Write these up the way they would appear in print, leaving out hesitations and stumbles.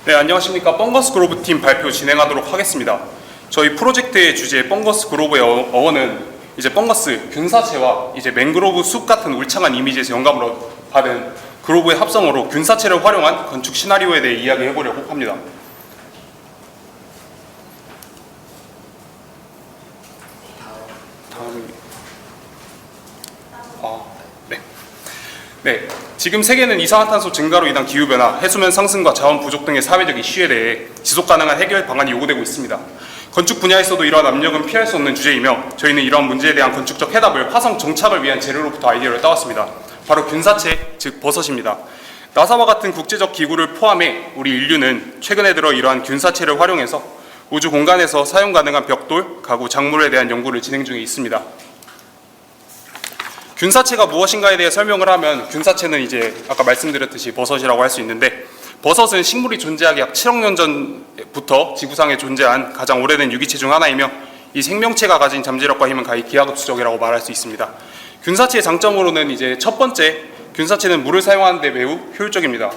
네, 안녕하십니까. 뻥거스 그로브 팀 발표 진행하도록 하겠습니다. 저희 프로젝트의 주제 뻥거스 그로브의 어원은 이제 뻥거스 균사체와 이제 맹그로브 숲 같은 울창한 이미지에서 영감을 받은 그로브의 합성어로 균사체를 활용한 건축 시나리오에 대해 이야기해 보려고 합니다. 네, 지금 세계는 이산화탄소 증가로 인한 기후변화, 해수면 상승과 자원 부족 등의 사회적 이슈에 대해 지속가능한 해결 방안이 요구되고 있습니다. 건축 분야에서도 이러한 압력은 피할 수 없는 주제이며 저희는 이러한 문제에 대한 건축적 해답을 화성 정착을 위한 재료로부터 아이디어를 따왔습니다. 바로 균사체, 즉 버섯입니다. 나사와 같은 국제적 기구를 포함해 우리 인류는 최근에 들어 이러한 균사체를 활용해서 우주 공간에서 사용 가능한 벽돌, 가구, 작물에 대한 연구를 진행 중에 있습니다. 균사체가 무엇인가에 대해 설명을 하면 균사체는 이제 아까 말씀드렸듯이 버섯이라고 할 수 있는데 버섯은 식물이 존재하기 약 7억 년 전부터 지구상에 존재한 가장 오래된 유기체 중 하나이며 이 생명체가 가진 잠재력과 힘은 가히 기하급수적이라고 말할 수 있습니다. 균사체의 장점으로는 이제 첫 번째, 균사체는 물을 사용하는 데 매우 효율적입니다.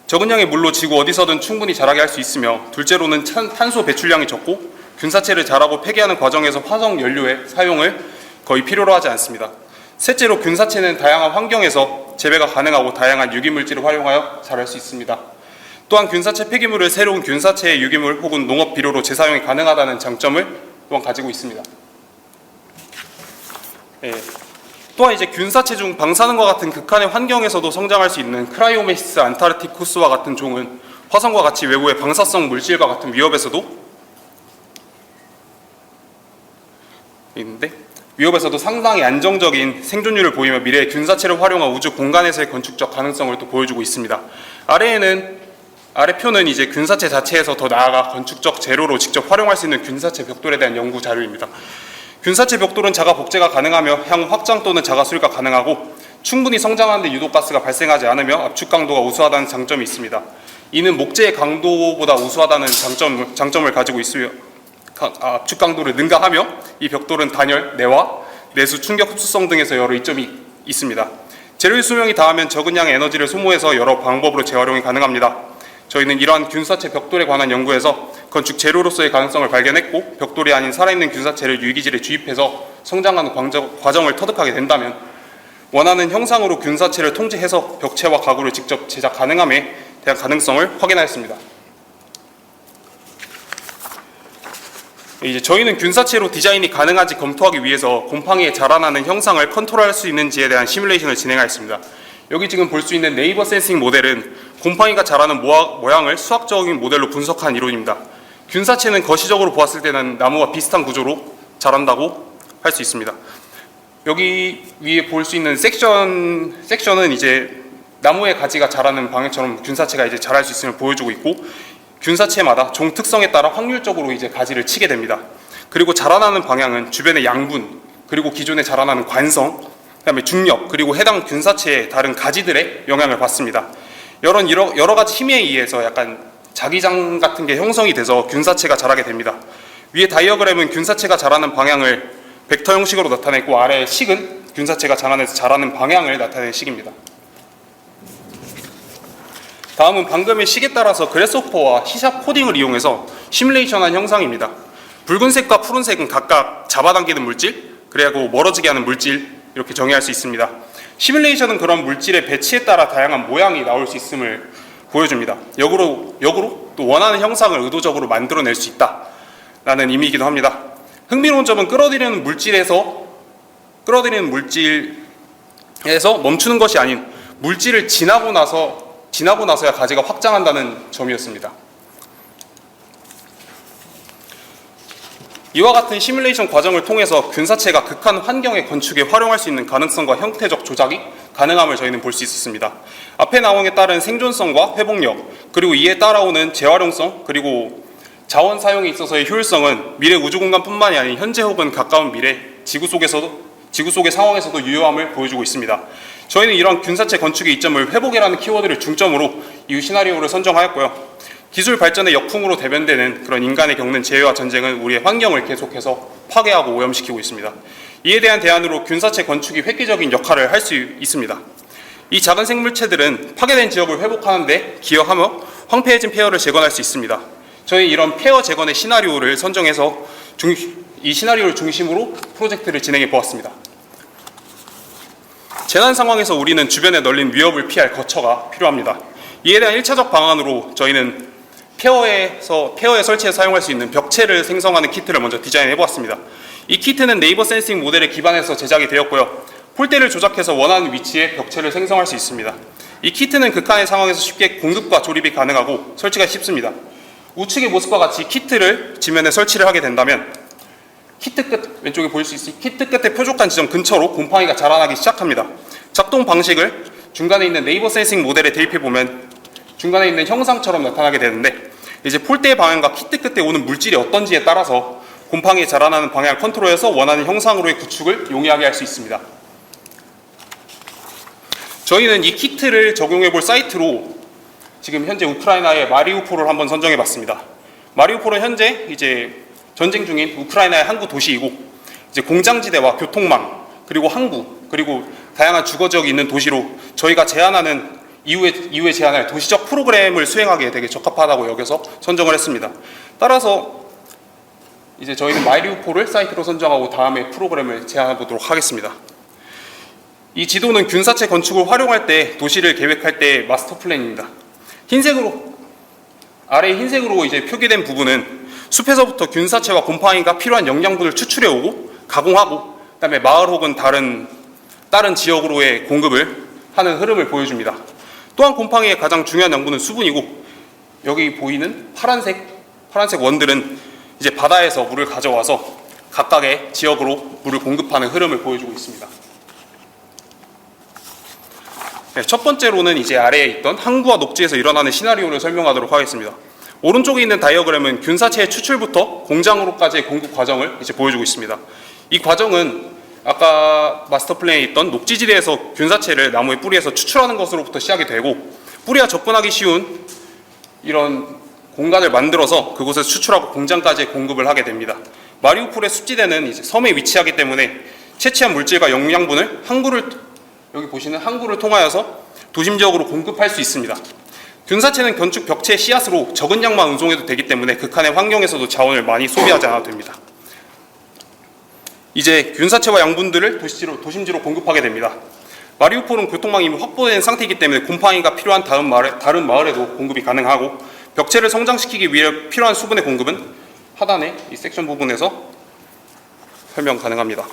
적은 양의 물로 지구 어디서든 충분히 자라게 할 수 있으며 둘째로는 탄소 배출량이 적고 균사체를 자라고 폐기하는 과정에서 화석 연료의 사용을 거의 필요로 하지 않습니다. 셋째로 균사체는 다양한 환경에서 재배가 가능하고 다양한 유기물질을 활용하여 자랄 수 있습니다. 또한 균사체 폐기물을 새로운 균사체의 유기물 혹은 농업 비료로 재사용이 가능하다는 장점을 또한 가지고 있습니다. 또한 이제 균사체 중 방사능과 같은 극한의 환경에서도 성장할 수 있는 크라이오메시스 안타르티쿠스와 같은 종은 화성과 같이 외부의 방사성 물질과 같은 위협에서도 상당히 안정적인 생존율을 보이며 미래의 균사체를 활용한 우주 공간에서의 건축적 가능성을 또 보여주고 있습니다. 아래 표는 이제 균사체 자체에서 더 나아가 건축적 재료로 직접 활용할 수 있는 균사체 벽돌에 대한 연구 자료입니다. 균사체 벽돌은 자가 복제가 가능하며 향후 확장 또는 자가 수리가 가능하고 충분히 성장하는 데 유독가스가 발생하지 않으며 압축 강도가 우수하다는 장점이 있습니다. 이는 목재의 강도보다 우수하다는 장점을 가지고 있으며 압축 강도를 능가하며 이 벽돌은 단열, 내화, 내수, 충격 흡수성 등에서 여러 이점이 있습니다. 재료의 수명이 다하면 적은 양의 에너지를 소모해서 여러 방법으로 재활용이 가능합니다. 저희는 이러한 균사체 벽돌에 관한 연구에서 건축 재료로서의 가능성을 발견했고 벽돌이 아닌 살아있는 균사체를 유기질에 주입해서 성장하는 과정을 터득하게 된다면 원하는 형상으로 균사체를 통제해서 벽체와 가구를 직접 제작 가능함에 대한 가능성을 확인하였습니다. 이제 저희는 균사체로 디자인이 가능한지 검토하기 위해서 곰팡이에 자라나는 형상을 컨트롤할 수 있는지에 대한 시뮬레이션을 진행하였습니다. 여기 지금 볼 수 있는 네이버 센싱 모델은 곰팡이가 자라는 모양을 수학적인 모델로 분석한 이론입니다. 균사체는 거시적으로 보았을 때는 나무와 비슷한 구조로 자란다고 할 수 있습니다. 여기 위에 볼 수 있는 섹션은 이제 나무의 가지가 자라는 방향처럼 균사체가 이제 자랄 수 있음을 보여주고 있고 균사체마다 종 특성에 따라 확률적으로 이제 가지를 치게 됩니다. 그리고 자라나는 방향은 주변의 양분, 그리고 기존에 자라나는 관성, 그다음에 중력, 그리고 해당 균사체의 다른 가지들의 영향을 받습니다. 여러 가지 힘에 의해서 약간 자기장 같은 게 형성이 돼서 균사체가 자라게 됩니다. 위에 다이어그램은 균사체가 자라는 방향을 벡터 형식으로 나타냈고 아래의 식은 균사체가 자라는 방향을 나타낸 식입니다. 다음은 방금의 식에 따라서 그래스호퍼와 C# 코딩을 이용해서 시뮬레이션한 형상입니다. 붉은색과 푸른색은 각각 잡아당기는 물질, 그리고 멀어지게 하는 물질 이렇게 정의할 수 있습니다. 시뮬레이션은 그런 물질의 배치에 따라 다양한 모양이 나올 수 있음을 보여줍니다. 역으로 또 원하는 형상을 의도적으로 만들어낼 수 있다라는 의미이기도 합니다. 흥미로운 점은 끌어들이는 물질에서 멈추는 것이 아닌 물질을 지나고 나서야 가지가 확장한다는 점이었습니다. 이와 같은 시뮬레이션 과정을 통해서 균사체가 극한 환경의 건축에 활용할 수 있는 가능성과 형태적 조작이 가능함을 저희는 볼 수 있었습니다. 앞에 나온 게 따른 생존성과 회복력, 그리고 이에 따라오는 재활용성, 그리고 자원 사용에 있어서의 효율성은 미래 우주공간뿐만이 아닌 현재 혹은 가까운 미래 지구 속의 상황에서도 유효함을 보여주고 있습니다. 저희는 이런 균사체 건축의 이점을 회복이라는 키워드를 중점으로 이후 시나리오를 선정하였고요. 기술 발전의 역풍으로 대변되는 그런 인간이 겪는 재해와 전쟁은 우리의 환경을 계속해서 파괴하고 오염시키고 있습니다. 이에 대한 대안으로 균사체 건축이 획기적인 역할을 할 수 있습니다. 이 작은 생물체들은 파괴된 지역을 회복하는 데 기여하며 황폐해진 폐허를 재건할 수 있습니다. 저희 이런 폐허 재건의 시나리오를 선정해서 이 시나리오를 중심으로 프로젝트를 진행해 보았습니다. 재난 상황에서 우리는 주변에 널린 위협을 피할 거처가 필요합니다. 이에 대한 1차적 방안으로 저희는 폐허에 설치해 사용할 수 있는 벽체를 생성하는 키트를 먼저 디자인해 보았습니다. 이 키트는 네이버 센싱 모델에 기반해서 제작이 되었고요. 폴대를 조작해서 원하는 위치에 벽체를 생성할 수 있습니다. 이 키트는 극한의 상황에서 쉽게 공급과 조립이 가능하고 설치가 쉽습니다. 우측의 모습과 같이 키트를 지면에 설치를 하게 된다면 키트 끝, 왼쪽에 보일 수 있으니 키트 끝에 표적한 지점 근처로 곰팡이가 자라나기 시작합니다. 작동 방식을 중간에 있는 네이버 센싱 모델에 대입해 보면 중간에 있는 형상처럼 나타나게 되는데, 이제 폴대의 방향과 키트 끝에 오는 물질이 어떤지에 따라서 곰팡이 자라나는 방향을 컨트롤해서 원하는 형상으로의 구축을 용이하게 할 수 있습니다. 저희는 이 키트를 적용해 볼 사이트로 지금 현재 우크라이나의 마리우폴을 한번 선정해 봤습니다. 마리우폴은 현재 이제 전쟁 중인 우크라이나의 항구 도시이고, 이제 공장지대와 교통망, 그리고 항구, 그리고 다양한 주거 지역이 있는 도시로 저희가 제안하는 이후에 제안할 도시적 프로그램을 수행하기에 되게 적합하다고 여겨서 선정을 했습니다. 따라서 이제 저희는 마리우폴을 사이트로 선정하고 다음에 프로그램을 제안해 보도록 하겠습니다. 이 지도는 균사체 건축을 활용할 때 도시를 계획할 때 마스터 플랜입니다. 아래 흰색으로 이제 표기된 부분은 숲에서부터 균사체와 곰팡이가 필요한 영양분을 추출해 오고 가공하고, 그다음에 마을 혹은 다른 지역으로의 공급을 하는 흐름을 보여줍니다. 또한 곰팡이의 가장 중요한 양분은 수분이고, 여기 보이는 파란색 원들은 이제 바다에서 물을 가져와서 각각의 지역으로 물을 공급하는 흐름을 보여주고 있습니다. 네, 첫 번째로는 이제 아래에 있던 항구와 녹지에서 일어나는 시나리오를 설명하도록 하겠습니다. 오른쪽에 있는 다이어그램은 균사체의 추출부터 공장으로까지의 공급 과정을 이제 보여주고 있습니다. 이 과정은 아까 마스터 플랜에 있던 녹지지대에서 균사체를 나무의 뿌리에서 추출하는 것으로부터 시작이 되고, 뿌리와 접근하기 쉬운 이런 공간을 만들어서 그곳에서 추출하고 공장까지 공급을 하게 됩니다. 마리우폴의 습지대는 이제 섬에 위치하기 때문에 채취한 물질과 영양분을 여기 보시는 항구를 통하여서 도심 지역으로 공급할 수 있습니다. 균사체는 건축 벽체의 씨앗으로 적은 양만 운송해도 되기 때문에 극한의 환경에서도 자원을 많이 소비하지 않아도 됩니다. 이제 균사체와 양분들을 도심지로 공급하게 됩니다. 마리우폴은 교통망이 이미 확보된 상태이기 때문에 곰팡이가 필요한 다른 마을에도 공급이 가능하고, 벽체를 성장시키기 위해 필요한 수분의 공급은 하단의 이 섹션 부분에서 설명 가능합니다.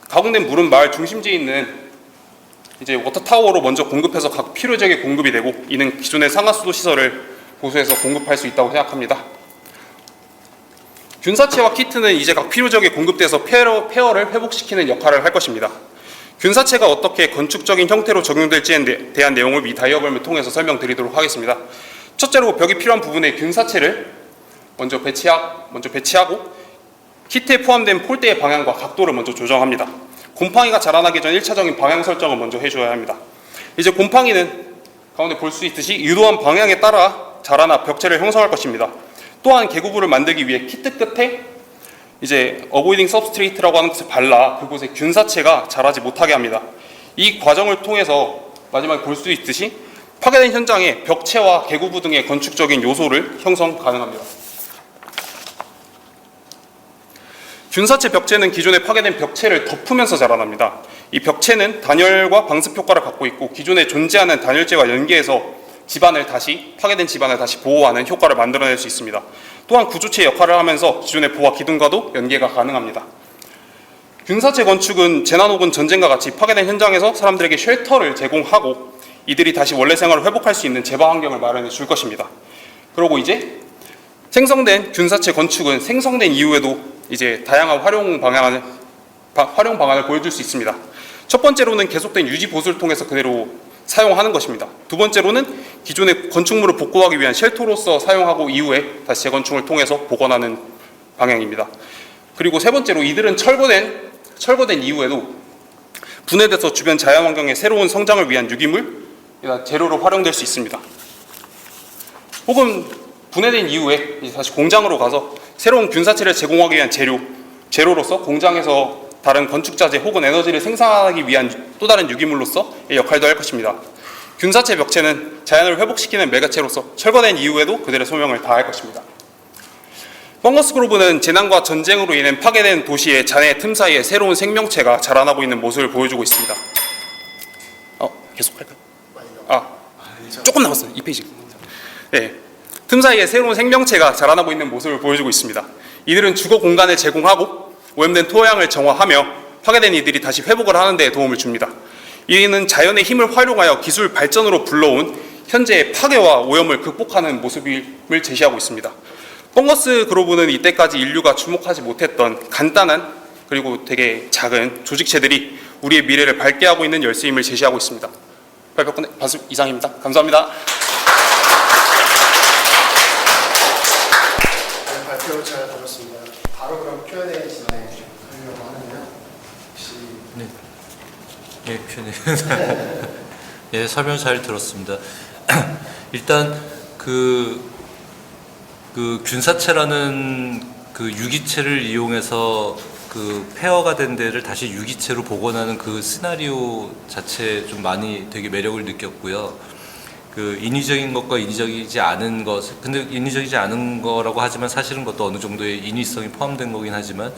가공된 물은 마을 중심지에 있는 이제 워터타워로 먼저 공급해서 각 필요 지역에 공급이 되고, 이는 기존의 상하수도 시설을 보수해서 공급할 수 있다고 생각합니다. 균사체와 키트는 이제 각 필요 지역에 공급돼서 폐허를 회복시키는 역할을 할 것입니다. 균사체가 어떻게 건축적인 형태로 적용될지에 대한 내용을 이 다이어그램을 통해서 설명드리도록 하겠습니다. 첫째로 벽이 필요한 부분에 균사체를 먼저 배치하고 키트에 포함된 폴대의 방향과 각도를 먼저 조정합니다. 곰팡이가 자라나기 전 1차적인 방향 설정을 먼저 해줘야 합니다. 이제 곰팡이는 가운데 볼 수 있듯이 유도한 방향에 따라 자라나 벽체를 형성할 것입니다. 또한 개구부를 만들기 위해 키트 끝에 이제 어보이딩 서브스트레이트라고 하는 것을 발라 그곳에 균사체가 자라지 못하게 합니다. 이 과정을 통해서 마지막에 볼 수 있듯이 파괴된 현장에 벽체와 개구부 등의 건축적인 요소를 형성 가능합니다. 균사체 벽체는 기존에 파괴된 벽체를 덮으면서 자라납니다. 이 벽체는 단열과 방습 효과를 갖고 있고, 기존에 존재하는 단열재와 연계해서 파괴된 지반을 다시 보호하는 효과를 만들어낼 수 있습니다. 또한 구조체 역할을 하면서 기존의 보화 기둥과도 연계가 가능합니다. 균사체 건축은 재난 혹은 전쟁과 같이 파괴된 현장에서 사람들에게 쉘터를 제공하고, 이들이 다시 원래 생활을 회복할 수 있는 재방 환경을 마련해 줄 것입니다. 그리고 이제 생성된 균사체 건축은 생성된 이후에도 이제 다양한 활용 방안을 보여줄 수 있습니다. 첫 번째로는 계속된 유지 보수를 통해서 그대로 사용하는 것입니다. 두 번째로는 기존의 건축물을 복구하기 위한 쉘터로서 사용하고 이후에 다시 재건축을 통해서 복원하는 방향입니다. 그리고 세 번째로 이들은 철거된 이후에도 분해돼서 주변 자연환경의 새로운 성장을 위한 유기물, 재료로 활용될 수 있습니다. 혹은 분해된 이후에 다시 공장으로 가서 새로운 균사체를 제공하기 위한 재료로서 공장에서 다른 건축자재 혹은 에너지를 생산하기 위한 또 다른 유기물로서의 역할도 할 것입니다. 균사체 벽체는 자연을 회복시키는 매개체로서 철거된 이후에도 그들의 소명을 다할 것입니다. 펑거스 그로브는 재난과 전쟁으로 인해 파괴된 도시의 잔해 틈 사이에 새로운 생명체가 자라나고 있는 모습을 보여주고 있습니다. 계속 할까요? 조금 남았어요. 2페이지. 네, 틈 사이에 새로운 생명체가 자라나고 있는 모습을 보여주고 있습니다. 이들은 주거 공간을 제공하고 오염된 토양을 정화하며 파괴된 이들이 다시 회복을 하는 데 도움을 줍니다. 이는 자연의 힘을 활용하여 기술 발전으로 불러온 현재의 파괴와 오염을 극복하는 모습을 제시하고 있습니다. 펑거스 그로브는 이때까지 인류가 주목하지 못했던 간단한 그리고 되게 작은 조직체들이 우리의 미래를 밝게 하고 있는 열쇠임을 제시하고 있습니다. 발표 끝내 이상입니다. 감사합니다. 발표 잘 들었습니다. 바로 그럼 Q&A 진행해 주려고 하는데요. 혹시 Q&A. 예, 설명 잘 들었습니다. 일단 그 균사체라는 그 유기체를 이용해서 그 폐허가 된 데를 다시 유기체로 복원하는 그 시나리오 자체에 좀 많이 되게 매력을 느꼈고요. 그 인위적인 것과 인위적이지 않은 것, 근데 인위적이지 않은 거라고 하지만 사실은 그것도 어느 정도의 인위성이 포함된 거긴 하지만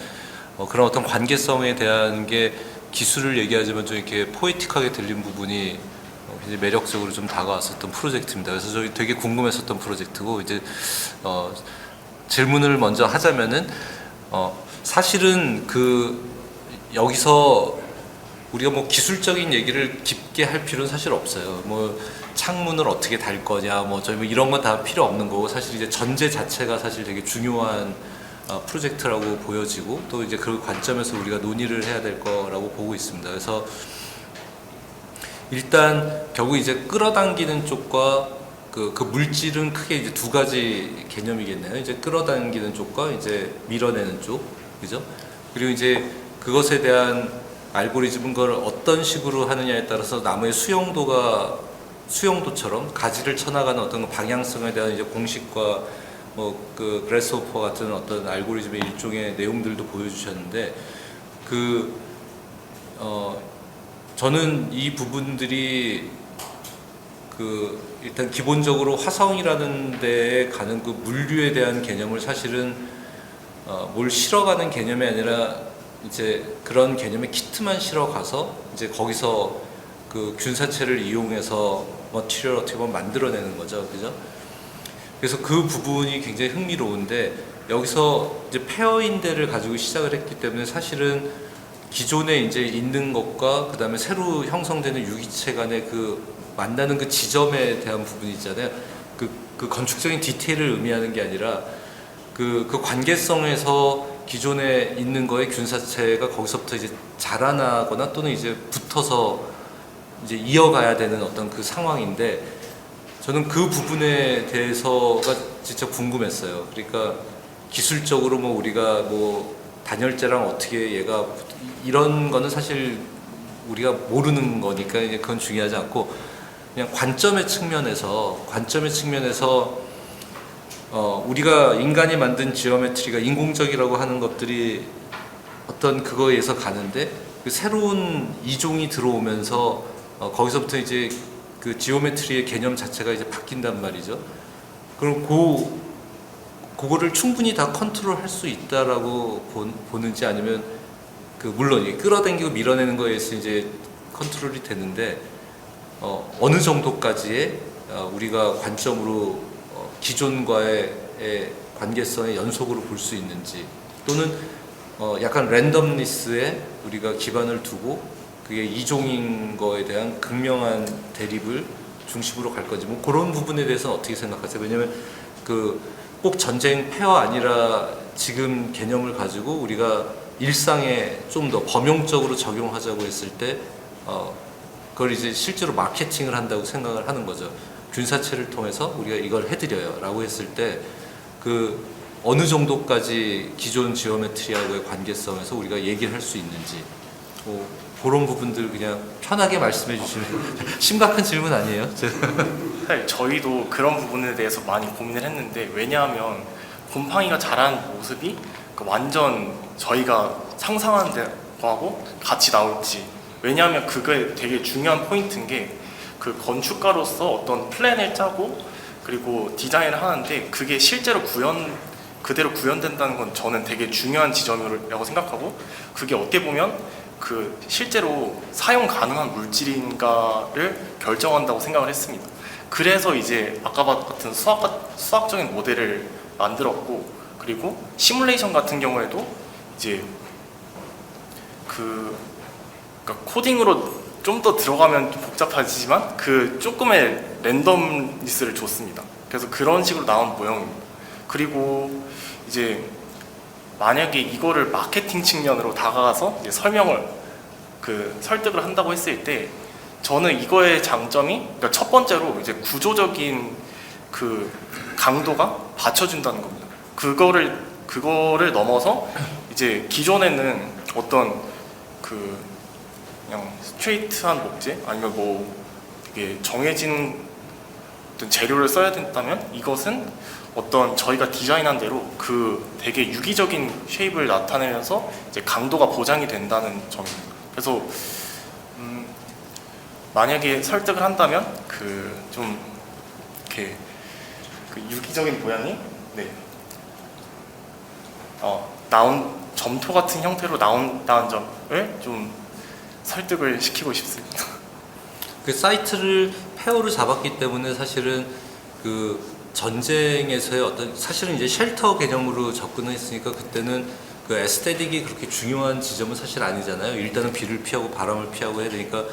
그런 어떤 관계성에 대한 게 기술을 얘기하자면 좀 이렇게 포에틱하게 들린 부분이 굉장히 매력적으로 좀 다가왔었던 프로젝트입니다. 그래서 저희 되게 궁금했었던 프로젝트고, 이제 질문을 먼저 하자면은 사실은 여기서 우리가 뭐 기술적인 얘기를 깊게 할 필요는 사실 없어요. 뭐 창문을 어떻게 달 거냐, 뭐 이런 건 다 필요 없는 거고, 사실 이제 전제 자체가 사실 되게 중요한 프로젝트라고 보여지고, 또 이제 그 관점에서 우리가 논의를 해야 될 거라고 보고 있습니다. 그래서 일단 결국 이제 끌어당기는 쪽과 그 물질은 크게 이제 두 가지 개념이겠네요. 이제 끌어당기는 쪽과 이제 밀어내는 쪽, 그죠? 그리고 이제 그것에 대한 알고리즘은 그걸 어떤 식으로 하느냐에 따라서 나무의 수용도처럼 가지를 쳐나가는 어떤 방향성에 대한 이제 공식과 뭐 그 그래스호퍼 같은 어떤 알고리즘의 일종의 내용들도 보여주셨는데, 저는 이 부분들이 일단 기본적으로 화성이라는 데에 가는 그 물류에 대한 개념을 사실은 뭘 실어가는 개념이 아니라 이제 그런 개념의 키트만 실어 가서 이제 거기서 그 균사체를 이용해서 머티리얼 어떻게 보면 만들어내는 거죠, 그죠? 그래서 그 부분이 굉장히 흥미로운데, 여기서 이제 폐허인대를 가지고 시작을 했기 때문에 사실은 기존에 이제 있는 것과 그 다음에 새로 형성되는 유기체 간의 그 만나는 그 지점에 대한 부분이 있잖아요. 그 건축적인 디테일을 의미하는 게 아니라 그 관계성에서 기존에 있는 거에 균사체가 거기서부터 이제 자라나거나 또는 이제 붙어서 이제 이어가야 되는 어떤 그 상황인데, 저는 그 부분에 대해서가 진짜 궁금했어요. 그러니까 기술적으로 뭐 우리가 뭐 단열재랑 어떻게 얘가 이런 거는 사실 우리가 모르는 거니까 이제 그건 중요하지 않고, 그냥 관점의 측면에서 우리가 인간이 만든 지오메트리가 인공적이라고 하는 것들이 어떤 그거에 의해서 가는데, 그 새로운 이종이 들어오면서 거기서부터 이제 그 지오메트리의 개념 자체가 이제 바뀐단 말이죠. 그럼 그거를 충분히 다 컨트롤할 수 있다라고 보는지, 아니면 물론 끌어당기고 밀어내는 거에 의해서 이제 컨트롤이 되는데 어느 정도까지의 우리가 관점으로 기존과의 관계성의 연속으로 볼 수 있는지, 또는 약간 랜덤리스에 우리가 기반을 두고 그게 이종인 거에 대한 극명한 대립을 중심으로 갈 건지, 뭐 그런 부분에 대해서는 어떻게 생각하세요? 왜냐면 꼭 전쟁 폐허 아니라 지금 개념을 가지고 우리가 일상에 좀 더 범용적으로 적용하자고 했을 때 그걸 이제 실제로 마케팅을 한다고 생각을 하는 거죠. 균사체를 통해서 우리가 이걸 해드려요 라고 했을 때 어느 정도까지 기존 지오메트리하고의 관계성에서 우리가 얘기를 할 수 있는지, 그런 부분들 그냥 편하게 말씀해 주시면. 심각한 질문 아니에요? 사실 저희도 그런 부분에 대해서 많이 고민을 했는데, 왜냐하면 곰팡이가 자라는 모습이 완전 저희가 상상하는 거하고 같이 나올지, 왜냐하면 그게 되게 중요한 포인트인 게 그 건축가로서 어떤 플랜을 짜고 그리고 디자인을 하는데 그게 실제로 그대로 구현된다는 건 저는 되게 중요한 지점이라고 생각하고, 그게 어떻게 보면 그 실제로 사용 가능한 물질인가를 결정한다고 생각을 했습니다. 그래서 이제 아까 같은 수학적인 모델을 만들었고, 그리고 시뮬레이션 같은 경우에도 이제 그러니까 코딩으로 좀 더 들어가면 좀 복잡하지만 그 조금의 랜덤리스를 줬습니다. 그래서 그런 식으로 나온 모형입니다. 그리고 이제 만약에 이거를 마케팅 측면으로 다가가서 이제 설득을 한다고 했을 때, 저는 이거의 장점이, 그러니까 첫 번째로 이제 구조적인 그 강도가 받쳐준다는 겁니다. 그거를 넘어서 이제 기존에는 어떤 그냥 스트레이트한 목재 아니면 뭐 되게 정해진 어떤 재료를 써야 된다면, 이것은 어떤 저희가 디자인한 대로 그 되게 유기적인 쉐입을 나타내면서 이제 강도가 보장이 된다는 점입니다. 그래서 만약에 설득을 한다면 좀 이렇게 그 유기적인 모양이 나온 점토 같은 형태로 나온다는 점을 좀 설득을 시키고 싶습니다. 그 사이트를 폐허로 잡았기 때문에 사실은 그 전쟁에서의 어떤, 사실은 이제 쉘터 개념으로 접근을 했으니까 그때는 그 에스테틱이 그렇게 중요한 지점은 사실 아니잖아요. 일단은 비를 피하고 바람을 피하고 해야 되니까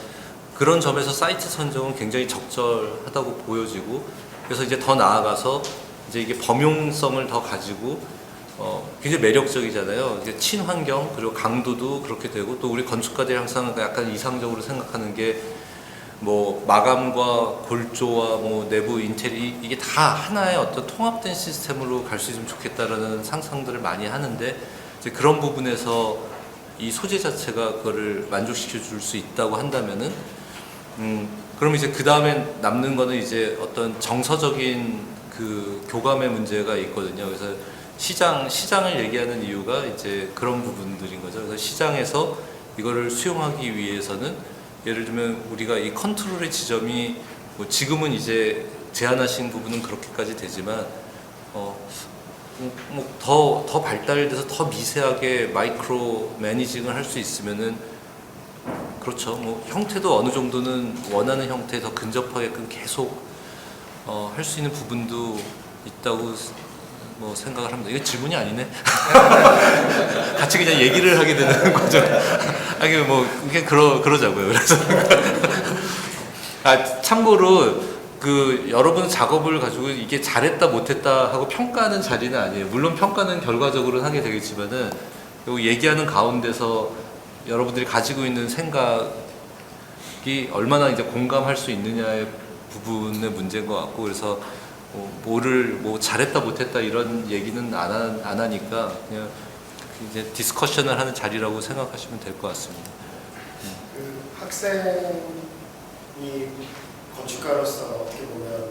그런 점에서 사이트 선정은 굉장히 적절하다고 보여지고, 그래서 이제 더 나아가서 이제 이게 범용성을 더 가지고 굉장히 매력적이잖아요. 이제 친환경 그리고 강도도 그렇게 되고, 또 우리 건축가들이 항상 약간 이상적으로 생각하는 게 뭐 마감과 골조와 뭐 내부 인테리어 이게 다 하나의 어떤 통합된 시스템으로 갈 수 있으면 좋겠다라는 상상들을 많이 하는데, 이제 그런 부분에서 이 소재 자체가 그거를 만족시켜 줄 수 있다고 한다면은 그럼 이제 그 다음에 남는 거는 이제 어떤 정서적인 그 교감의 문제가 있거든요. 그래서 시장을 얘기하는 이유가 이제 그런 부분들인 거죠. 그래서 시장에서 이거를 수용하기 위해서는 예를 들면 우리가 이 컨트롤의 지점이 뭐 지금은 이제 제한하신 부분은 그렇게까지 되지만 뭐 더 발달돼서 더 미세하게 마이크로 매니징을 할 수 있으면은, 그렇죠. 뭐 형태도 어느 정도는 원하는 형태에 더 근접하게끔 계속 할 수 있는 부분도 있다고 뭐 생각을 합니다. 이거 질문이 아니네. 같이 그냥 얘기를 하게 되는 거죠. 아니 뭐 그냥 그러자고요. 그래서 참고로 그 여러분 작업을 가지고 이게 잘했다 못했다 하고 평가하는 자리는 아니에요. 물론 평가는 결과적으로는 하게 되겠지만은 요 얘기하는 가운데서 여러분들이 가지고 있는 생각이 얼마나 이제 공감할 수 있느냐의 부분의 문제인 것 같고, 그래서 뭐를 뭐 잘했다 못했다 이런 얘기는 안 하니까 그냥 이제 디스커션을 하는 자리라고 생각하시면 될 것 같습니다. 그 학생이 건축가로서 어떻게 보면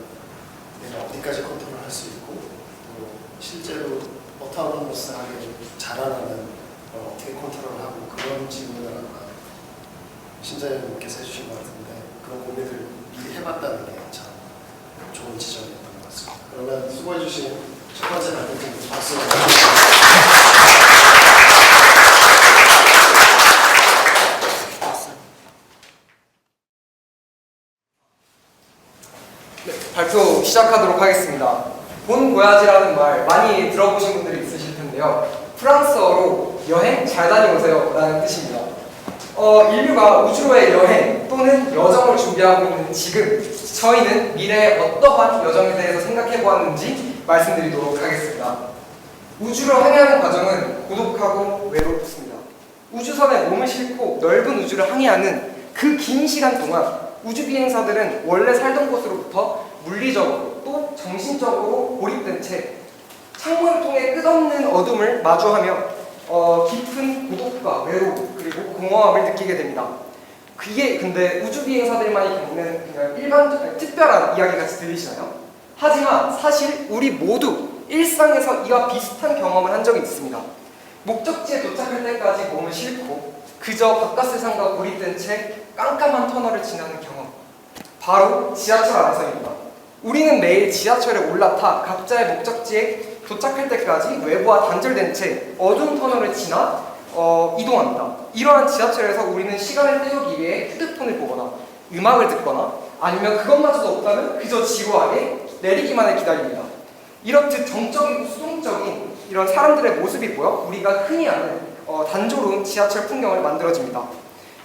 내가 어디까지 컨트롤할 수 있고, 또 실제로 어타우너스하게 자라나는 어떻게 컨트롤하고, 그런 질문을 아마 신자님께서 해주신 것 같은데, 그런 고민을 미리 해봤다는 게 참 좋은 지점이었던 것 같습니다. 그러면 수고해주신 첫 번째 발표팀 박수. 네, 발표 시작하도록 하겠습니다. 본 보야지라는 말 많이 들어보신 분들이 있으실 텐데요. 프랑스어로 여행 잘 다녀오세요 라는 뜻입니다. 인류가 우주로의 여행 또는 여정을 준비하고 있는 지금, 저희는 미래의 어떠한 여정에 대해서 생각해 보았는지 말씀드리도록 하겠습니다. 우주로 항해하는 과정은 고독하고 외롭습니다. 우주선에 몸을 싣고 넓은 우주를 항해하는 그 긴 시간 동안 우주 비행사들은 원래 살던 곳으로부터 물리적으로 또 정신적으로 고립된 채 창문을 통해 끝없는 어둠을 마주하며 깊은 고독과 외로움 그리고 공허함을 느끼게 됩니다. 그게 근데 우주 비행사들만이 겪는 그냥 특별한 이야기 같이 들리시나요? 하지만 사실 우리 모두 일상에서 이와 비슷한 경험을 한 적이 있습니다. 목적지에 도착할 때까지 몸을 싣고 그저 바깥 세상과 고립된 채 깜깜한 터널을 지나는 경험. 바로 지하철 안에서입니다. 우리는 매일 지하철에 올라타 각자의 목적지에 도착할 때까지 외부와 단절된 채 어두운 터널을 지나 이동합니다. 이러한 지하철에서 우리는 시간을 때우기 위해 휴대폰을 보거나 음악을 듣거나 아니면 그것마저도 없다면 그저 지루하게 내리기만을 기다립니다. 이렇듯 정적이고 수동적인 이런 사람들의 모습이 보여 우리가 흔히 아는 단조로운 지하철 풍경을 만들어집니다.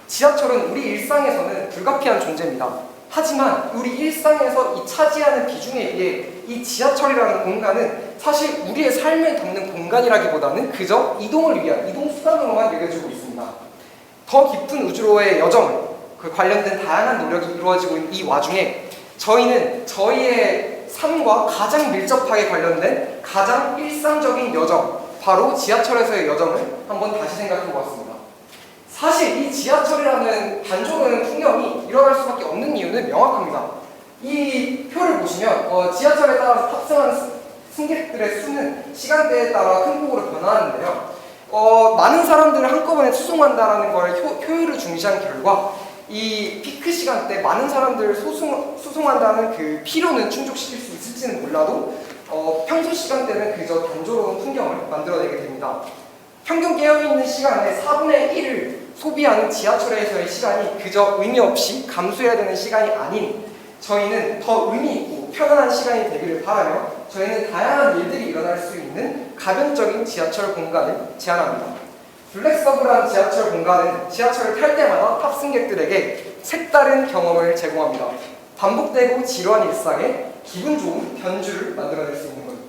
지하철은 우리 일상에서는 불가피한 존재입니다. 하지만 우리 일상에서 이 차지하는 비중에 비해 이 지하철이라는 공간은 사실 우리의 삶을 담는 공간이라기보다는 그저 이동을 위한 이동수단으로만 여겨지고 있습니다. 더 깊은 우주로의 여정을 관련된 다양한 노력이 이루어지고 있는 이 와중에 저희는 저희의 삶과 가장 밀접하게 관련된 가장 일상적인 여정, 바로 지하철에서의 여정을 한번 다시 생각해 보았습니다. 사실 이 지하철이라는 단조로운 풍경이 일어날 수밖에 없는 이유는 명확합니다. 이 표를 보시면 지하철에 따라서 탑승하는 승객들의 수는 시간대에 따라 큰 폭으로 변화하는데요. 많은 사람들을 한꺼번에 수송한다는 걸 효율을 중시한 결과 이 피크 시간대 많은 사람들을 수송한다는 그 필요는 충족시킬 수 있을지는 몰라도 평소 시간대는 그저 단조로운 풍경을 만들어내게 됩니다. 평균 깨어있는 시간의 4분의 1을 소비하는 지하철에서의 시간이 그저 의미 없이 감수해야 되는 시간이 아닌 저희는 더 의미 있고 편안한 시간이 되기를 바라며 저희는 다양한 일들이 일어날 수 있는 가변적인 지하철 공간을 제안합니다. 블랙서브라는 지하철 공간은 지하철을 탈 때마다 탑승객들에게 색다른 경험을 제공합니다. 반복되고 지루한 일상에 기분 좋은 변주를 만들어낼 수 있는 거죠.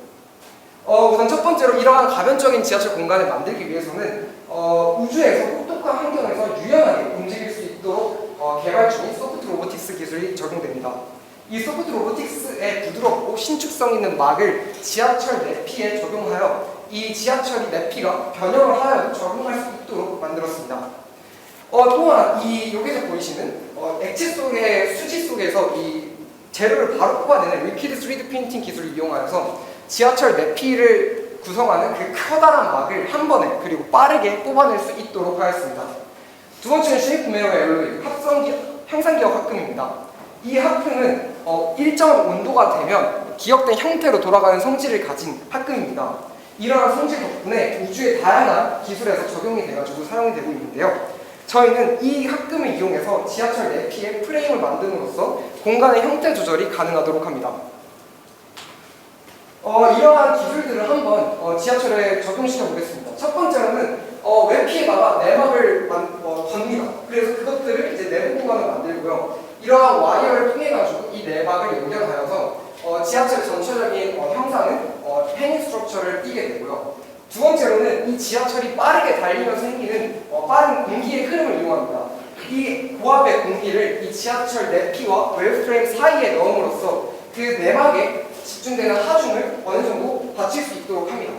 우선 첫 번째로 이러한 가변적인 지하철 공간을 만들기 위해서는 우주에서 혹독한 환경에서 유연하게 움직일 수 있도록 개발 중인 소프트 로보틱스 기술이 적용됩니다. 이 소프트 로보틱스의 부드럽고 신축성 있는 막을 지하철 내피에 적용하여 이 지하철이 내피가 변형을 하여 적용할 수 있도록 만들었습니다. 또한 여기서 보이시는 액체 속의 수지 속에서 이 재료를 바로 뽑아내는 리퀴드 3D 프린팅 기술을 이용하여서 지하철 내피를 구성하는 그 커다란 막을 한 번에 그리고 빠르게 뽑아낼 수 있도록 하였습니다. 두 번째는 쉐이프 메어 엘로이 형상기억 합금입니다. 이 합금은 일정한 온도가 되면 기억된 형태로 돌아가는 성질을 가진 합금입니다. 이러한 성질 덕분에 우주의 다양한 기술에서 적용이 돼가지고 사용이 되고 있는데요. 저희는 이 합금을 이용해서 지하철 내피의 프레임을 만듦으로써 공간의 형태 조절이 가능하도록 합니다. 이러한 기술들을 한번 지하철에 적용시켜 보겠습니다. 첫 번째로는 외피에다가 내막을 겁니다. 그래서 그것들을 이제 내부 공간을 만들고요. 이러한 와이어를 통해 가지고 이 내막을 연결하여서 지하철 전체적인 형상은 행위 스트럭처를 띠게 되고요. 두 번째로는 이 지하철이 빠르게 달리면서 생기는 빠른 공기의 흐름을 이용합니다. 이 고압의 공기를 이 지하철 내피와 웨이브프레임 사이에 넣음으로써 그 내막에 집중되는 하중을 어느 정도 받칠 수 있도록 합니다.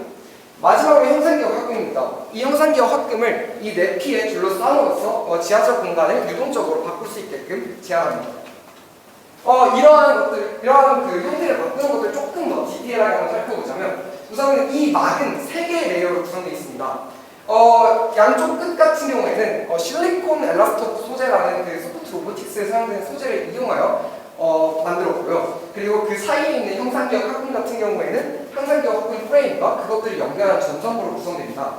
마지막으로 형상기억 합금입니다. 이 형상기억 합금을 이 내피에 둘러싸므로써 지하철 공간을 유동적으로 바꿀 수 있게끔 제한합니다. 이러한 그 형태를 바꾸는 것을 조금 더 디테일하게 한번 살펴보자면 우선은 이 막은 3개의 레이어로 구성되어 있습니다. 양쪽 끝 같은 경우에는 실리콘 엘라스토 소재라는 그 소프트 로보틱스에 사용되는 소재를 이용하여 만들었고요. 그리고 그 사이에 있는 형상기억 합금 같은 경우에는 형상기억 합금 프레임과 그것들을 연결한 전선부로 구성됩니다.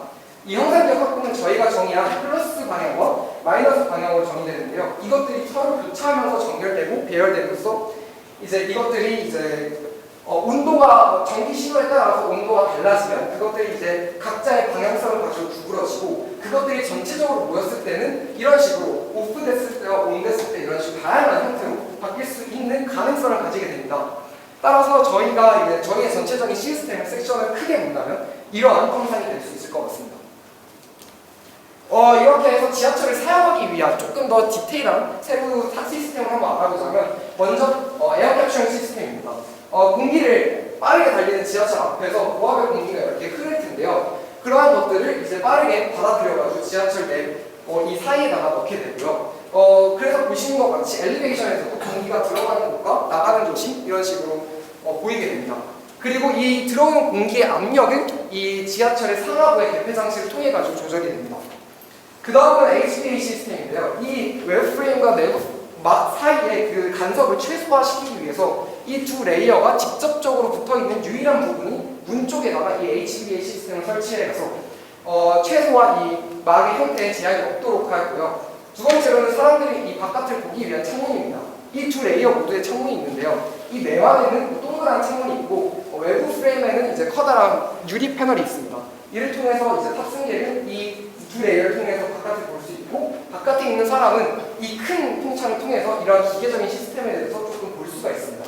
이 형상기억 합금은 저희가 정의한 플러스 방향과 마이너스 방향으로 정의되는데요. 이것들이 서로 교차하면서 전결되고 배열됨으로써 이것들이 온도가 전기 신호에 따라서 온도가 달라지면 그것들이 이제 각자의 방향성을 가지고 구부러지고 그것들이 전체적으로 모였을 때는 이런 식으로 오프됐을 때와 온됐을 때 이런 식으로 다양한 형태로 바뀔 수 있는 가능성을 가지게 됩니다. 따라서 저희가 이제 저희의 전체적인 시스템 섹션을 크게 본다면 이러한 형상이 될 수 있을 것 같습니다. 이렇게 해서 지하철을 사용하기 위한 조금 더 디테일한 세부 시스템을 한번 알아보자면 먼저 에어 캡처링 시스템입니다. 공기를 빠르게 달리는 지하철 앞에서 고압의 공기가 이렇게 흐를 텐데요. 그러한 것들을 이제 빠르게 받아들여가지고 지하철 이 사이에다가 넣게 되고요. 그래서 보시는 것 같이 엘리베이션에서도 공기가 들어가는 곳과 나가는 곳이 이런 식으로 보이게 됩니다. 그리고 이 들어오는 공기의 압력은 이 지하철의 상하부의 개폐 장치를 통해 가지고 조절이 됩니다. 그 다음은 HVAC 시스템인데요. 이 웨브프레임과 막 사이에 그 간섭을 최소화시키기 위해서 이 두 레이어가 직접적으로 붙어있는 유일한 부분이 문 쪽에다가 이 HBA 시스템을 설치해서 최소화 이 막의 형태에 제약이 없도록 하였고요. 두 번째로는 사람들이 이 바깥을 보기 위한 창문입니다. 이 두 레이어 모두에 창문이 있는데요. 이 내막에는 동그란 창문이 있고 외부 프레임에는 이제 커다란 유리 패널이 있습니다. 이를 통해서 이제 탑승객은 이 두 레이어를 통해서 바깥을 볼 수 있고 바깥에 있는 사람은 이 큰 통창을 통해서 이런 기계적인 시스템에 대해서 조금 볼 수가 있습니다.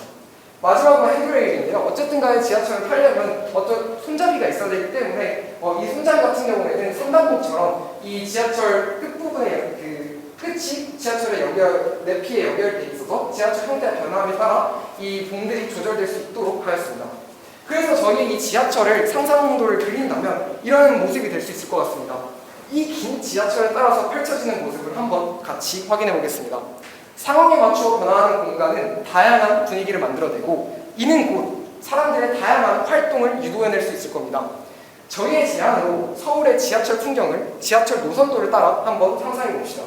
마지막으로 핸드레일인데요. 어쨌든 간에 지하철을 타려면 어떤 손잡이가 있어야 되기 때문에 이 손잡이 같은 경우에는 상단봉처럼 이 지하철 끝부분에 그 끝이 지하철의 내피에 연결돼 있어서 지하철 형태의 변함에 따라 이 봉들이 조절될 수 있도록 하였습니다. 그래서 저희 이 지하철을 상상도를 그린다면 이런 모습이 될 수 있을 것 같습니다. 이 긴 지하철에 따라서 펼쳐지는 모습을 한번 같이 확인해 보겠습니다. 상황에 맞추어 변화하는 공간은 다양한 분위기를 만들어내고 이는 곧 사람들의 다양한 활동을 유도해낼 수 있을 겁니다. 저희의 제안으로 서울의 지하철 풍경을 지하철 노선도를 따라 한번 상상해 봅시다.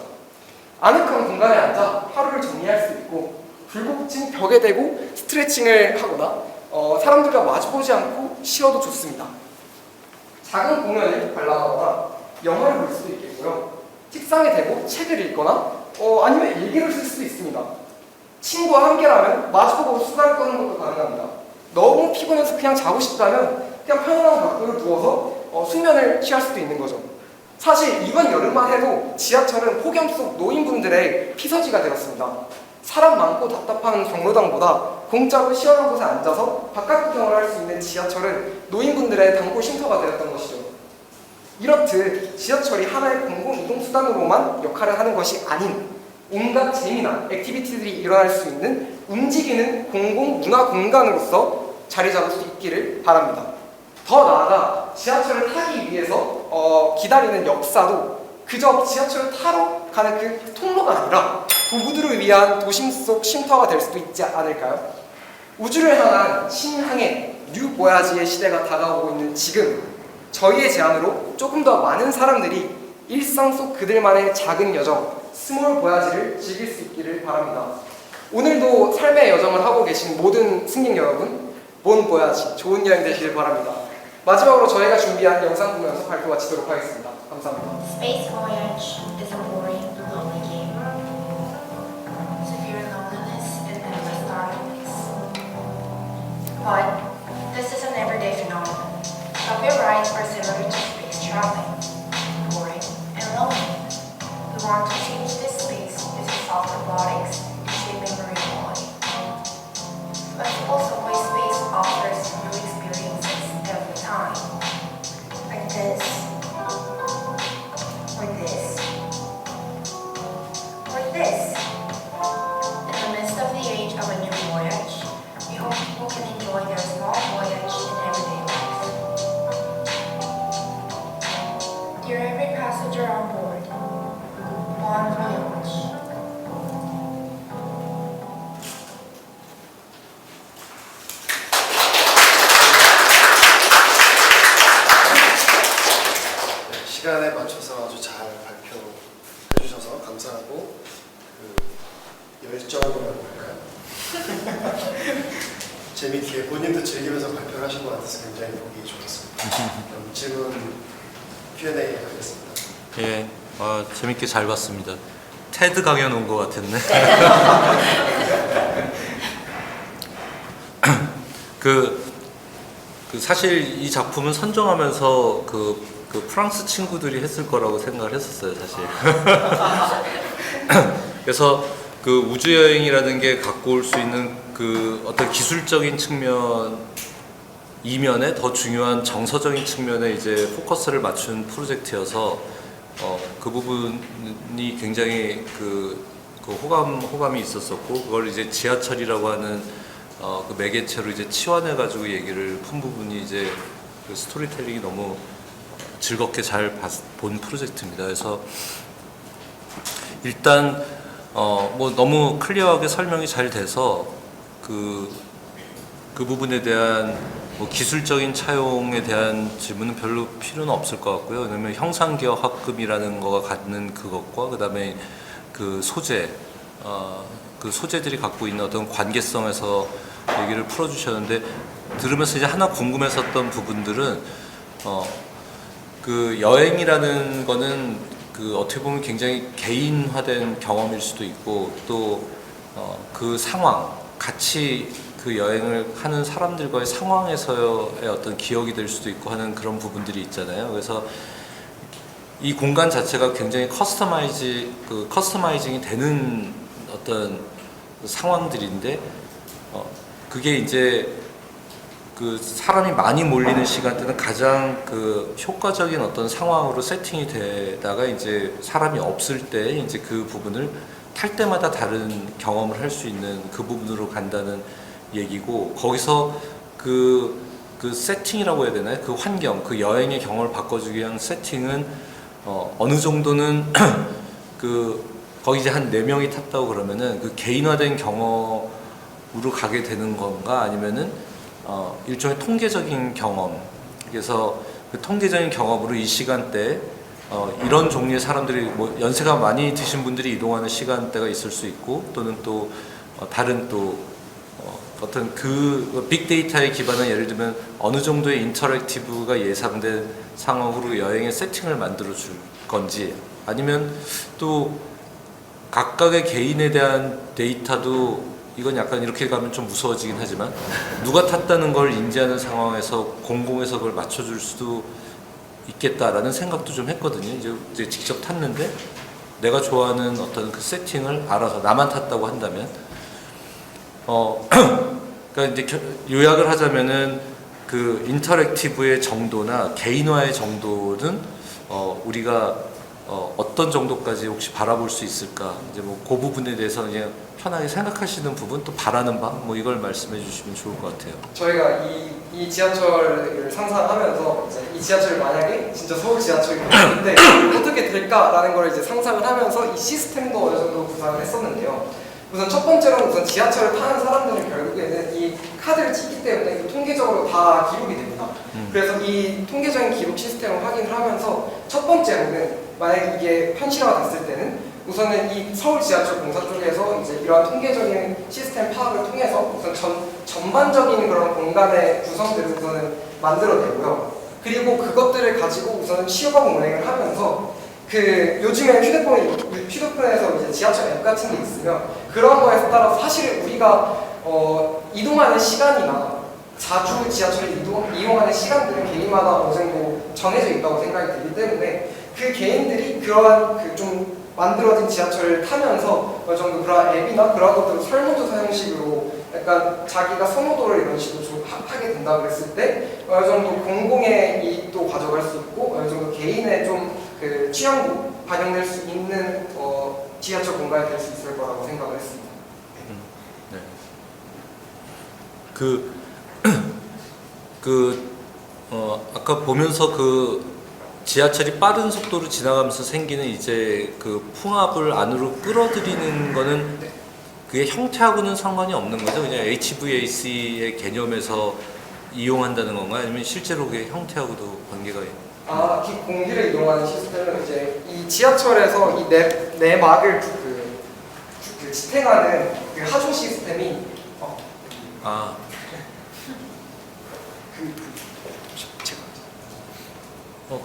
아늑한 공간에 앉아 하루를 정리할 수 있고 굴곡진 벽에 대고 스트레칭을 하거나 사람들과 마주보지 않고 쉬어도 좋습니다. 작은 공연을 관람하거나 영화를 볼 수도 있겠고요. 책상에 대고 책을 읽거나 아니면 일기를 쓸 수도 있습니다. 친구와 함께라면 마주보고 수다를 떠는 것도 가능합니다. 너무 피곤해서 그냥 자고 싶다면 그냥 편안한 각도로 누워서 숙면을 취할 수도 있는 거죠. 사실 이번 여름만 해도 지하철은 폭염 속 노인분들의 피서지가 되었습니다. 사람 많고 답답한 경로당보다 공짜로 시원한 곳에 앉아서 바깥 구경을 할 수 있는 지하철은 노인분들의 단골 쉼터가 되었던 것이죠. 이렇듯 지하철이 하나의 공공이동수단으로만 역할을 하는 것이 아닌 온갖 재미나 액티비티들이 일어날 수 있는 움직이는 공공문화공간으로서 자리 잡을 수 있기를 바랍니다. 더 나아가 지하철을 타기 위해서 기다리는 역사도 그저 지하철을 타러 가는 그 통로가 아니라 도구들을 위한 도심 속 쉼터가 될 수도 있지 않을까요? 우주를 향한 신항해 뉴 보야지의 시대가 다가오고 있는 지금 저희의 제안으로 조금 더 많은 사람들이 일상 속 그들만의 작은 여정 스몰 보야지를 즐길 수 있기를 바랍니다. 오늘도 삶의 여정을 하고 계신 모든 승객 여러분 본 보야지 좋은 여행 되시길 바랍니다. 마지막으로 저희가 준비한 영상 보면서 발표 마치도록 하겠습니다. 감사합니다. Space Voyage is a boring, lonely game. Severe loneliness is never starting place. But this is an everyday phenomenon. Some feel right or similar to space traveling, boring and lonely. We want to change this space using soft robotics and shaping marine quality. But also way space offers new experiences every time. Like this. Or this. Or this. In the midst of the age of a new voyage, we hope people can enjoy their small voyage in everyday life. Dear every passenger on board, bon voyage. 시간에 맞춰서 아주 잘 발표해 주셔서 감사하고 열정이라고 할까요? 재밌게 본인도 즐기면서 발표를 하신 것 같아서 굉장히 보기 좋았습니다. 그럼 질문 Q&A 하겠습니다. 예, 재밌게 잘 봤습니다. 테드 강연 온 것 같았네. 사실 이 작품은 선정하면서 그 프랑스 친구들이 했을 거라고 생각을 했었어요, 사실. 그래서 그 우주 여행이라는 게 갖고 올 수 있는 그 어떤 기술적인 측면 이면에 더 중요한 정서적인 측면에 이제 포커스를 맞춘 프로젝트여서 그 부분이 굉장히 그 호감이 있었었고 그걸 이제 지하철이라고 하는 그 매개체로 이제 치환해 가지고 얘기를 푼 부분이 이제 그 스토리텔링이 너무 즐겁게 잘 본 프로젝트입니다. 그래서 일단 뭐 너무 클리어하게 설명이 잘 돼서 그 부분에 대한 뭐 기술적인 차용에 대한 질문은 별로 필요는 없을 것 같고요. 왜냐면 형상기억 합금이라는 거가 갖는 그것과 그 다음에 그 소재 그 소재들이 갖고 있는 어떤 관계성에서 얘기를 풀어주셨는데, 들으면서 이제 하나 궁금했었던 부분들은 그 여행이라는 거는 그 어떻게 보면 굉장히 개인화된 경험일 수도 있고, 또 그 상황, 같이 그 여행을 하는 사람들과의 상황에서의 어떤 기억이 될 수도 있고 하는 그런 부분들이 있잖아요. 그래서 이 공간 자체가 굉장히 커스터마이징이 되는 어떤 상황들인데, 그게 이제 그 사람이 많이 몰리는 시간대는 가장 그 효과적인 어떤 상황으로 세팅이 되다가, 이제 사람이 없을 때 이제 그 부분을 탈 때마다 다른 경험을 할 수 있는 그 부분으로 간다는 얘기고, 거기서 그 세팅이라고 해야 되나요? 그 환경, 그 여행의 경험을 바꿔주기 위한 세팅은 어느 정도는 거기 이제 한 4명이 탔다고 그러면은 그 개인화된 경험으로 가게 되는 건가, 아니면은 일종의 통계적인 경험, 그래서 그 통계적인 경험으로 이 시간대 이런 종류의 사람들이, 뭐 연세가 많이 드신 분들이 이동하는 시간대가 있을 수 있고, 또는 또 다른 또 어떤 그 빅데이터에 기반한, 예를 들면 어느 정도의 인터랙티브가 예상된 상황으로 여행의 세팅을 만들어 줄 건지, 아니면 또 각각의 개인에 대한 데이터도, 이건 약간 이렇게 가면 좀 무서워지긴 하지만, 누가 탔다는 걸 인지하는 상황에서 공공에서 그걸 맞춰줄 수도 있겠다라는 생각도 좀 했거든요. 이제 직접 탔는데 내가 좋아하는 어떤 그 세팅을 알아서, 나만 탔다고 한다면, 그러니까 이제 요약을 하자면은 그 인터랙티브의 정도나 개인화의 정도는 우리가 어떤 정도까지 혹시 바라볼 수 있을까, 이제 뭐 그 부분에 대해서 그냥 편하게 생각하시는 부분, 또 바라는 바, 뭐 이걸 말씀해 주시면 좋을 것 같아요. 저희가 이 지하철을 상상하면서, 이제 이 지하철이 만약에 진짜 서울 지하철인데 어떻게 될까라는 걸 이제 상상을 하면서 이 시스템도 어느 정도 구상을 했었는데요. 우선 첫 번째로는, 우선 지하철을 타는 사람들은 결국에는 이 카드를 찍기 때문에 이 통계적으로 다 기록이 됩니다. 그래서 이 통계적인 기록 시스템을 확인을 하면서, 첫 번째로는 만약에 이게 현실화가 됐을 때는 우선은 이 서울 지하철 공사 쪽에서 이제 이러한 통계적인 시스템 파악을 통해서 우선 전반적인 그런 공간의 구성들을 우선은 만들어내고요. 그리고 그것들을 가지고 우선은 시효방 운행을 하면서, 그 요즘에 휴대폰에서 이제 지하철 앱 같은 게 있으면 그런 거에 따라서 사실 우리가 이동하는 시간이나 자주 지하철을 이용하는 시간들은 개인마다 어느 정도 정해져 있다고 생각이 들기 때문에, 그 개인들이 그러한 그 좀 만들어진 지하철을 타면서 어느 정도 그런 앱이나 그런 것들을 설문조사 형식으로 약간 자기가 선호도를 이런 식으로 좀 하게 된다고 했을 때 어느 정도 공공의 이익도 가져갈 수 있고, 어느 정도 개인의 좀 그 취향도 반영될 수 있는 지하철 공간이 될 수 있을 거라고 생각을 했습니다. 네. 아까 보면서 그 지하철이 빠른 속도로 지나가면서 생기는 이제 그 풍압을 안으로 끌어들이는 거는, 그게 형태하고는 상관이 없는 거죠? 그냥 HVAC의 개념에서 이용한다는 건가요? 아니면 실제로 그게 형태하고도 관계가 있나요? 이 공기를 이용하는 시스템은 이제 이 지하철에서 이 내막을 그 지탱하는 그 하중 시스템이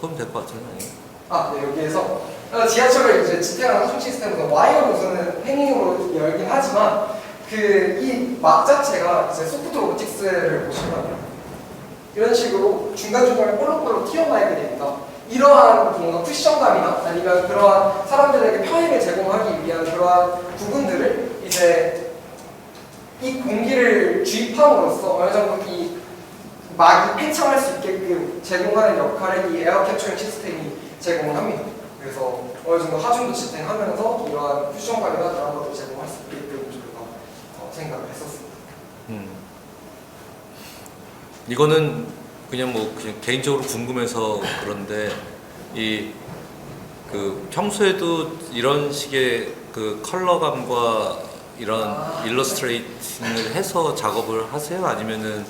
그럼 될 것 같은데. 네, 여기에서 지하철을 이제 지탱하는 하중 시스템은 와이어로 우선은 행잉으로 열긴 하지만, 이 막 자체가 이제 소프트 로보틱스를 보시면 이런 식으로 중간중간에 볼록볼록 튀어나오게 됩니다. 이러한 뭔가 쿠션감이나 아니면 그러한 사람들에게 편의를 제공하기 위한 그러한 부분들을 이제 이 공기를 주입함으로써 어느 정도 이 막이 팽창할 수 있게끔 제공하는 역할을 이 에어 캡처링 시스템이 제공을 합니다. 그래서 어느 정도 하중도 지탱하면서 이러한 쿠션감이나 그런 것도 제공할 수 있게끔 저희가 생각을 했었습니다. 이거는 그냥 개인적으로 궁금해서 그런데, 평소에도 이런 식의 그 컬러감과 이런 일러스트레이팅을 해서 작업을 하세요? 아니면은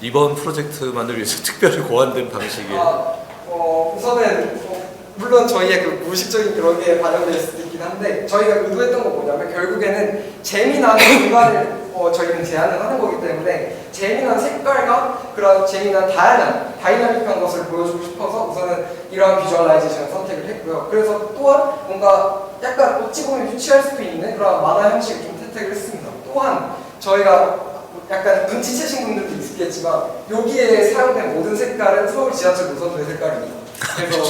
이번 프로젝트만을 위해서 특별히 고안된 방식이에요? 우선은 물론 저희의 그 무의식적인 그런 게 반영될 수도 있긴 한데 저희가 의도했던 건 뭐냐면 결국에는 재미난 공간을 저희는 제안을 하는 거기 때문에 재미난 색깔과 그런 재미난 다양한 다이나믹한 것을 보여주고 싶어서 우선은 이러한 비주얼라이제이션을 선택을 했고요. 그래서 또한 뭔가 약간 어찌 보면 유치할 수도 있는 그런 만화 형식을 좀 선택을 했습니다. 또한 저희가 약간 눈치채신 분들도 있겠지만 여기에 사용된 모든 색깔은 서울 지하철 노선도의 색깔입니다. 그래서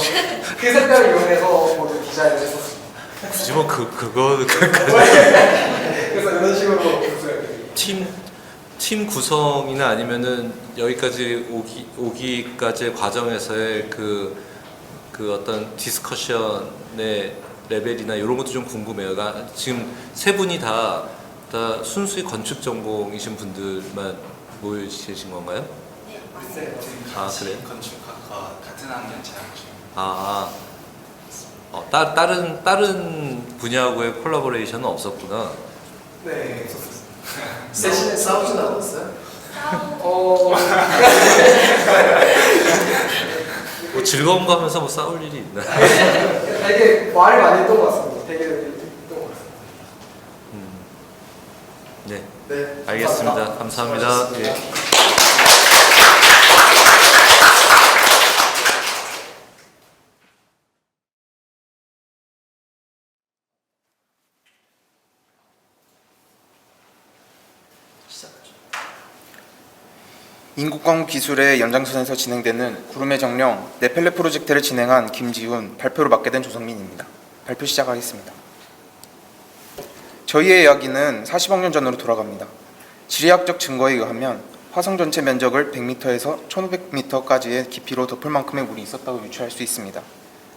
그 색깔을 이용해서 모두 디자인을 했었습니다. 굳이 뭐 그거 그래서 이런 식으로 구성을 팀 구성이나 아니면은 여기까지 오기까지의 과정에서의 그 어떤 디스커션의 레벨이나 이런 것도 좀 궁금해요. 지금 세 분이 다 순수히 건축 전공이신 분들만 모여 계신 건가요? 네, 네. 아 그래요? 건축학과 같은 학년 재학 중. 다른 분야하고의 콜라보레이션은 없었구나. 네. 세션에 싸우진 않았어요? 뭐 즐거운 거 하면서 뭐 싸울 일이 있나? 되게 말을 많이 했던 것 같습니다. 되게 했던 것 같습니다. 네, 네. 알겠습니다. 감사합니다. 수고하셨습니다. 예. 인국광후 기술의 연장선에서 진행되는 구름의 정령 네펠레 프로젝트를 진행한 김지훈, 발표를 맡게 된 조성민입니다. 발표 시작하겠습니다. 저희의 이야기는 40억 년 전으로 돌아갑니다. 지리학적 증거에 의하면 화성 전체 면적을 100m에서 1500m까지의 깊이로 덮을 만큼의 물이 있었다고 유추할 수 있습니다.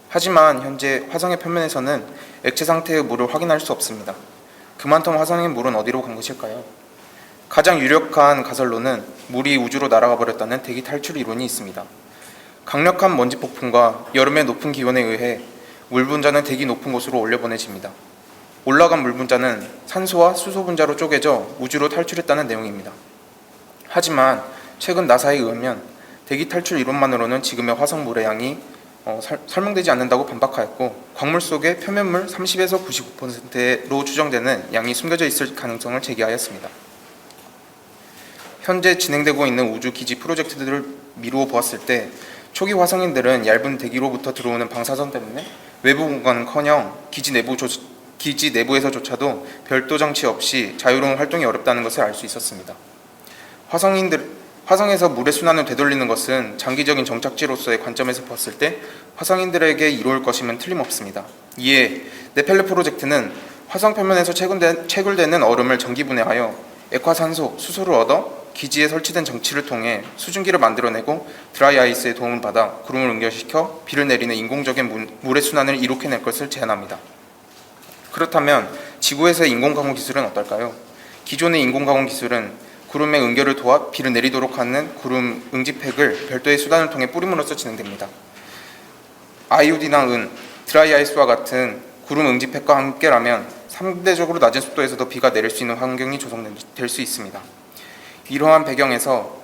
하지만 현재 화성의 표면에서는 액체 상태의 물을 확인할 수 없습니다. 그만큼 화성의 물은 어디로 간 것일까요? 가장 유력한 가설로는 물이 우주로 날아가 버렸다는 대기 탈출 이론이 있습니다. 강력한 먼지 폭풍과 여름의 높은 기온에 의해 물 분자는 대기 높은 곳으로 올려보내집니다. 올라간 물 분자는 산소와 수소 분자로 쪼개져 우주로 탈출했다는 내용입니다. 하지만 최근 나사에 의하면 대기 탈출 이론만으로는 지금의 화성 물의 양이 설명되지 않는다고 반박하였고, 광물 속의 표면물 30에서 99%로 추정되는 양이 숨겨져 있을 가능성을 제기하였습니다. 현재 진행되고 있는 우주 기지 프로젝트들을 미루어 보았을 때 초기 화성인들은 얇은 대기로부터 들어오는 방사선 때문에 외부 공간은커녕 기지 내부에서조차도 별도 장치 없이 자유로운 활동이 어렵다는 것을 알 수 있었습니다. 화성에서 물의 순환을 되돌리는 것은 장기적인 정착지로서의 관점에서 봤을 때 화성인들에게 이로울 것임은 틀림없습니다. 이에 네펠레 프로젝트는 화성 표면에서 채굴되는 얼음을 전기분해하여 액화산소, 수소를 얻어 기지에 설치된 장치를 통해 수증기를 만들어내고 드라이 아이스의 도움을 받아 구름을 응결시켜 비를 내리는 인공적인 물의 순환을 이룩해낼 것을 제안합니다. 그렇다면 지구에서의 인공강우 기술은 어떨까요? 기존의 인공강우 기술은 구름의 응결을 도와 비를 내리도록 하는 구름 응집팩을 별도의 수단을 통해 뿌림으로써 진행됩니다. 아이오디나 은, 드라이 아이스와 같은 구름 응집팩과 함께라면 상대적으로 낮은 속도에서도 비가 내릴 수 있는 환경이 조성될 수 있습니다. 이러한 배경에서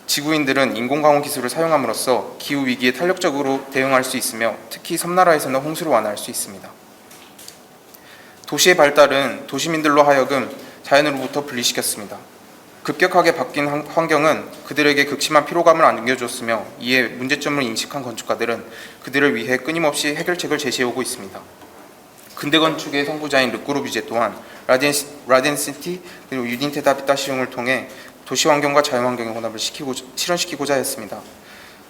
지구인들은 인공강우 기술을 사용함으로써 기후위기에 탄력적으로 대응할 수 있으며 특히 섬나라에서는 홍수를 완화할 수 있습니다. 도시의 발달은 도시민들로 하여금 자연으로부터 분리시켰습니다. 급격하게 바뀐 환경은 그들에게 극심한 피로감을 안겨주었으며 이에 문제점을 인식한 건축가들은 그들을 위해 끊임없이 해결책을 제시해오고 있습니다. 근대 건축의 선구자인 르꼬르비제 또한 라덴시티 그리고 유닌테 다비타 시용을 통해 도시 환경과 자연 환경의 혼합을 실현시키고자 했습니다.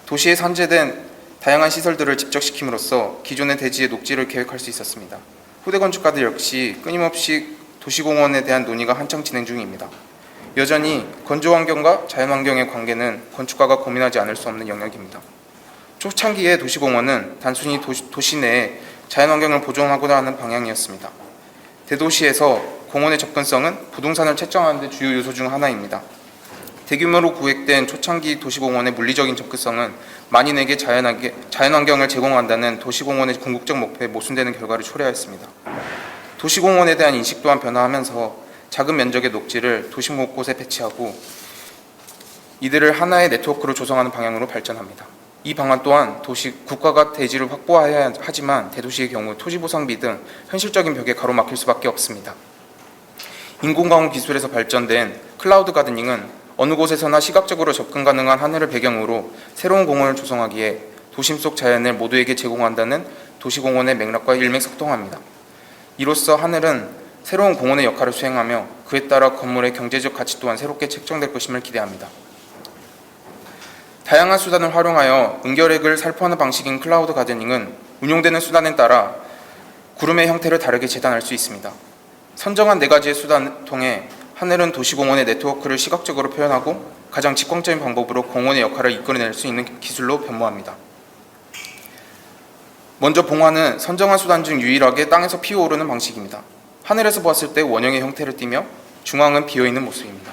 도시에 산재된 다양한 시설들을 집적시킴으로써 기존의 대지의 녹지를 계획할 수 있었습니다. 후대 건축가들 역시 끊임없이 도시공원에 대한 논의가 한창 진행 중입니다. 여전히 건조 환경과 자연 환경의 관계는 건축가가 고민하지 않을 수 없는 영역입니다. 초창기의 도시공원은 단순히 도시 내에 자연 환경을 보존하고자 하는 방향이었습니다. 대도시에서 공원의 접근성은 부동산을 책정하는 데 주요 요소 중 하나입니다. 대규모로 구획된 초창기 도시공원의 물리적인 접근성은 만인에게 자연 환경을 제공한다는 도시공원의 궁극적 목표에 모순되는 결과를 초래하였습니다. 도시공원에 대한 인식 또한 변화하면서 작은 면적의 녹지를 도시 곳곳에 배치하고 이들을 하나의 네트워크로 조성하는 방향으로 발전합니다. 이 방안 또한 국가가 대지를 확보해야 하지만 대도시의 경우 토지 보상비 등 현실적인 벽에 가로막힐 수밖에 없습니다. 인공광원 기술에서 발전된 클라우드 가드닝은 어느 곳에서나 시각적으로 접근 가능한 하늘을 배경으로 새로운 공원을 조성하기에 도심 속 자연을 모두에게 제공한다는 도시공원의 맥락과 일맥상통합니다. 이로써 하늘은 새로운 공원의 역할을 수행하며 그에 따라 건물의 경제적 가치 또한 새롭게 책정될 것임을 기대합니다. 다양한 수단을 활용하여 은결핵을 살포하는 방식인 클라우드 가드닝은 운용되는 수단에 따라 구름의 형태를 다르게 재단할 수 있습니다. 선정한 4가지의 수단을 통해 하늘은 도시공원의 네트워크를 시각적으로 표현하고 가장 직관적인 방법으로 공원의 역할을 이끌어낼 수 있는 기술로 변모합니다. 먼저 봉화는 선정한 수단 중 유일하게 땅에서 피어오르는 방식입니다. 하늘에서 보았을 때 원형의 형태를 띠며 중앙은 비어있는 모습입니다.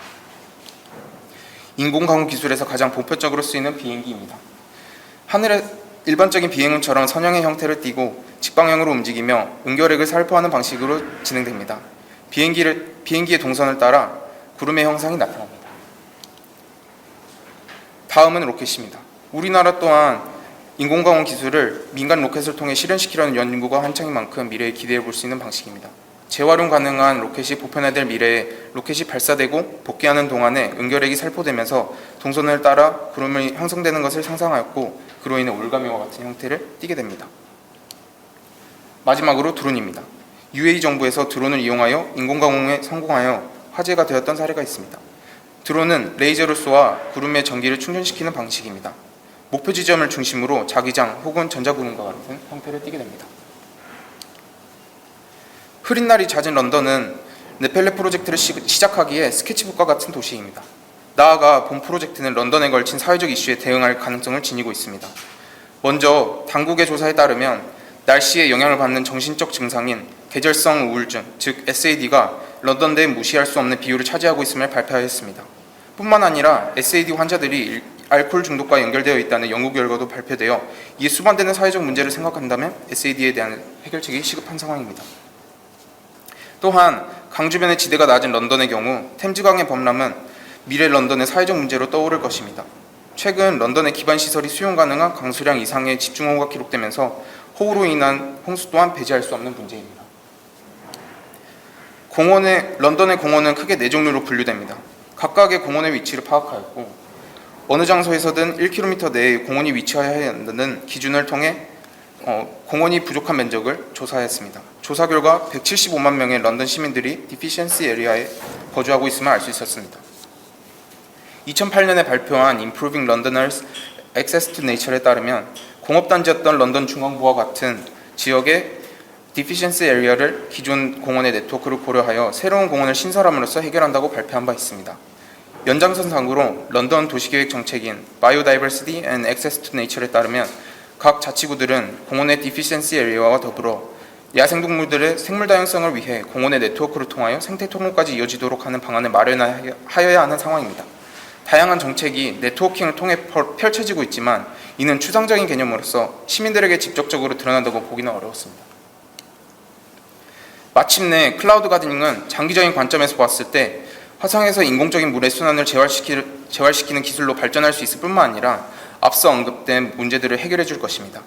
인공광원 기술에서 가장 보편적으로 쓰이는 비행기입니다. 하늘의 일반적인 비행운처럼 선형의 형태를 띠고 직방향으로 움직이며 은결핵을 살포하는 방식으로 진행됩니다. 비행기의 동선을 따라 구름의 형상이 나타납니다. 다음은 로켓입니다. 우리나라 또한 인공광원 기술을 민간 로켓을 통해 실현시키려는 연구가 한창인 만큼 미래에 기대해 볼 수 있는 방식입니다. 재활용 가능한 로켓이 보편화될 미래에 로켓이 발사되고 복귀하는 동안에 은결핵이 살포되면서 동선을 따라 구름이 형성되는 것을 상상하였고 그로 인해 올가미와 같은 형태를 띠게 됩니다. 마지막으로 드론입니다. UAE 정부에서 드론을 이용하여 인공광원에 성공하여 화제가 되었던 사례가 있습니다. 드론은 레이저를 쏘아 구름에 전기를 충전시키는 방식입니다. 목표 지점을 중심으로 자기장 혹은 전자구름과 같은 형태를 띠게 됩니다. 흐린 날이 잦은 런던은 네펠레 프로젝트를 시작하기에 스케치북과 같은 도시입니다. 나아가 본 프로젝트는 런던에 걸친 사회적 이슈에 대응할 가능성을 지니고 있습니다. 먼저 당국의 조사에 따르면 날씨에 영향을 받는 정신적 증상인 계절성 우울증, 즉 SAD가 런던 내에 무시할 수 없는 비율을 차지하고 있음을 발표하였습니다. 뿐만 아니라 SAD 환자들이 알코올 중독과 연결되어 있다는 연구 결과도 발표되어 이에 수반되는 사회적 문제를 생각한다면 SAD에 대한 해결책이 시급한 상황입니다. 또한 강 주변의 지대가 낮은 런던의 경우 템즈강의 범람은 미래 런던의 사회적 문제로 떠오를 것입니다. 최근 런던의 기반 시설이 수용 가능한 강수량 이상의 집중호우가 기록되면서 호우로 인한 홍수 또한 배제할 수 없는 문제입니다. 런던의 공원은 크게 4종류로 분류됩니다. 각각의 공원의 위치를 파악하였고 어느 장소에서든 1km 내에 공원이 위치하여야 한다는 기준을 통해 공원이 부족한 면적을 조사했습니다. 조사 결과 175만 명의 런던 시민들이 디피션시 에리아에 거주하고 있음을 알 수 있었습니다. 2008년에 발표한 Improving Londoners' Access to Nature에 따르면 공업단지였던 런던 중앙부와 같은 지역의 디피션시 에리아를 기존 공원의 네트워크를 고려하여 새로운 공원을 신설함으로써 해결한다고 발표한 바 있습니다. 연장선상으로 런던 도시계획 정책인 Biodiversity and Access to Nature에 따르면 각 자치구들은 공원의 디피션시 에리아와 더불어 야생동물들의 생물 다양성을 위해 공원의 네트워크를 통하여 생태 통로까지 이어지도록 하는 방안을 마련하여야 하는 상황입니다. 다양한 정책이 네트워킹을 통해 펼쳐지고 있지만 이는 추상적인 개념으로서 시민들에게 직접적으로 드러난다고 보기는 어려웠습니다. 마침내 클라우드 가드닝은 장기적인 관점에서 봤을 때 화성에서 인공적인 물의 순환을 재활시키는 기술로 발전할 수 있을 뿐만 아니라 앞서 언급된 문제들을 해결해 줄 것입니다.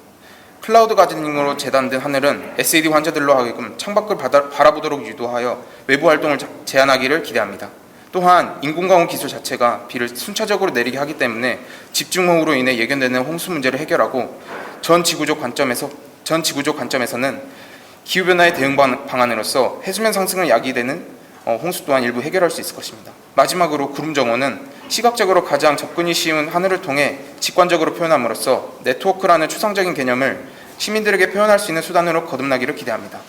클라우드 가드닝으로 재단된 하늘은 SAD 환자들로 하여금 창밖을 바라보도록 유도하여 외부 활동을 제한하기를 기대합니다. 또한 인공광원 기술 자체가 비를 순차적으로 내리게 하기 때문에 집중호우로 인해 예견되는 홍수 문제를 해결하고 전 지구적 관점에서는 기후변화의 대응 방안으로서 해수면 상승을 야기되는 홍수 또한 일부 해결할 수 있을 것입니다. 마지막으로 구름 정원은 시각적으로 가장 접근이 쉬운 하늘을 통해 직관적으로 표현함으로써 네트워크라는 추상적인 개념을 시민들에게 표현할 수 있는 수단으로 거듭나기를 기대합니다.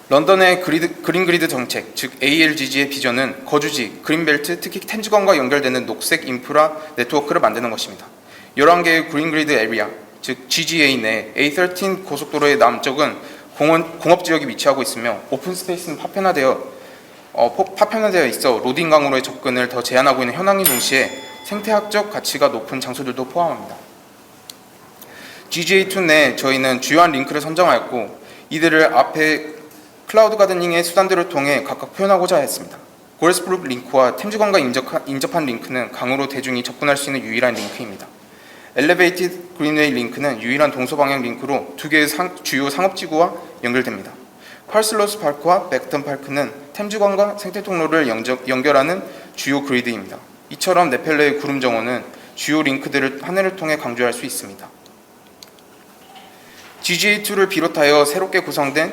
런던의 그린 그리드 정책, 즉 ALGG의 비전은 거주지, 그린벨트, 특히 템즈강과 연결되는 녹색 인프라 네트워크를 만드는 것입니다. 11개의 그린 그리드 에리아, 즉 GGA 내 A13 고속도로의 남쪽은 공업지역이 위치하고 있으며 오픈 스페이스는 파편화되어 있어 로딩강으로의 접근을 더 제한하고 있는 현황인 동시에 생태학적 가치가 높은 장소들도 포함합니다. GGA2 내 저희는 주요한 링크를 선정하였고 이들을 앞에 클라우드 가드닝의 수단들을 통해 각각 표현하고자 했습니다. 고레스브룩 링크와 템즈강과 인접한 링크는 강으로 대중이 접근할 수 있는 유일한 링크입니다. 엘리베이티드 그린웨이 링크는 유일한 동서방향 링크로 두 개의 주요 상업지구와 연결됩니다. 펄슬로스 파크와 맥턴 파크는 템즈강과 생태통로를 연결하는 주요 그리드입니다. 이처럼 네펠레의 구름 정원은 주요 링크들을 하늘을 통해 강조할 수 있습니다. GGA2를 비롯하여 새롭게 구성된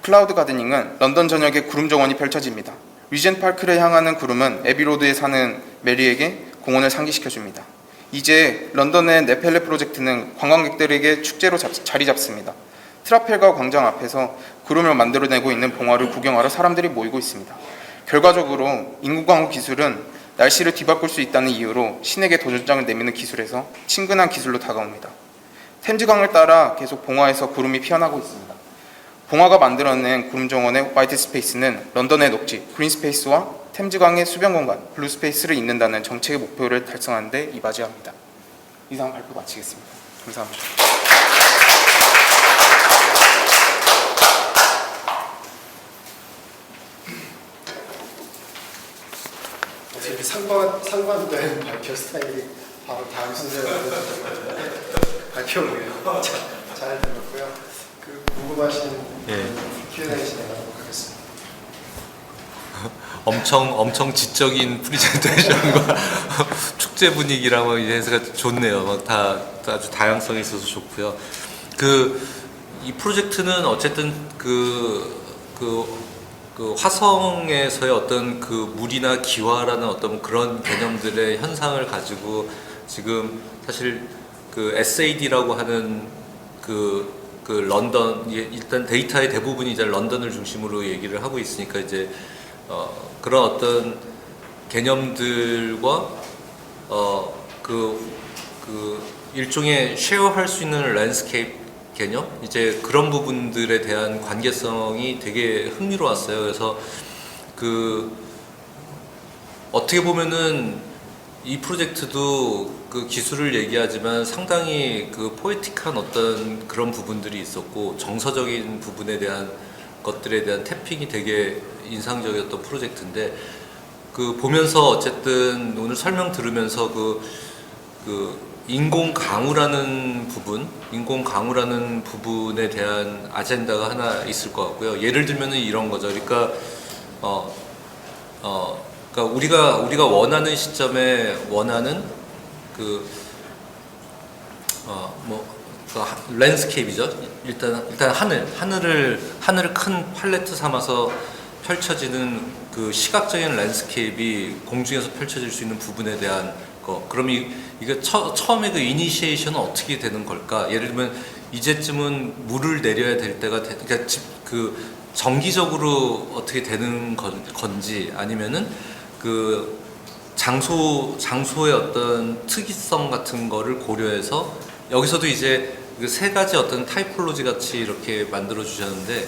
클라우드 가드닝은 런던 전역에 구름 정원이 펼쳐집니다. 리젠트 파크를 향하는 구름은 에비로드에 사는 메리에게 공원을 상기시켜줍니다. 이제 런던의 네펠레 프로젝트는 관광객들에게 축제로 자리 잡습니다. 트라펠가 광장 앞에서 구름을 만들어내고 있는 봉화를 구경하러 사람들이 모이고 있습니다. 결과적으로 인공광우 기술은 날씨를 뒤바꿀 수 있다는 이유로 신에게 도전장을 내미는 기술에서 친근한 기술로 다가옵니다. 템즈강을 따라 계속 봉화에서 구름이 피어나고 있습니다. 봉화가 만들어낸 구름 정원의 화이트 스페이스는 런던의 녹지, 그린 스페이스와 템즈강의 수변 공간, 블루 스페이스를 잇는다는 정책의 목표를 달성하는 데 이바지합니다. 이상 발표 마치겠습니다. 감사합니다. 어차피 상반된 발표 스타일이 바로 다음 순서로 발표네요. 잘 들었고요. 궁금하신 Q&A 진행하도록 하겠습니다. 엄청 지적인 프레젠테이션과 축제 분위기라고 해서 좋네요. 막 다 아주 다양성이 있어서 좋고요. 이 프로젝트는 어쨌든 화성에서의 어떤 물이나 기화라는 어떤 그런 개념들의 현상을 가지고 지금 사실 SAD라고 하는 런던, 일단 데이터의 대부분이 이제 런던을 중심으로 얘기를 하고 있으니까 이제 그런 어떤 개념들과 일종의 쉐어할 수 있는 랜드스케이프 개념, 이제 그런 부분들에 대한 관계성이 되게 흥미로웠어요. 그래서 어떻게 보면은 이 프로젝트도 기술을 얘기하지만 상당히 포에틱한 어떤 그런 부분들이 있었고, 정서적인 부분에 대한 것들에 대한 태핑이 되게 인상적이었던 프로젝트인데, 보면서 어쨌든 오늘 설명 들으면서 인공 강우라는 부분에 대한 아젠다가 하나 있을 것 같고요. 예를 들면은 이런 거죠. 그러니까 우리가 원하는 시점에 원하는 랜드스케이프이죠. 일단 하늘을 큰 팔레트 삼아서 펼쳐지는 시각적인 랜드스케이프이 공중에서 펼쳐질 수 있는 부분에 대한 거. 그럼 이게 처음에 이니시에이션은 어떻게 되는 걸까? 예를 들면 이제쯤은 물을 내려야 될 때가 그러니까 정기적으로 어떻게 되는 건지, 아니면은 장소의 어떤 특이성 같은 거를 고려해서, 여기서도 이제 세 가지 어떤 타이폴로지 같이 이렇게 만들어 주셨는데,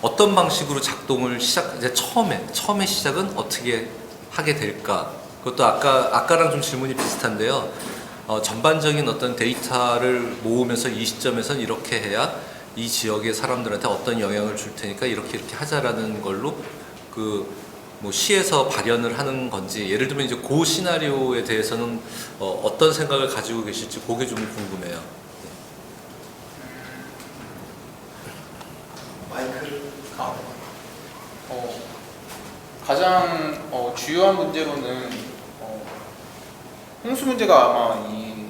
어떤 방식으로 작동을 이제 처음에 시작은 어떻게 하게 될까? 그것도 아까랑 좀 질문이 비슷한데요. 전반적인 어떤 데이터를 모으면서 이 시점에선 이렇게 해야 이 지역의 사람들한테 어떤 영향을 줄 테니까 이렇게 하자라는 걸로 시에서 발현을 하는 건지, 예를 들면 이제 그 시나리오에 대해서는 어떤 생각을 가지고 계실지 그게 좀 궁금해요. 마이크를 가장 주요한 문제로는 홍수 문제가 아마 이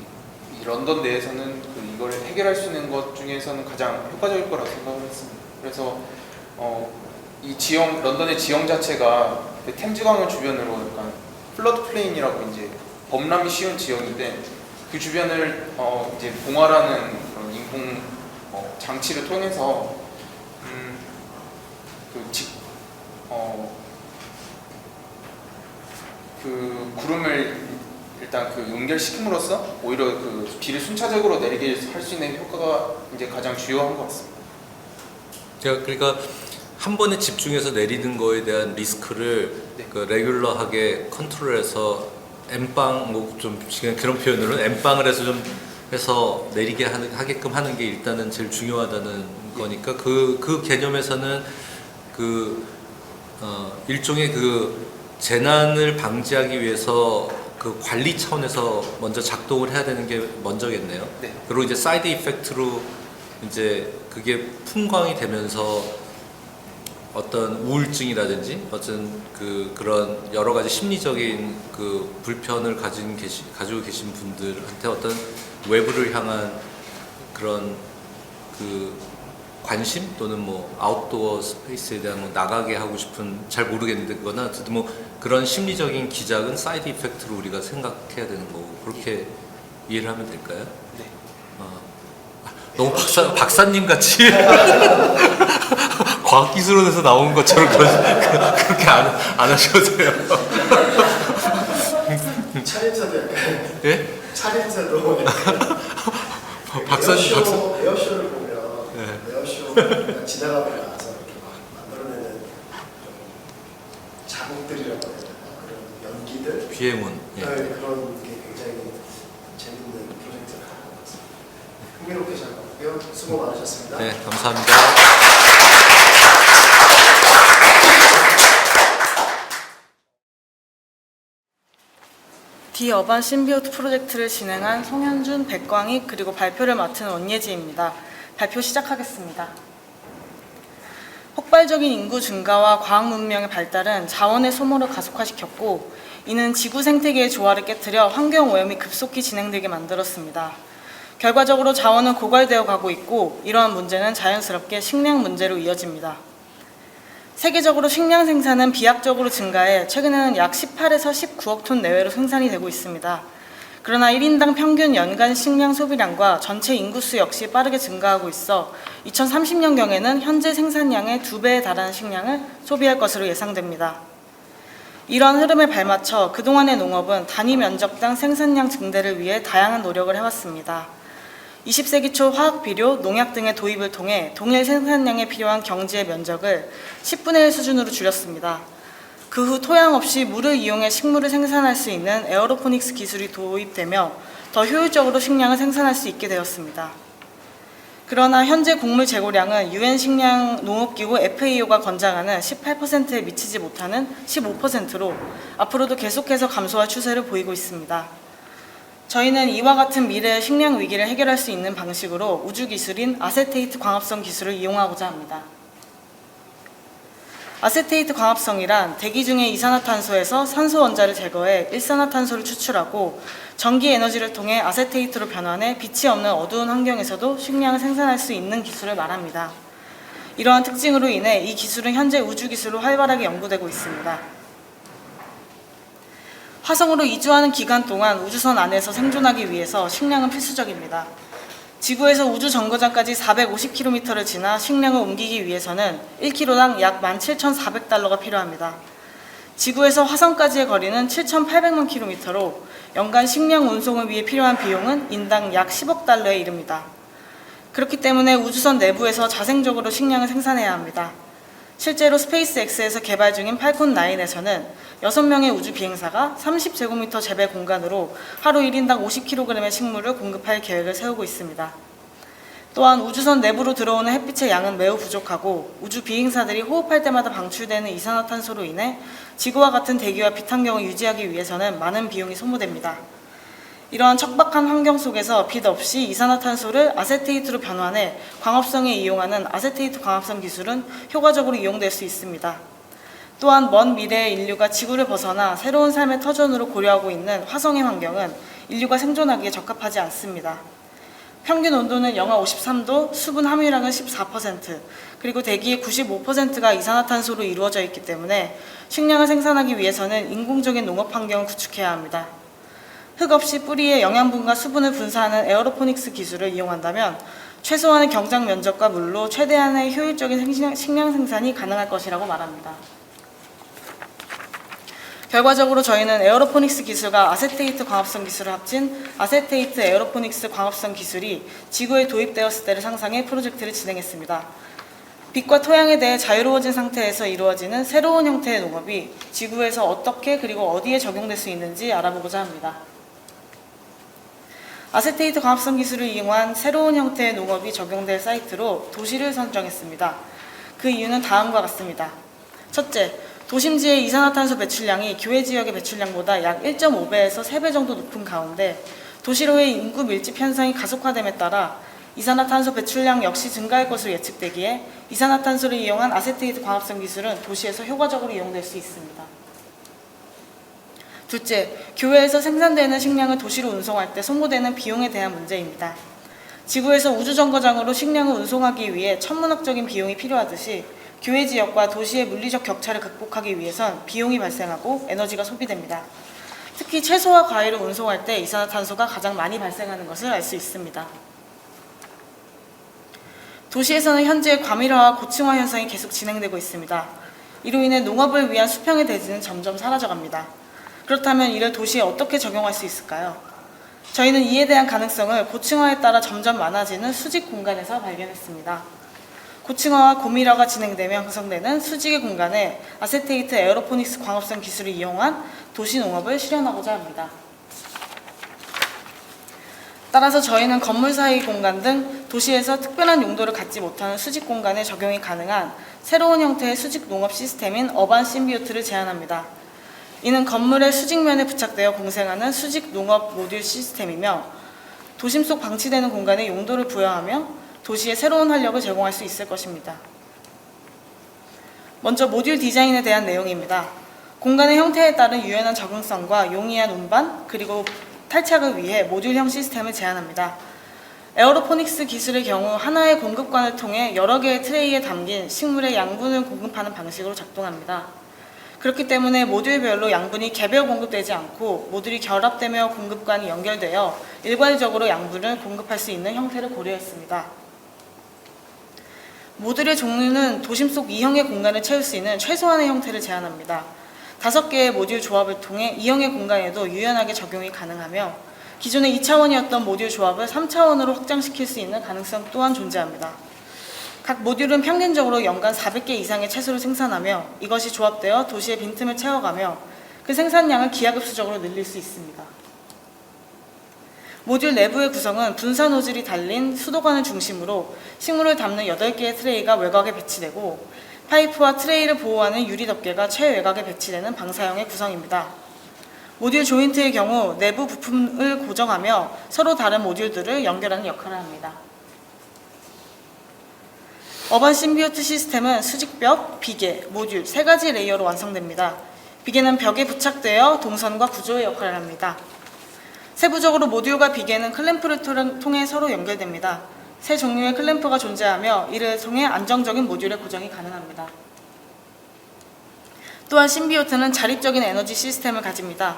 런던 내에서는 이걸 해결할 수 있는 것 중에서는 가장 효과적일 거라고 생각을 했습니다. 그래서 이 런던의 지형 자체가 템즈강을 주변으로 약간 플러드 플레인이라고 이제 범람이 쉬운 지형인데, 그 주변을 이제 봉화라는 그런 인공 장치를 통해서 구름을 일단 연결시킴으로써 오히려 비를 순차적으로 내리게 할 수 있는 효과가 이제 가장 주요한 것 같습니다. 그러니까 한 번에 집중해서 내리는 거에 대한 리스크를 레귤러하게 컨트롤해서 엠빵 좀 그런 표현으로는 엠빵을 해서 좀 해서 내리게 하게끔 하는 게 일단은 제일 중요하다는 거니까, 그 개념에서는 일종의 재난을 방지하기 위해서 그 관리 차원에서 먼저 작동을 해야 되는 게 먼저겠네요. 네. 그리고 이제 사이드 이펙트로 이제 그게 풍광이 되면서 어떤 우울증이라든지 어떤 그런 여러 가지 심리적인 그 불편을 가지고 계신 분들한테 어떤 외부를 향한 그런 그 관심 또는 뭐 아웃도어 스페이스에 대한 뭐 나가게 하고 싶은, 잘 모르겠는데 그거나 어쨌든 뭐 그런 심리적인 기작은 사이드 이펙트로 우리가 생각해야 되는 거고, 그렇게 이해를 하면 될까요? 네. 너무 박사님 같이 과학기술원에서 나온 것처럼 그렇게 안 하셔도 돼요. 차림새도 약간 예? 차림새도 약간 에어쇼를 보면 네. 에어쇼 그냥 지나가면 나서 이렇게 막 만들어내는 좀 자국들이라고 해야 되나 그런 연기들 비행운. 예. 네, 그런 게 굉장히 재밌는 프로젝트를 하는 것 같습니다. 흥미롭게 잘 봤고요. 수고 많으셨습니다. 네, 감사합니다. 디 어반 심비오트 프로젝트를 진행한 송현준, 백광익 그리고 발표를 맡은 원예지입니다. 발표 시작하겠습니다. 폭발적인 인구 증가와 과학 문명의 발달은 자원의 소모를 가속화시켰고, 이는 지구 생태계의 조화를 깨뜨려 환경 오염이 급속히 진행되게 만들었습니다. 결과적으로 자원은 고갈되어 가고 있고, 이러한 문제는 자연스럽게 식량 문제로 이어집니다. 세계적으로 식량 생산은 비약적으로 증가해 최근에는 약 18에서 19억 톤 내외로 생산이 되고 있습니다. 그러나 1인당 평균 연간 식량 소비량과 전체 인구수 역시 빠르게 증가하고 있어 2030년경에는 현재 생산량의 2배에 달하는 식량을 소비할 것으로 예상됩니다. 이러한 흐름에 발맞춰 그동안의 농업은 단위 면적당 생산량 증대를 위해 다양한 노력을 해왔습니다. 20세기 초 화학 비료, 농약 등의 도입을 통해 동일 생산량에 필요한 경지의 면적을 10분의 1 수준으로 줄였습니다. 그 후 토양 없이 물을 이용해 식물을 생산할 수 있는 에어로포닉스 기술이 도입되며 더 효율적으로 식량을 생산할 수 있게 되었습니다. 그러나 현재 곡물 재고량은 UN 식량 농업기구 FAO가 권장하는 18%에 미치지 못하는 15%로 앞으로도 계속해서 감소할 추세를 보이고 있습니다. 저희는 이와 같은 미래의 식량 위기를 해결할 수 있는 방식으로 우주기술인 아세테이트 광합성 기술을 이용하고자 합니다. 아세테이트 광합성이란 대기 중의 이산화탄소에서 산소 원자를 제거해 일산화탄소를 추출하고 전기 에너지를 통해 아세테이트로 변환해 빛이 없는 어두운 환경에서도 식량을 생산할 수 있는 기술을 말합니다. 이러한 특징으로 인해 이 기술은 현재 우주기술로 활발하게 연구되고 있습니다. 화성으로 이주하는 기간 동안 우주선 안에서 생존하기 위해서 식량은 필수적입니다. 지구에서 우주 정거장까지 450km를 지나 식량을 옮기기 위해서는 1kg당 약 17,400달러가 필요합니다. 지구에서 화성까지의 거리는 7,800만 km로 연간 식량 운송을 위해 필요한 비용은 인당 약 10억 달러에 이릅니다. 그렇기 때문에 우주선 내부에서 자생적으로 식량을 생산해야 합니다. 실제로 스페이스X에서 개발 중인 팔콘 9에서는 6명의 우주 비행사가 30제곱미터 재배 공간으로 하루 1인당 50kg의 식물을 공급할 계획을 세우고 있습니다. 또한 우주선 내부로 들어오는 햇빛의 양은 매우 부족하고 우주 비행사들이 호흡할 때마다 방출되는 이산화탄소로 인해 지구와 같은 대기와 빛 환경을 유지하기 위해서는 많은 비용이 소모됩니다. 이러한 척박한 환경 속에서 빛 없이 이산화탄소를 아세테이트로 변환해 광합성에 이용하는 아세테이트 광합성 기술은 효과적으로 이용될 수 있습니다. 또한 먼 미래의 인류가 지구를 벗어나 새로운 삶의 터전으로 고려하고 있는 화성의 환경은 인류가 생존하기에 적합하지 않습니다. 평균 온도는 영하 53도, 수분 함유량은 14%, 그리고 대기의 95%가 이산화탄소로 이루어져 있기 때문에 식량을 생산하기 위해서는 인공적인 농업 환경을 구축해야 합니다. 흙 없이 뿌리에 영양분과 수분을 분사하는 에어로포닉스 기술을 이용한다면 최소한의 경작 면적과 물로 최대한의 효율적인 식량 생산이 가능할 것이라고 말합니다. 결과적으로 저희는 에어로포닉스 기술과 아세테이트 광합성 기술을 합친 아세테이트 에어로포닉스 광합성 기술이 지구에 도입되었을 때를 상상해 프로젝트를 진행했습니다. 빛과 토양에 대해 자유로워진 상태에서 이루어지는 새로운 형태의 농업이 지구에서 어떻게 그리고 어디에 적용될 수 있는지 알아보고자 합니다. 아세테이트 광합성 기술을 이용한 새로운 형태의 농업이 적용될 사이트로 도시를 선정했습니다. 그 이유는 다음과 같습니다. 첫째, 도심지의 이산화탄소 배출량이 교외 지역의 배출량보다 약 1.5배에서 3배 정도 높은 가운데 도시로의 인구 밀집 현상이 가속화됨에 따라 이산화탄소 배출량 역시 증가할 것으로 예측되기에 이산화탄소를 이용한 아세테이트 광합성 기술은 도시에서 효과적으로 이용될 수 있습니다. 둘째, 교외에서 생산되는 식량을 도시로 운송할 때 소모되는 비용에 대한 문제입니다. 지구에서 우주정거장으로 식량을 운송하기 위해 천문학적인 비용이 필요하듯이 교외 지역과 도시의 물리적 격차를 극복하기 위해선 비용이 발생하고 에너지가 소비됩니다. 특히 채소와 과일을 운송할 때 이산화탄소가 가장 많이 발생하는 것을 알 수 있습니다. 도시에서는 현재 과밀화와 고층화 현상이 계속 진행되고 있습니다. 이로 인해 농업을 위한 수평의 대지는 점점 사라져갑니다. 그렇다면 이를 도시에 어떻게 적용할 수 있을까요? 저희는 이에 대한 가능성을 고층화에 따라 점점 많아지는 수직 공간에서 발견했습니다. 고층화와 고밀화가 진행되며 형성되는 수직의 공간에 아세테이트 에어로포닉스 광합성 기술을 이용한 도시 농업을 실현하고자 합니다. 따라서 저희는 건물 사이 공간 등 도시에서 특별한 용도를 갖지 못하는 수직 공간에 적용이 가능한 새로운 형태의 수직 농업 시스템인 어반 심비오트를 제안합니다. 이는 건물의 수직면에 부착되어 공생하는 수직 농업 모듈 시스템이며 도심 속 방치되는 공간에 용도를 부여하며 도시에 새로운 활력을 제공할 수 있을 것입니다. 먼저 모듈 디자인에 대한 내용입니다. 공간의 형태에 따른 유연한 적응성과 용이한 운반, 그리고 탈착을 위해 모듈형 시스템을 제안합니다. 에어로포닉스 기술의 경우 하나의 공급관을 통해 여러 개의 트레이에 담긴 식물의 양분을 공급하는 방식으로 작동합니다. 그렇기 때문에 모듈별로 양분이 개별 공급되지 않고 모듈이 결합되며 공급관이 연결되어 일괄적으로 양분을 공급할 수 있는 형태를 고려했습니다. 모듈의 종류는 도심 속 2형의 공간을 채울 수 있는 최소한의 형태를 제한합니다. 5개의 모듈 조합을 통해 2형의 공간에도 유연하게 적용이 가능하며 기존의 2차원이었던 모듈 조합을 3차원으로 확장시킬 수 있는 가능성 또한 존재합니다. 각 모듈은 평균적으로 연간 400개 이상의 채소를 생산하며 이것이 조합되어 도시의 빈틈을 채워가며 그 생산량을 기하급수적으로 늘릴 수 있습니다. 모듈 내부의 구성은 분사 노즐이 달린 수도관을 중심으로 식물을 담는 8개의 트레이가 외곽에 배치되고 파이프와 트레이를 보호하는 유리 덮개가 최외곽에 배치되는 방사형의 구성입니다. 모듈 조인트의 경우 내부 부품을 고정하며 서로 다른 모듈들을 연결하는 역할을 합니다. 어반 심비오트 시스템은 수직벽, 비계, 모듈 3가지 레이어로 완성됩니다. 비계는 벽에 부착되어 동선과 구조의 역할을 합니다. 세부적으로 모듈과 비계는 클램프를 통해 서로 연결됩니다. 세 종류의 클램프가 존재하며 이를 통해 안정적인 모듈의 고정이 가능합니다. 또한 심비오트는 자립적인 에너지 시스템을 가집니다.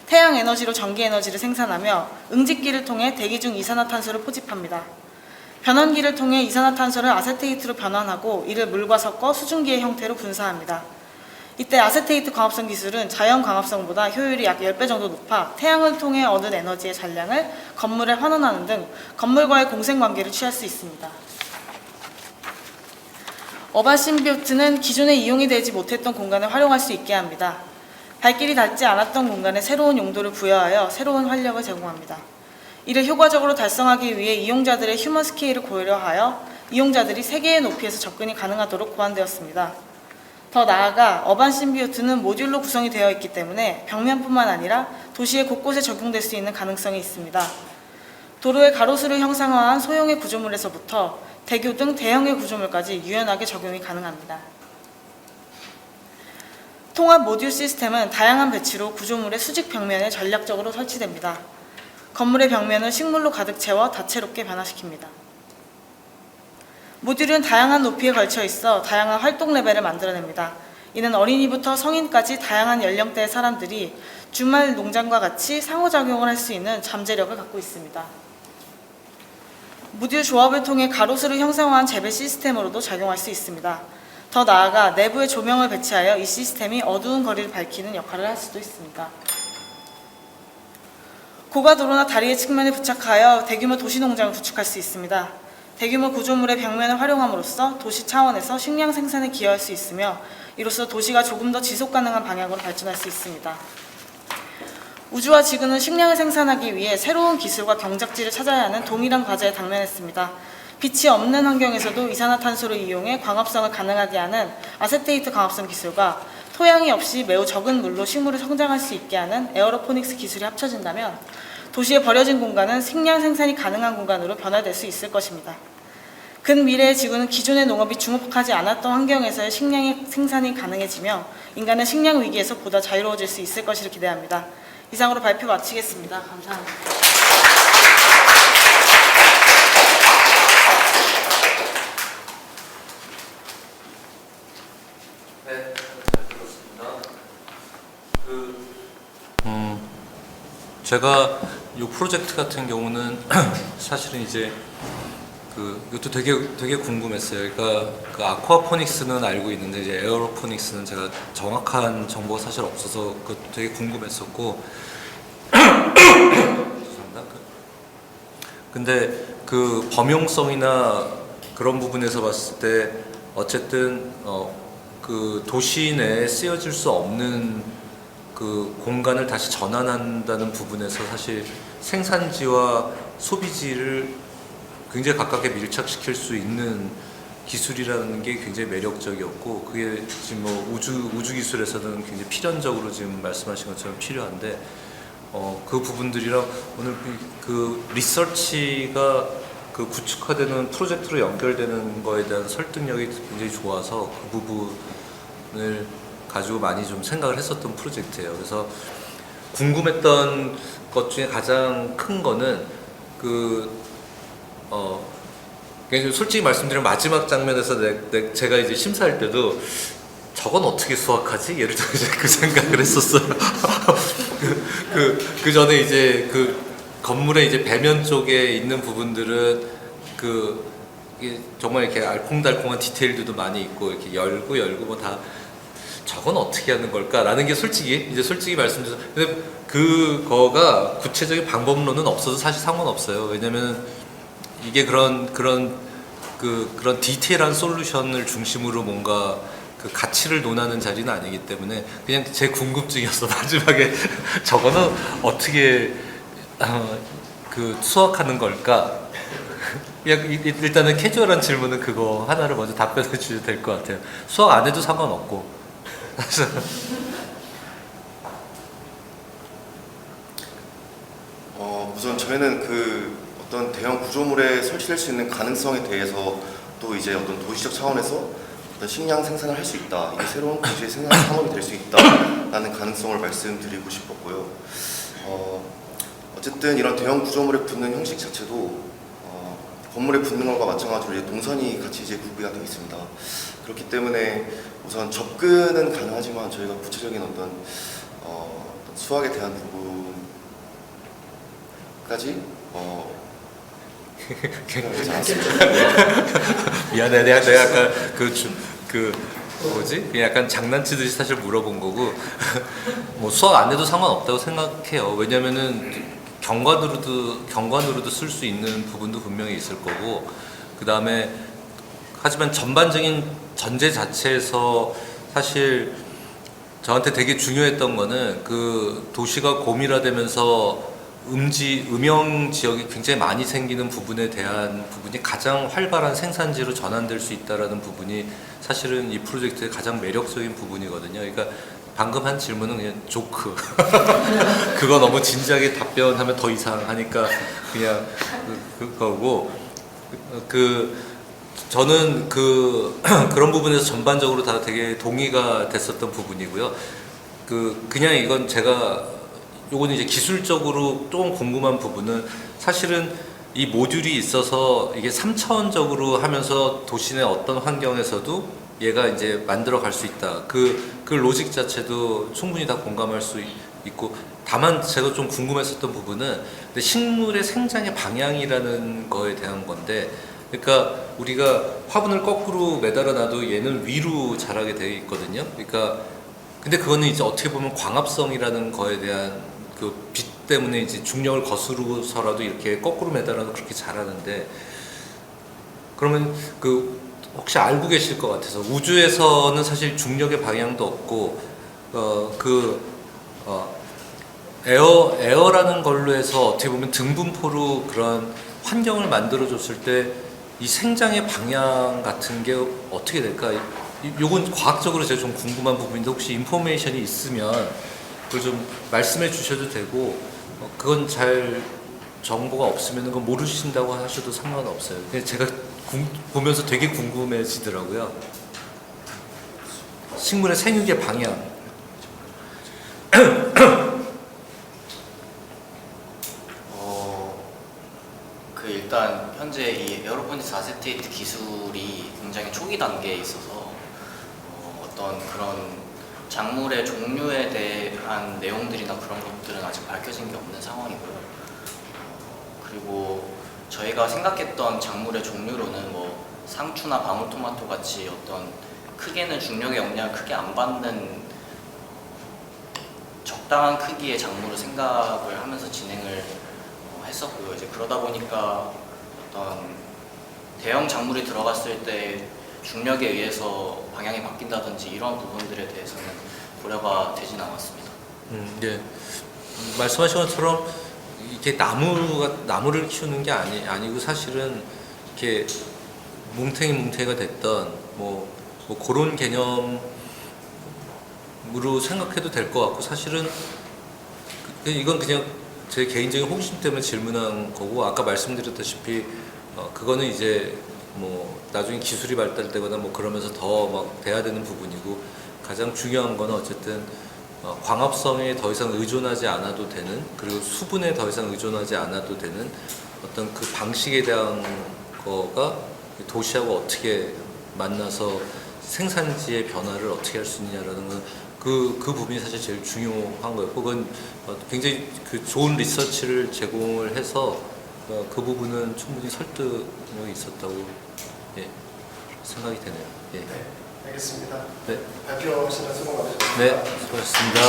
태양 에너지로 전기 에너지를 생산하며 응집기를 통해 대기 중 이산화탄소를 포집합니다. 변환기를 통해 이산화탄소를 아세테이트로 변환하고 이를 물과 섞어 수증기의 형태로 분사합니다. 이때 아세테이트 광합성 기술은 자연 광합성보다 효율이 약 10배 정도 높아 태양을 통해 얻은 에너지의 잔량을 건물에 환원하는 등 건물과의 공생관계를 취할 수 있습니다. 어반 심비오트는 기존에 이용이 되지 못했던 공간을 활용할 수 있게 합니다. 발길이 닿지 않았던 공간에 새로운 용도를 부여하여 새로운 활력을 제공합니다. 이를 효과적으로 달성하기 위해 이용자들의 휴먼 스케일을 고려하여 이용자들이 세계의 높이에서 접근이 가능하도록 고안되었습니다. 더 나아가 어반 심비오트는 모듈로 구성이 되어 있기 때문에 벽면뿐만 아니라 도시의 곳곳에 적용될 수 있는 가능성이 있습니다. 도로의 가로수를 형상화한 소형의 구조물에서부터 대교 등 대형의 구조물까지 유연하게 적용이 가능합니다. 통합 모듈 시스템은 다양한 배치로 구조물의 수직 벽면에 전략적으로 설치됩니다. 건물의 벽면을 식물로 가득 채워 다채롭게 변화시킵니다. 모듈은 다양한 높이에 걸쳐 있어 다양한 활동 레벨을 만들어냅니다. 이는 어린이부터 성인까지 다양한 연령대의 사람들이 주말 농장과 같이 상호작용을 할 수 있는 잠재력을 갖고 있습니다. 모듈 조합을 통해 가로수를 형상화한 재배 시스템으로도 작용할 수 있습니다. 더 나아가 내부에 조명을 배치하여 이 시스템이 어두운 거리를 밝히는 역할을 할 수도 있습니다. 고가도로나 다리의 측면에 부착하여 대규모 도시농장을 구축할 수 있습니다. 대규모 구조물의 벽면을 활용함으로써 도시 차원에서 식량 생산에 기여할 수 있으며 이로써 도시가 조금 더 지속가능한 방향으로 발전할 수 있습니다. 우주와 지구는 식량을 생산하기 위해 새로운 기술과 경작지를 찾아야 하는 동일한 과제에 당면했습니다. 빛이 없는 환경에서도 이산화탄소를 이용해 광합성을 가능하게 하는 아세테이트 광합성 기술과 토양이 없이 매우 적은 물로 식물이 성장할 수 있게 하는 에어로포닉스 기술이 합쳐진다면 도시의 버려진 공간은 식량 생산이 가능한 공간으로 변화될 수 있을 것입니다. 근미래의 지구는 기존의 농업이 주목하지 않았던 환경에서의 식량의 생산이 가능해지며 인간은 식량 위기에서 보다 자유로워질 수 있을 것이라 기대합니다. 이상으로 발표 마치겠습니다. 감사합니다. 네, 잘 들었습니다. 제가 이 프로젝트 같은 경우는 사실은 이제 이것도 되게 궁금했어요. 그러니까 그 아쿠아포닉스는 알고 있는데 이제 에어로포닉스는 제가 정확한 정보가 사실 없어서 그 되게 궁금했었고. 죄송합니다. 근데 그 범용성이나 그런 부분에서 봤을 때 어쨌든 그 도시 내에 쓰여질 수 없는 그 공간을 다시 전환한다는 부분에서 사실 생산지와 소비지를 굉장히 가깝게 밀착시킬 수 있는 기술이라는 게 굉장히 매력적이었고, 그게 지금 뭐 우주 기술에서는 굉장히 필연적으로 지금 말씀하신 것처럼 필요한데, 그 부분들이랑 오늘 그 리서치가 그 구축화되는 프로젝트로 연결되는 거에 대한 설득력이 굉장히 좋아서 그 부분을 가지고 많이 좀 생각을 했었던 프로젝트예요. 그래서 궁금했던 것 중에 가장 큰 거는 솔직히 말씀드리면 마지막 장면에서 제가 이제 심사할 때도 저건 어떻게 수확하지? 예를 들어 이제 그 생각을 했었어요. 그 전에 이제 그 건물의 이제 배면 쪽에 있는 부분들은 이게 정말 이렇게 알콩달콩한 디테일들도 많이 있고 이렇게 열고 뭐 다 저건 어떻게 하는 걸까라는 게 솔직히 말씀드려서, 근데 그거가 구체적인 방법론은 없어도 사실 상관없어요. 왜냐면 이게 그런 디테일한 솔루션을 중심으로 뭔가 그 가치를 논하는 자리는 아니기 때문에 그냥 제 궁금증이었어. 마지막에 저거는 어떻게 그 수확하는 걸까? 일단은 캐주얼한 질문은 그거 하나를 먼저 답변해 주셔도 될 것 같아요. 수확 안 해도 상관없고. 우선 저희는 그 어떤 대형 구조물에 설치될 수 있는 가능성에 대해서 또 이제 어떤 도시적 차원에서 어떤 식량 생산을 할 수 있다, 이게 새로운 도시의 생산 산업이 될 수 있다라는 가능성을 말씀드리고 싶었고요. 어쨌든 이런 대형 구조물에 붙는 형식 자체도 건물에 붙는 것과 마찬가지로 이제 동선이 같이 이제 구비가 되어 있습니다. 그렇기 때문에 우선 접근은 가능하지만 저희가 구체적인 어떤 수학에 대한 부분까지 생각하지 않았습니다. 미안해, 내가 약간 뭐지? 약간 장난치듯이 사실 물어본 거고 뭐 수학 안 해도 상관없다고 생각해요. 왜냐면은 경관으로도 쓸 수 있는 부분도 분명히 있을 거고, 그 다음에 하지만 전반적인 전제 자체에서 사실 저한테 되게 중요했던 거는 그 도시가 고밀화되면서 음영 지역이 굉장히 많이 생기는 부분에 대한 부분이 가장 활발한 생산지로 전환될 수 있다라는 부분이 사실은 이 프로젝트의 가장 매력적인 부분이거든요. 그러니까 방금 한 질문은 그냥 조크. 그거 너무 진지하게 답변하면 더 이상하니까 그냥 그거고, 저는 그런 부분에서 전반적으로 다 되게 동의가 됐었던 부분이고요. 그냥 이건 요거는 이제 기술적으로 조금 궁금한 부분은 사실은 이 모듈이 있어서 이게 3차원적으로 하면서 도시 내 어떤 환경에서도 얘가 이제 만들어 갈 수 있다. 그 로직 자체도 충분히 다 공감할 수 있고, 다만 제가 좀 궁금했었던 부분은 근데 식물의 생장의 방향이라는 거에 대한 건데, 그러니까 우리가 화분을 거꾸로 매달아 놔도 얘는 위로 자라게 되어 있거든요. 그러니까 근데 그거는 이제 어떻게 보면 광합성이라는 거에 대한 그 빛 때문에 이제 중력을 거스르고서라도 이렇게 거꾸로 매달아도 그렇게 자라는데, 그러면 혹시 알고 계실 것 같아서 우주에서는 사실 중력의 방향도 없고 에어라는 걸로 해서 어떻게 보면 등분포로 그런 환경을 만들어 줬을 때 이 생장의 방향 같은 게 어떻게 될까? 요건 과학적으로 제가 좀 궁금한 부분인데 혹시 인포메이션이 있으면 그걸 좀 말씀해 주셔도 되고 그건 잘 정보가 없으면 그건 모르신다고 하셔도 상관없어요. 근데 제가 보면서 되게 궁금해지더라고요. 식물의 생육의 방향. 일단 현재 이 에어로포닉스 아세테이트 기술이 굉장히 초기 단계에 있어서 어떤 그런 작물의 종류에 대한 내용들이나 그런 것들은 아직 밝혀진 게 없는 상황이고요. 그리고 저희가 생각했던 작물의 종류로는 뭐 상추나 방울토마토 같이 어떤 크게는 중력의 영향을 크게 안 받는 적당한 크기의 작물을 생각을 하면서 진행을 했었고요. 이제 그러다 보니까 어떤 대형 작물이 들어갔을 때 중력에 의해서 방향이 바뀐다든지 이런 부분들에 대해서는 고려가 되진 않았습니다. 예. 말씀하신 것처럼 이게 나무를 키우는 게 아니고 사실은 이렇게 뭉탱이가 됐던 뭐 그런 개념으로 생각해도 될 것 같고 사실은 이건 그냥 제 개인적인 호기심 때문에 질문한 거고 아까 말씀드렸다시피 그거는 이제 뭐 나중에 기술이 발달되거나 뭐 그러면서 더 막 돼야 되는 부분이고 가장 중요한 거는 어쨌든 광합성에 더 이상 의존하지 않아도 되는 그리고 수분에 더 이상 의존하지 않아도 되는 어떤 그 방식에 대한 거가 도시하고 어떻게 만나서 생산지의 변화를 어떻게 할 수 있느냐라는 건 그 부분이 사실 제일 중요한 거예요. 그건 굉장히 그 좋은 리서치를 제공을 해서 그 부분은 충분히 설득력이 있었다고 생각이 되네요. 예. 네, 알겠습니다. 네. 발표하시는 수고 많으셨습니다. 네, 수고하셨습니다.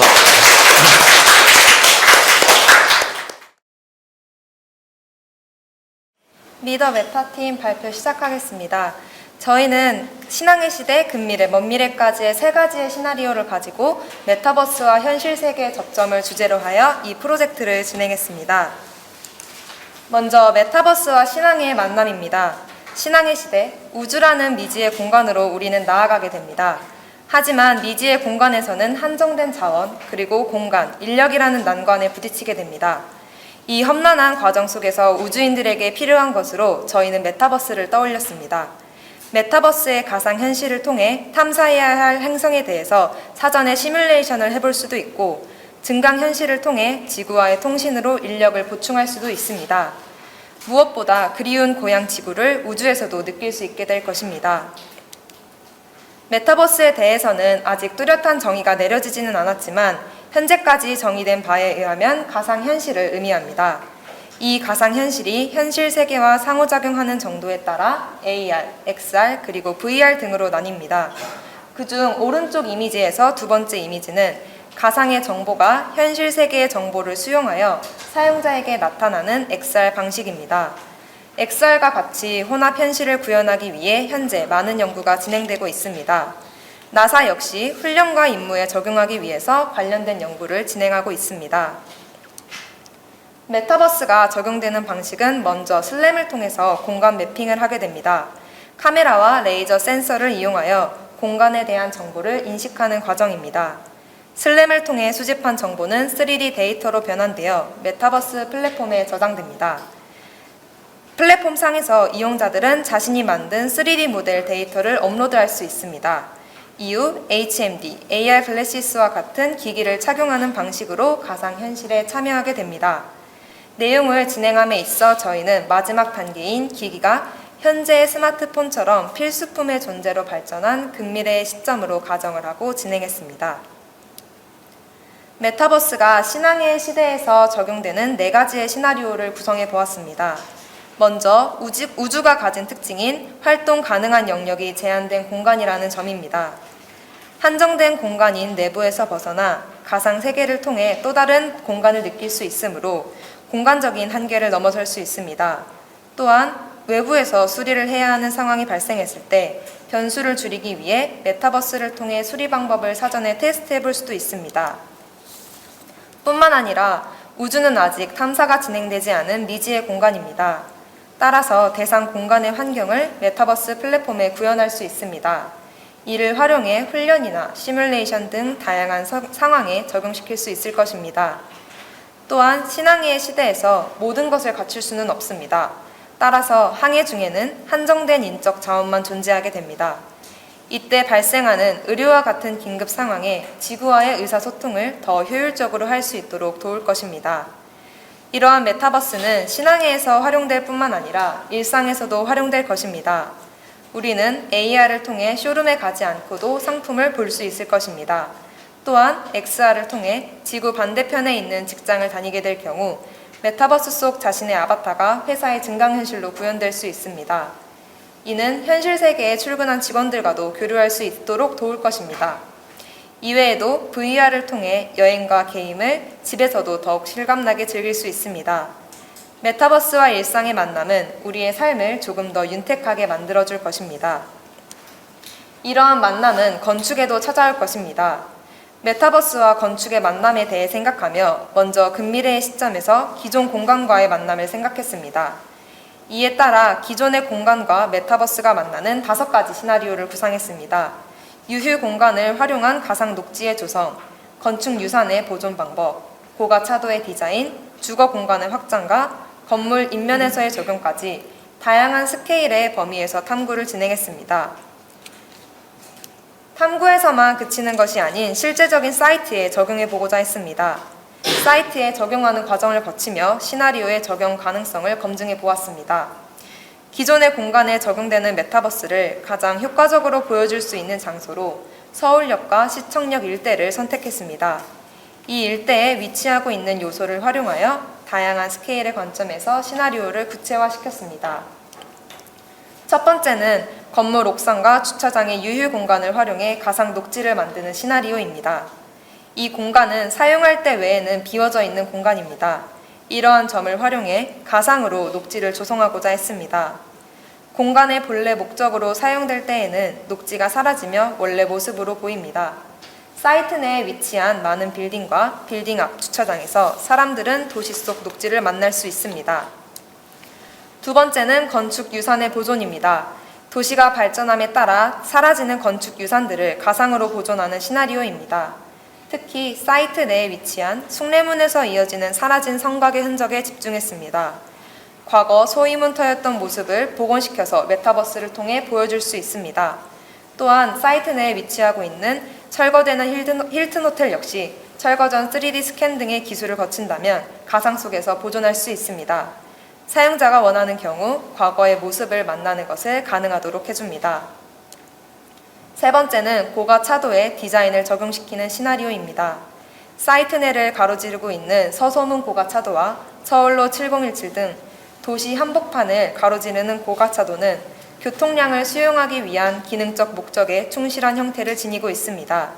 리더 메타팀 발표 시작하겠습니다. 저희는 신앙의 시대, 근미래, 먼미래까지의 3가지의 시나리오를 가지고 메타버스와 현실 세계의 접점을 주제로 하여 이 프로젝트를 진행했습니다. 먼저 메타버스와 신앙의 만남입니다. 신앙의 시대, 우주라는 미지의 공간으로 우리는 나아가게 됩니다. 하지만 미지의 공간에서는 한정된 자원, 그리고 공간, 인력이라는 난관에 부딪히게 됩니다. 이 험난한 과정 속에서 우주인들에게 필요한 것으로 저희는 메타버스를 떠올렸습니다. 메타버스의 가상현실을 통해 탐사해야 할 행성에 대해서 사전에 시뮬레이션을 해볼 수도 있고 증강현실을 통해 지구와의 통신으로 인력을 보충할 수도 있습니다. 무엇보다 그리운 고향 지구를 우주에서도 느낄 수 있게 될 것입니다. 메타버스에 대해서는 아직 뚜렷한 정의가 내려지지는 않았지만 현재까지 정의된 바에 의하면 가상현실을 의미합니다. 이 가상현실이 현실 세계와 상호작용하는 정도에 따라 AR, XR, 그리고 VR 등으로 나뉩니다. 그중 오른쪽 이미지에서 두 번째 이미지는 가상의 정보가 현실 세계의 정보를 수용하여 사용자에게 나타나는 XR 방식입니다. XR과 같이 혼합 현실을 구현하기 위해 현재 많은 연구가 진행되고 있습니다. 나사 역시 훈련과 임무에 적용하기 위해서 관련된 연구를 진행하고 있습니다. 메타버스가 적용되는 방식은 먼저 슬램을 통해서 공간 매핑을 하게 됩니다. 카메라와 레이저 센서를 이용하여 공간에 대한 정보를 인식하는 과정입니다. 슬램을 통해 수집한 정보는 3D 데이터로 변환되어 메타버스 플랫폼에 저장됩니다. 플랫폼 상에서 이용자들은 자신이 만든 3D 모델 데이터를 업로드할 수 있습니다. 이후 HMD, AR 글래시스와 같은 기기를 착용하는 방식으로 가상현실에 참여하게 됩니다. 내용을 진행함에 있어 저희는 마지막 단계인 기기가 현재의 스마트폰처럼 필수품의 존재로 발전한 근미래의 시점으로 가정을 하고 진행했습니다. 메타버스가 신앙의 시대에서 적용되는 4가지의 시나리오를 구성해 보았습니다. 먼저 우주가 가진 특징인 활동 가능한 영역이 제한된 공간이라는 점입니다. 한정된 공간인 내부에서 벗어나 가상 세계를 통해 또 다른 공간을 느낄 수 있으므로 공간적인 한계를 넘어설 수 있습니다. 또한 외부에서 수리를 해야 하는 상황이 발생했을 때 변수를 줄이기 위해 메타버스를 통해 수리 방법을 사전에 테스트해 볼 수도 있습니다. 뿐만 아니라 우주는 아직 탐사가 진행되지 않은 미지의 공간입니다. 따라서 대상 공간의 환경을 메타버스 플랫폼에 구현할 수 있습니다. 이를 활용해 훈련이나 시뮬레이션 등 다양한 상황에 적용시킬 수 있을 것입니다. 또한 신항해의 시대에서 모든 것을 갖출 수는 없습니다. 따라서 항해 중에는 한정된 인적 자원만 존재하게 됩니다. 이때 발생하는 의료와 같은 긴급 상황에 지구와의 의사소통을 더 효율적으로 할 수 있도록 도울 것입니다. 이러한 메타버스는 신항해에서 활용될 뿐만 아니라 일상에서도 활용될 것입니다. 우리는 AR을 통해 쇼룸에 가지 않고도 상품을 볼 수 있을 것입니다. 또한 XR을 통해 지구 반대편에 있는 직장을 다니게 될 경우 메타버스 속 자신의 아바타가 회사의 증강현실로 구현될 수 있습니다. 이는 현실 세계에 출근한 직원들과도 교류할 수 있도록 도울 것입니다. 이외에도 VR을 통해 여행과 게임을 집에서도 더욱 실감나게 즐길 수 있습니다. 메타버스와 일상의 만남은 우리의 삶을 조금 더 윤택하게 만들어줄 것입니다. 이러한 만남은 건축에도 찾아올 것입니다. 메타버스와 건축의 만남에 대해 생각하며 먼저 근미래의 시점에서 기존 공간과의 만남을 생각했습니다. 이에 따라 기존의 공간과 메타버스가 만나는 5가지 시나리오를 구상했습니다. 유휴 공간을 활용한 가상 녹지의 조성, 건축 유산의 보존 방법, 고가 차도의 디자인, 주거 공간의 확장과 건물 인면에서의 적용까지 다양한 스케일의 범위에서 탐구를 진행했습니다. 탐구에서만 그치는 것이 아닌 실제적인 사이트에 적용해 보고자 했습니다. 사이트에 적용하는 과정을 거치며 시나리오의 적용 가능성을 검증해 보았습니다. 기존의 공간에 적용되는 메타버스를 가장 효과적으로 보여줄 수 있는 장소로 서울역과 시청역 일대를 선택했습니다. 이 일대에 위치하고 있는 요소를 활용하여 다양한 스케일의 관점에서 시나리오를 구체화시켰습니다. 첫 번째는 건물 옥상과 주차장의 유휴 공간을 활용해 가상 녹지를 만드는 시나리오입니다. 이 공간은 사용할 때 외에는 비워져 있는 공간입니다. 이러한 점을 활용해 가상으로 녹지를 조성하고자 했습니다. 공간의 본래 목적으로 사용될 때에는 녹지가 사라지며 원래 모습으로 보입니다. 사이트 내에 위치한 많은 빌딩과 빌딩 앞 주차장에서 사람들은 도시 속 녹지를 만날 수 있습니다. 두 번째는 건축 유산의 보존입니다. 도시가 발전함에 따라 사라지는 건축 유산들을 가상으로 보존하는 시나리오입니다. 특히 사이트 내에 위치한 숭례문에서 이어지는 사라진 성곽의 흔적에 집중했습니다. 과거 소이문터였던 모습을 복원시켜서 메타버스를 통해 보여줄 수 있습니다. 또한 사이트 내에 위치하고 있는 철거되는 힐튼 호텔 역시 철거 전 3D 스캔 등의 기술을 거친다면 가상 속에서 보존할 수 있습니다. 사용자가 원하는 경우 과거의 모습을 만나는 것을 가능하도록 해줍니다. 세 번째는 고가 차도의 디자인을 적용시키는 시나리오입니다. 사이트 내를 가로지르고 있는 서소문 고가 차도와 서울로 7017 등 도시 한복판을 가로지르는 고가 차도는 교통량을 수용하기 위한 기능적 목적에 충실한 형태를 지니고 있습니다.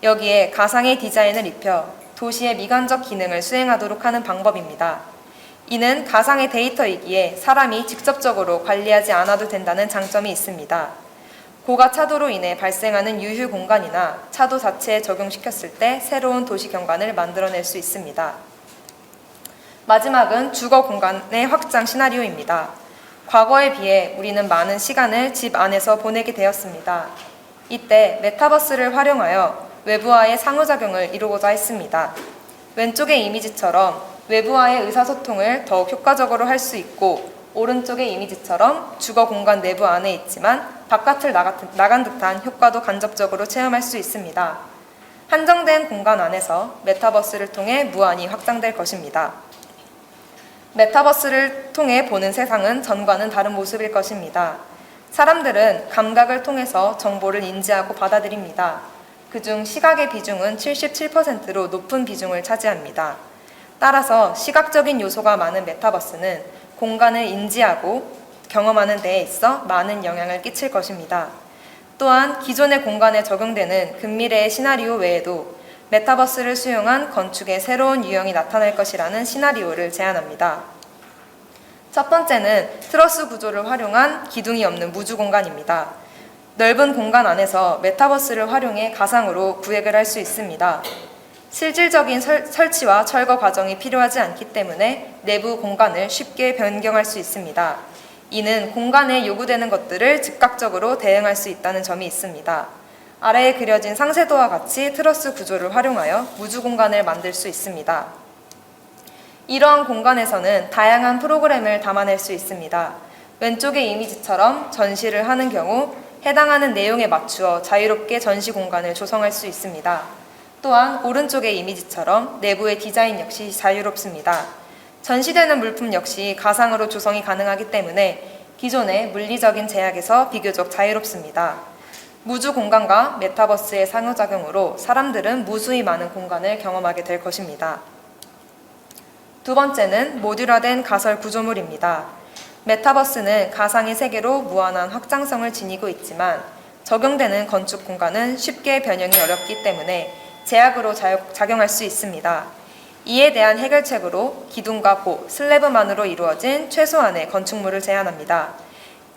여기에 가상의 디자인을 입혀 도시의 미관적 기능을 수행하도록 하는 방법입니다. 이는 가상의 데이터이기에 사람이 직접적으로 관리하지 않아도 된다는 장점이 있습니다. 고가 차도로 인해 발생하는 유휴 공간이나 차도 자체에 적용시켰을 때 새로운 도시 경관을 만들어낼 수 있습니다. 마지막은 주거 공간의 확장 시나리오입니다. 과거에 비해 우리는 많은 시간을 집 안에서 보내게 되었습니다. 이때 메타버스를 활용하여 외부와의 상호작용을 이루고자 했습니다. 왼쪽의 이미지처럼 외부와의 의사소통을 더욱 효과적으로 할 수 있고 오른쪽의 이미지처럼 주거 공간 내부 안에 있지만 바깥을 나간 듯한 효과도 간접적으로 체험할 수 있습니다. 한정된 공간 안에서 메타버스를 통해 무한히 확장될 것입니다. 메타버스를 통해 보는 세상은 전과는 다른 모습일 것입니다. 사람들은 감각을 통해서 정보를 인지하고 받아들입니다. 그중 시각의 비중은 77%로 높은 비중을 차지합니다. 따라서 시각적인 요소가 많은 메타버스는 공간을 인지하고 경험하는 데에 있어 많은 영향을 끼칠 것입니다. 또한 기존의 공간에 적용되는 근미래의 시나리오 외에도 메타버스를 수용한 건축의 새로운 유형이 나타날 것이라는 시나리오를 제안합니다. 첫 번째는 트러스 구조를 활용한 기둥이 없는 무주 공간입니다. 넓은 공간 안에서 메타버스를 활용해 가상으로 구획을 할 수 있습니다. 실질적인 설치와 철거 과정이 필요하지 않기 때문에 내부 공간을 쉽게 변경할 수 있습니다. 이는 공간에 요구되는 것들을 즉각적으로 대응할 수 있다는 점이 있습니다. 아래에 그려진 상세도와 같이 트러스 구조를 활용하여 무주 공간을 만들 수 있습니다. 이러한 공간에서는 다양한 프로그램을 담아낼 수 있습니다. 왼쪽의 이미지처럼 전시를 하는 경우 해당하는 내용에 맞추어 자유롭게 전시 공간을 조성할 수 있습니다. 또한 오른쪽의 이미지처럼 내부의 디자인 역시 자유롭습니다. 전시되는 물품 역시 가상으로 조성이 가능하기 때문에 기존의 물리적인 제약에서 비교적 자유롭습니다. 무주 공간과 메타버스의 상호작용으로 사람들은 무수히 많은 공간을 경험하게 될 것입니다. 두 번째는 모듈화된 가설 구조물입니다. 메타버스는 가상의 세계로 무한한 확장성을 지니고 있지만 적용되는 건축 공간은 쉽게 변형이 어렵기 때문에 제약으로 작용할 수 있습니다. 이에 대한 해결책으로 기둥과 보, 슬래브만으로 이루어진 최소한의 건축물을 제한합니다.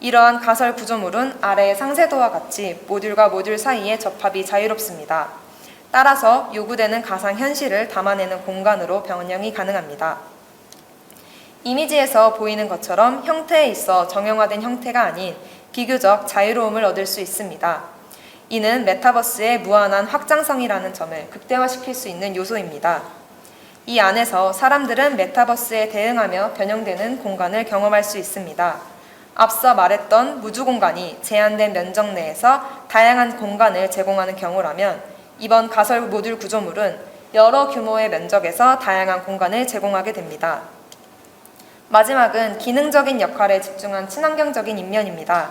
이러한 가설 구조물은 아래의 상세도와 같이 모듈과 모듈 사이의 접합이 자유롭습니다. 따라서 요구되는 가상 현실을 담아내는 공간으로 변형이 가능합니다. 이미지에서 보이는 것처럼 형태에 있어 정형화된 형태가 아닌 비교적 자유로움을 얻을 수 있습니다. 이는 메타버스의 무한한 확장성이라는 점을 극대화시킬 수 있는 요소입니다. 이 안에서 사람들은 메타버스에 대응하며 변형되는 공간을 경험할 수 있습니다. 앞서 말했던 무주 공간이 제한된 면적 내에서 다양한 공간을 제공하는 경우라면 이번 가설 모듈 구조물은 여러 규모의 면적에서 다양한 공간을 제공하게 됩니다. 마지막은 기능적인 역할에 집중한 친환경적인 인면입니다.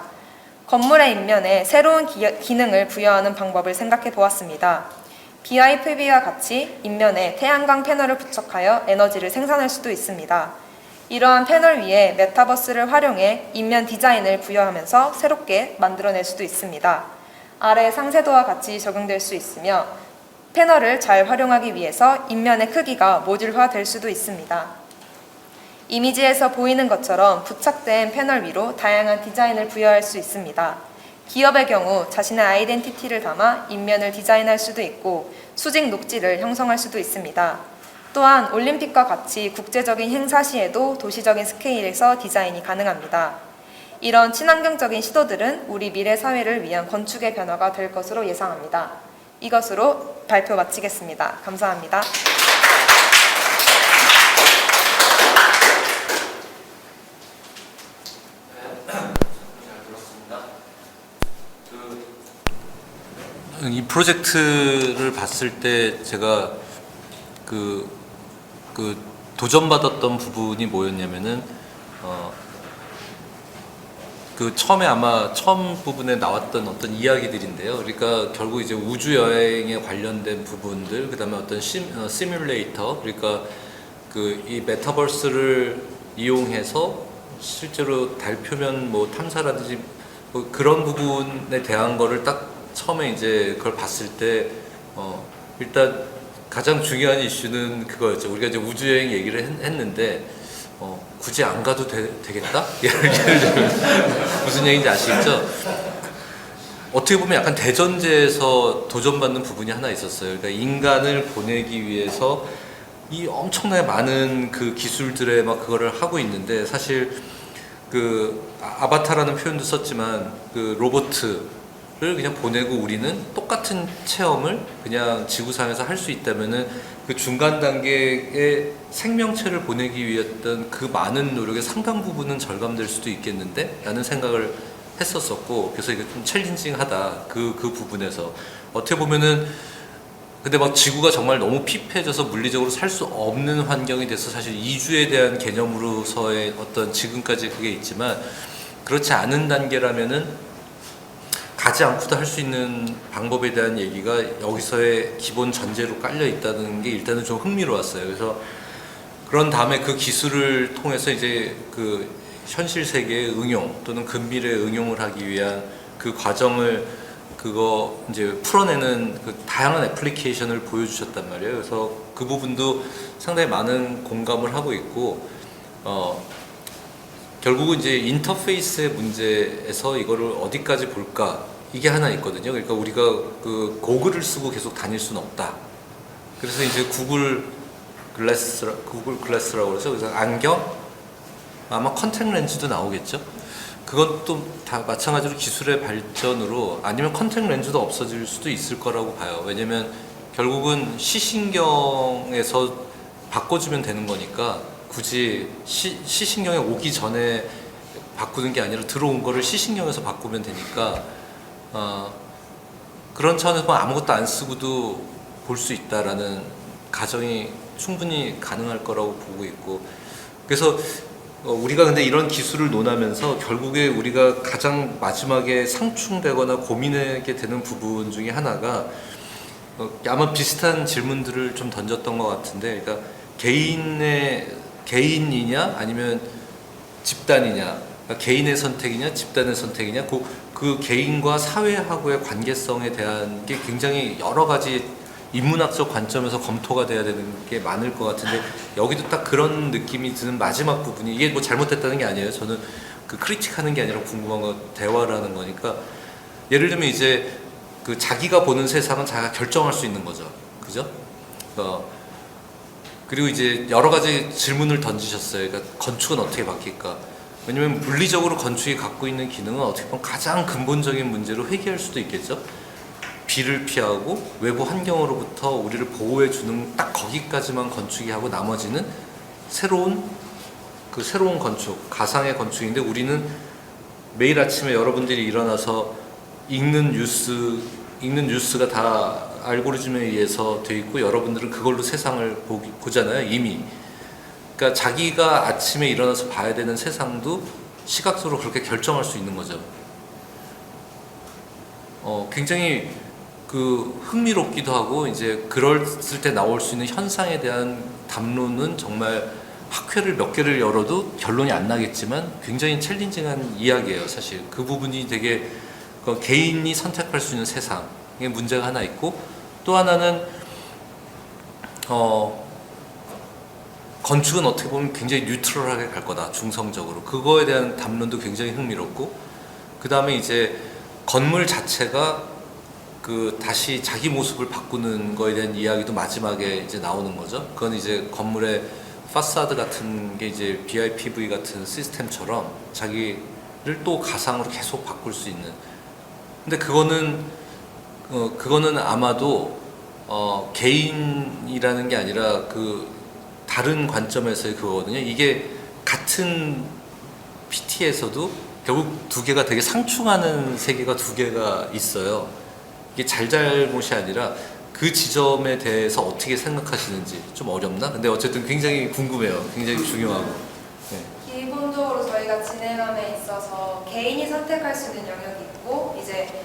건물의 인면에 새로운 기능을 부여하는 방법을 생각해 보았습니다. BIPV와 같이 인면에 태양광 패널을 부착하여 에너지를 생산할 수도 있습니다. 이러한 패널 위에 메타버스를 활용해 인면 디자인을 부여하면서 새롭게 만들어낼 수도 있습니다. 아래 상세도와 같이 적용될 수 있으며 패널을 잘 활용하기 위해서 인면의 크기가 모듈화 될 수도 있습니다. 이미지에서 보이는 것처럼 부착된 패널 위로 다양한 디자인을 부여할 수 있습니다. 기업의 경우 자신의 아이덴티티를 담아 인면을 디자인할 수도 있고 수직 녹지를 형성할 수도 있습니다. 또한 올림픽과 같이 국제적인 행사 시에도 도시적인 스케일에서 디자인이 가능합니다. 이런 친환경적인 시도들은 우리 미래 사회를 위한 건축의 변화가 될 것으로 예상합니다. 이것으로 발표 마치겠습니다. 감사합니다. 이 프로젝트를 봤을 때 제가 도전받았던 부분이 뭐였냐면은 처음에 아마 처음 부분에 나왔던 어떤 이야기들인데요. 그러니까 결국 이제 우주 여행에 관련된 부분들, 그다음에 어떤 시뮬레이터, 그러니까 이 메타버스를 이용해서 실제로 달 표면 뭐 탐사라든지 뭐 그런 부분에 대한 거를 딱 처음에 이제 그걸 봤을 때 일단 가장 중요한 이슈는 그거였죠. 우리가 이제 우주여행 얘기를 했는데 굳이 안 가도 되겠다? 무슨 얘기인지 아시겠죠? 어떻게 보면 약간 대전제에서 도전받는 부분이 하나 있었어요. 그러니까 인간을 보내기 위해서 이 엄청나게 많은 그 기술들에 막 그거를 하고 있는데 사실 아바타라는 표현도 썼지만 로보트 를 그냥 보내고 우리는 똑같은 체험을 그냥 지구상에서 할 수 있다면은 그 중간 단계의 생명체를 보내기 위했던 그 많은 노력의 상당 부분은 절감될 수도 있겠는데 라는 생각을 했었었고, 그래서 이게 좀 챌린징하다 그 부분에서 어떻게 보면은. 근데 막 지구가 정말 너무 피폐해져서 물리적으로 살 수 없는 환경이 돼서 사실 이주에 대한 개념으로서의 어떤 지금까지 그게 있지만, 그렇지 않은 단계라면은 가지 않고도 할 수 있는 방법에 대한 얘기가 여기서의 기본 전제로 깔려 있다는 게 일단은 좀 흥미로웠어요. 그래서 그런 다음에 그 기술을 통해서 이제 그 현실 세계의 응용 또는 근미래의 응용을 하기 위한 그 과정을 그거 이제 풀어내는 그 다양한 애플리케이션을 보여주셨단 말이에요. 그래서 그 부분도 상당히 많은 공감을 하고 있고, 결국은 이제 인터페이스의 문제에서 이거를 어디까지 볼까, 이게 하나 있거든요. 그러니까 우리가 그 고글을 쓰고 계속 다닐 수는 없다. 그래서 이제 구글 글래스라고 그러죠. 그래서 안경, 아마 컨택 렌즈도 나오겠죠. 그건 또 다 마찬가지로 기술의 발전으로 아니면 컨택 렌즈도 없어질 수도 있을 거라고 봐요. 왜냐면 결국은 시신경에서 바꿔주면 되는 거니까 굳이 시신경에 오기 전에 바꾸는 게 아니라 들어온 거를 시신경에서 바꾸면 되니까 그런 차원에서 아무것도 안 쓰고도 볼 수 있다라는 가정이 충분히 가능할 거라고 보고 있고, 그래서 우리가 근데 이런 기술을 논하면서 결국에 우리가 가장 마지막에 상충되거나 고민하게 되는 부분 중에 하나가 아마 비슷한 질문들을 좀 던졌던 것 같은데, 그러니까 개인이냐 아니면 집단이냐, 그러니까 개인의 선택이냐 집단의 선택이냐, 그 개인과 사회하고의 관계성에 대한 게 굉장히 여러 가지 인문학적 관점에서 검토가 돼야 되는 게 많을 것 같은데, 여기도 딱 그런 느낌이 드는 마지막 부분이, 이게 뭐 잘못됐다는 게 아니에요. 저는 그 크리틱하는 게 아니라 궁금한 거 대화를 하는 거니까, 예를 들면 이제 그 자기가 보는 세상은 자기가 결정할 수 있는 거죠. 그죠? 그리고 이제 여러 가지 질문을 던지셨어요. 그러니까 건축은 어떻게 바뀔까? 왜냐면 물리적으로 건축이 갖고 있는 기능은 어떻게 보면 가장 근본적인 문제로 회귀할 수도 있겠죠. 비를 피하고 외부 환경으로부터 우리를 보호해주는 딱 거기까지만 건축이 하고, 나머지는 새로운 건축, 가상의 건축인데, 우리는 매일 아침에 여러분들이 일어나서 읽는 뉴스가 다 알고리즘에 의해서 돼 있고, 여러분들은 그걸로 세상을 보잖아요, 이미. 그러니까 자기가 아침에 일어나서 봐야 되는 세상도 시각적으로 그렇게 결정할 수 있는 거죠. 굉장히 흥미롭기도 하고, 이제 그랬을 때 나올 수 있는 현상에 대한 담론은 정말 학회를 몇 개를 열어도 결론이 안 나겠지만 굉장히 챌린징한 이야기예요. 사실 그 부분이 되게 개인이 선택할 수 있는 세상의 문제가 하나 있고, 또 하나는 건축은 어떻게 보면 굉장히 뉴트럴하게 갈 거다, 중성적으로. 그거에 대한 담론도 굉장히 흥미롭고, 그 다음에 이제 건물 자체가 다시 자기 모습을 바꾸는 거에 대한 이야기도 마지막에 이제 나오는 거죠. 그건 이제 건물의 파사드 같은 게 이제 BIPV 같은 시스템처럼 자기를 또 가상으로 계속 바꿀 수 있는. 근데 그거는 아마도 개인이라는 게 아니라 다른 관점에서의 그거거든요. 이게 같은 PT에서도 결국 두 개가 되게 상충하는 세계가 두 개가 있어요. 이게 잘잘못이 아니라 그 지점에 대해서 어떻게 생각하시는지 좀 어렵나? 근데 어쨌든 굉장히 궁금해요. 굉장히 중요하고. 네. 기본적으로 저희가 진행함에 있어서 개인이 선택할 수 있는 영역이 있고, 이제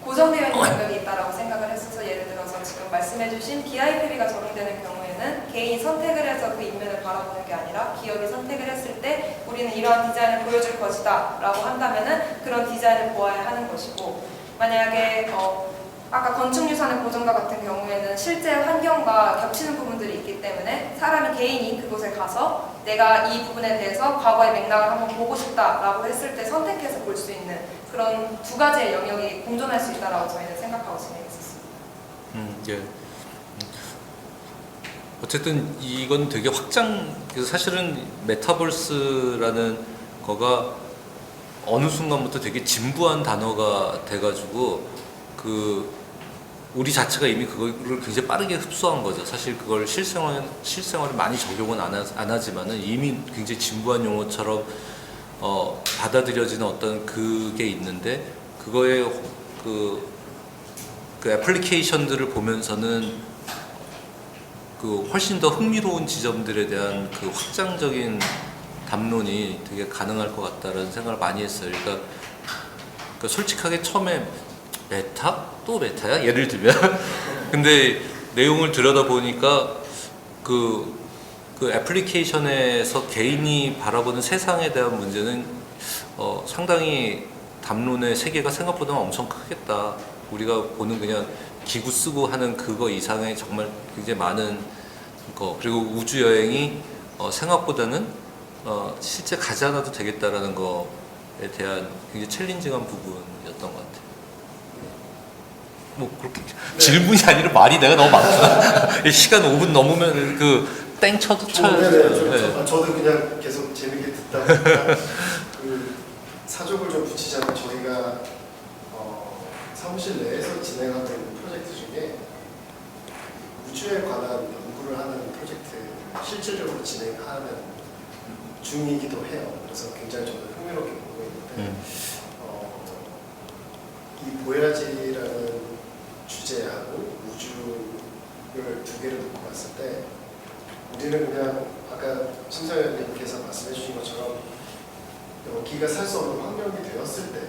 고정되어 있는 영역이 있다라고 생각을 했어서, 예를 들어서 지금 말씀해주신 BIPV가 적용되는 경우에는 개인이 선택을 해서 그 인면을 바라보는 게 아니라 기업이 선택을 했을 때 우리는 이러한 디자인을 보여줄 것이다 라고 한다면은 그런 디자인을 보아야 하는 것이고, 만약에 아까 건축유산의 보존과 같은 경우에는 실제 환경과 겹치는 부분들이 있기 때문에 사람이 개인이 그곳에 가서 내가 이 부분에 대해서 과거의 맥락을 한번 보고 싶다라고 했을 때 선택해서 볼 수 있는 그런 두 가지의 영역이 공존할 수 있다라고 저희는 생각하고 진행했었습니다. 예. 어쨌든 이건 되게 그래서 사실은 메타버스라는 거가 어느 순간부터 되게 진부한 단어가 돼가지고 우리 자체가 이미 그거를 굉장히 빠르게 흡수한 거죠. 사실 그걸 실생활에 많이 적용은 안 하지만은 이미 굉장히 진부한 용어처럼 받아들여지는 어떤 그게 있는데, 그거의 그 애플리케이션들을 보면서는 훨씬 더 흥미로운 지점들에 대한 확장적인 담론이 되게 가능할 것 같다라는 생각을 많이 했어요. 그러니까 솔직하게 처음에 메타? 또 메타야? 예를 들면 근데 내용을 들여다보니까 그 애플리케이션에서 개인이 바라보는 세상에 대한 문제는 상당히 담론의 세계가 생각보다 엄청 크겠다. 우리가 보는 그냥 기구 쓰고 하는 그거 이상의 정말 굉장히 많은 거, 그리고 우주여행이 생각보다는 실제 가지 않아도 되겠다라는 거에 대한 굉장히 챌린징한 부분이었던 것 같아요. 뭐 그렇게 질문이 아니라 말이 내가 너무 많구나. 시간 5분 넘으면 땡 쳐도 쳐요. 네. 저도 그냥 계속 재밌게 듣다 보니까 사족을 좀 붙이자면 저희가 사무실 내에서 진행하고 있는 프로젝트 중에 우주에 관한 연구를 하는 프로젝트 실질적으로 진행하는 중이기도 해요. 그래서 굉장히 저는 흥미롭게 보고 있는데 이 보야지라는 주제하고 우주를 두 개를 놓고 봤을 때 우리는 그냥 아까 심사위원님께서 말씀해 주신 것처럼 여기가 살 수 없는 환경이 되었을 때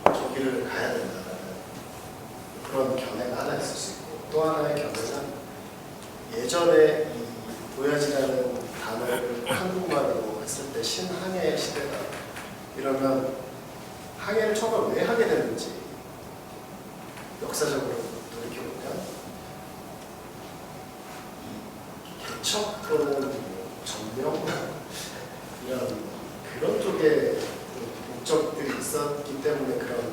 저기를 가야 된다는 그런 견해가 하나 있을 수 있고, 또 하나의 견해는 예전에 이 보야지라는 단어를 한국말로 했을 때 신항해 시대다. 이러면 항해를 처음에 왜 하게 됐는지 역사적으로 돌이켜보면 개척 또는 점령 이런 그런 쪽에 목적들이 있었기 때문에 그런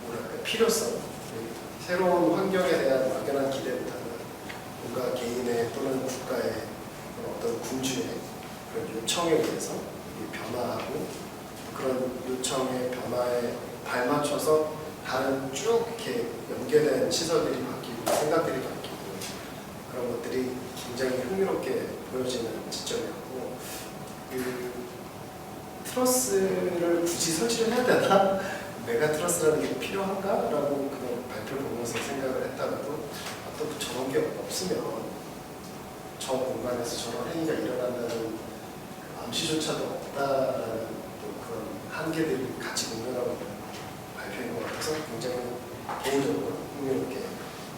뭐랄까 필요성, 새로운 환경에 대한 막연한 기대보다는 뭔가 개인의 또는 국가의 어떤 군주의 그런 요청에 의해서 변화하고 그런 요청의 변화에 발맞춰서 다른 쭉 이렇게 연계된 시설들이 바뀌고 생각들이 바뀌고 그런 것들이 굉장히 흥미롭게 보여지는 지점이었고, 그 트러스를 굳이 설치를 해야 되나? 메가 트러스라는 게 필요한가? 라고 그냥 발표를 보면서 생각을 했다가도 또 저런 게 없으면 저 공간에서 저런 행위가 일어난다는 암시조차도 없다라는 또 그런 한계들이 같이 공존하고 있는 발표인 것 같아서 굉장히 개인적으로 흥미롭게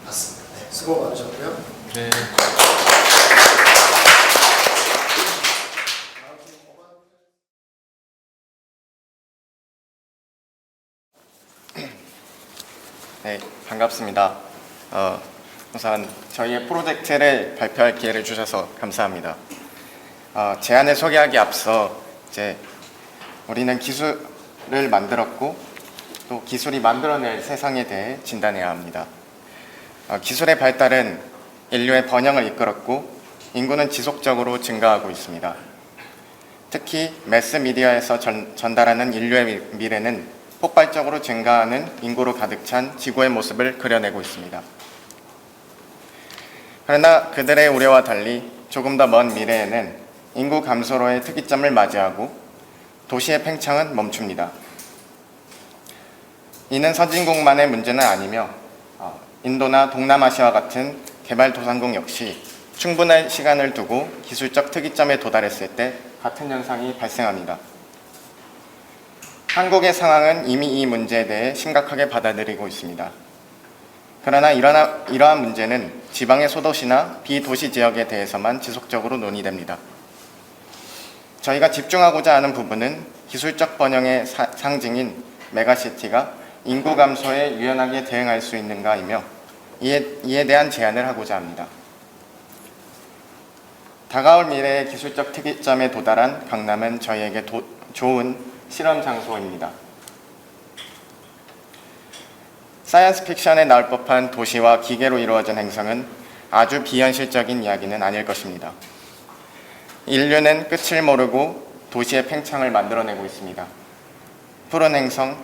봤습니다. 네, 수고 많으셨고요. 네. 네, 반갑습니다. 우선 저희의 프로젝트를 발표할 기회를 주셔서 감사합니다. 제안을 소개하기 앞서 이제 우리는 기술을 만들었고 또 기술이 만들어낼 세상에 대해 진단해야 합니다. 기술의 발달은 인류의 번영을 이끌었고 인구는 지속적으로 증가하고 있습니다. 특히 매스미디어에서 전달하는 인류의 미래는 폭발적으로 증가하는 인구로 가득 찬 지구의 모습을 그려내고 있습니다. 그러나 그들의 우려와 달리 조금 더 먼 미래에는 인구 감소로의 특이점을 맞이하고 도시의 팽창은 멈춥니다. 이는 선진국만의 문제는 아니며 인도나 동남아시아와 같은 개발도상국 역시 충분한 시간을 두고 기술적 특이점에 도달했을 때 같은 현상이 발생합니다. 한국의 상황은 이미 이 문제에 대해 심각하게 받아들이고 있습니다. 그러나 이러한 문제는 지방의 소도시나 비도시 지역에 대해서만 지속적으로 논의됩니다. 저희가 집중하고자 하는 부분은 기술적 번영의 상징인 메가시티가 인구 감소에 유연하게 대응할 수 있는가이며 이에 대한 제안을 하고자 합니다. 다가올 미래의 기술적 특이점에 도달한 강남은 저희에게 좋은 실험 장소입니다. 사이언스 픽션에 나올 법한 도시와 기계로 이루어진 행성은 아주 비현실적인 이야기는 아닐 것입니다. 인류는 끝을 모르고 도시의 팽창을 만들어내고 있습니다. 푸른 행성,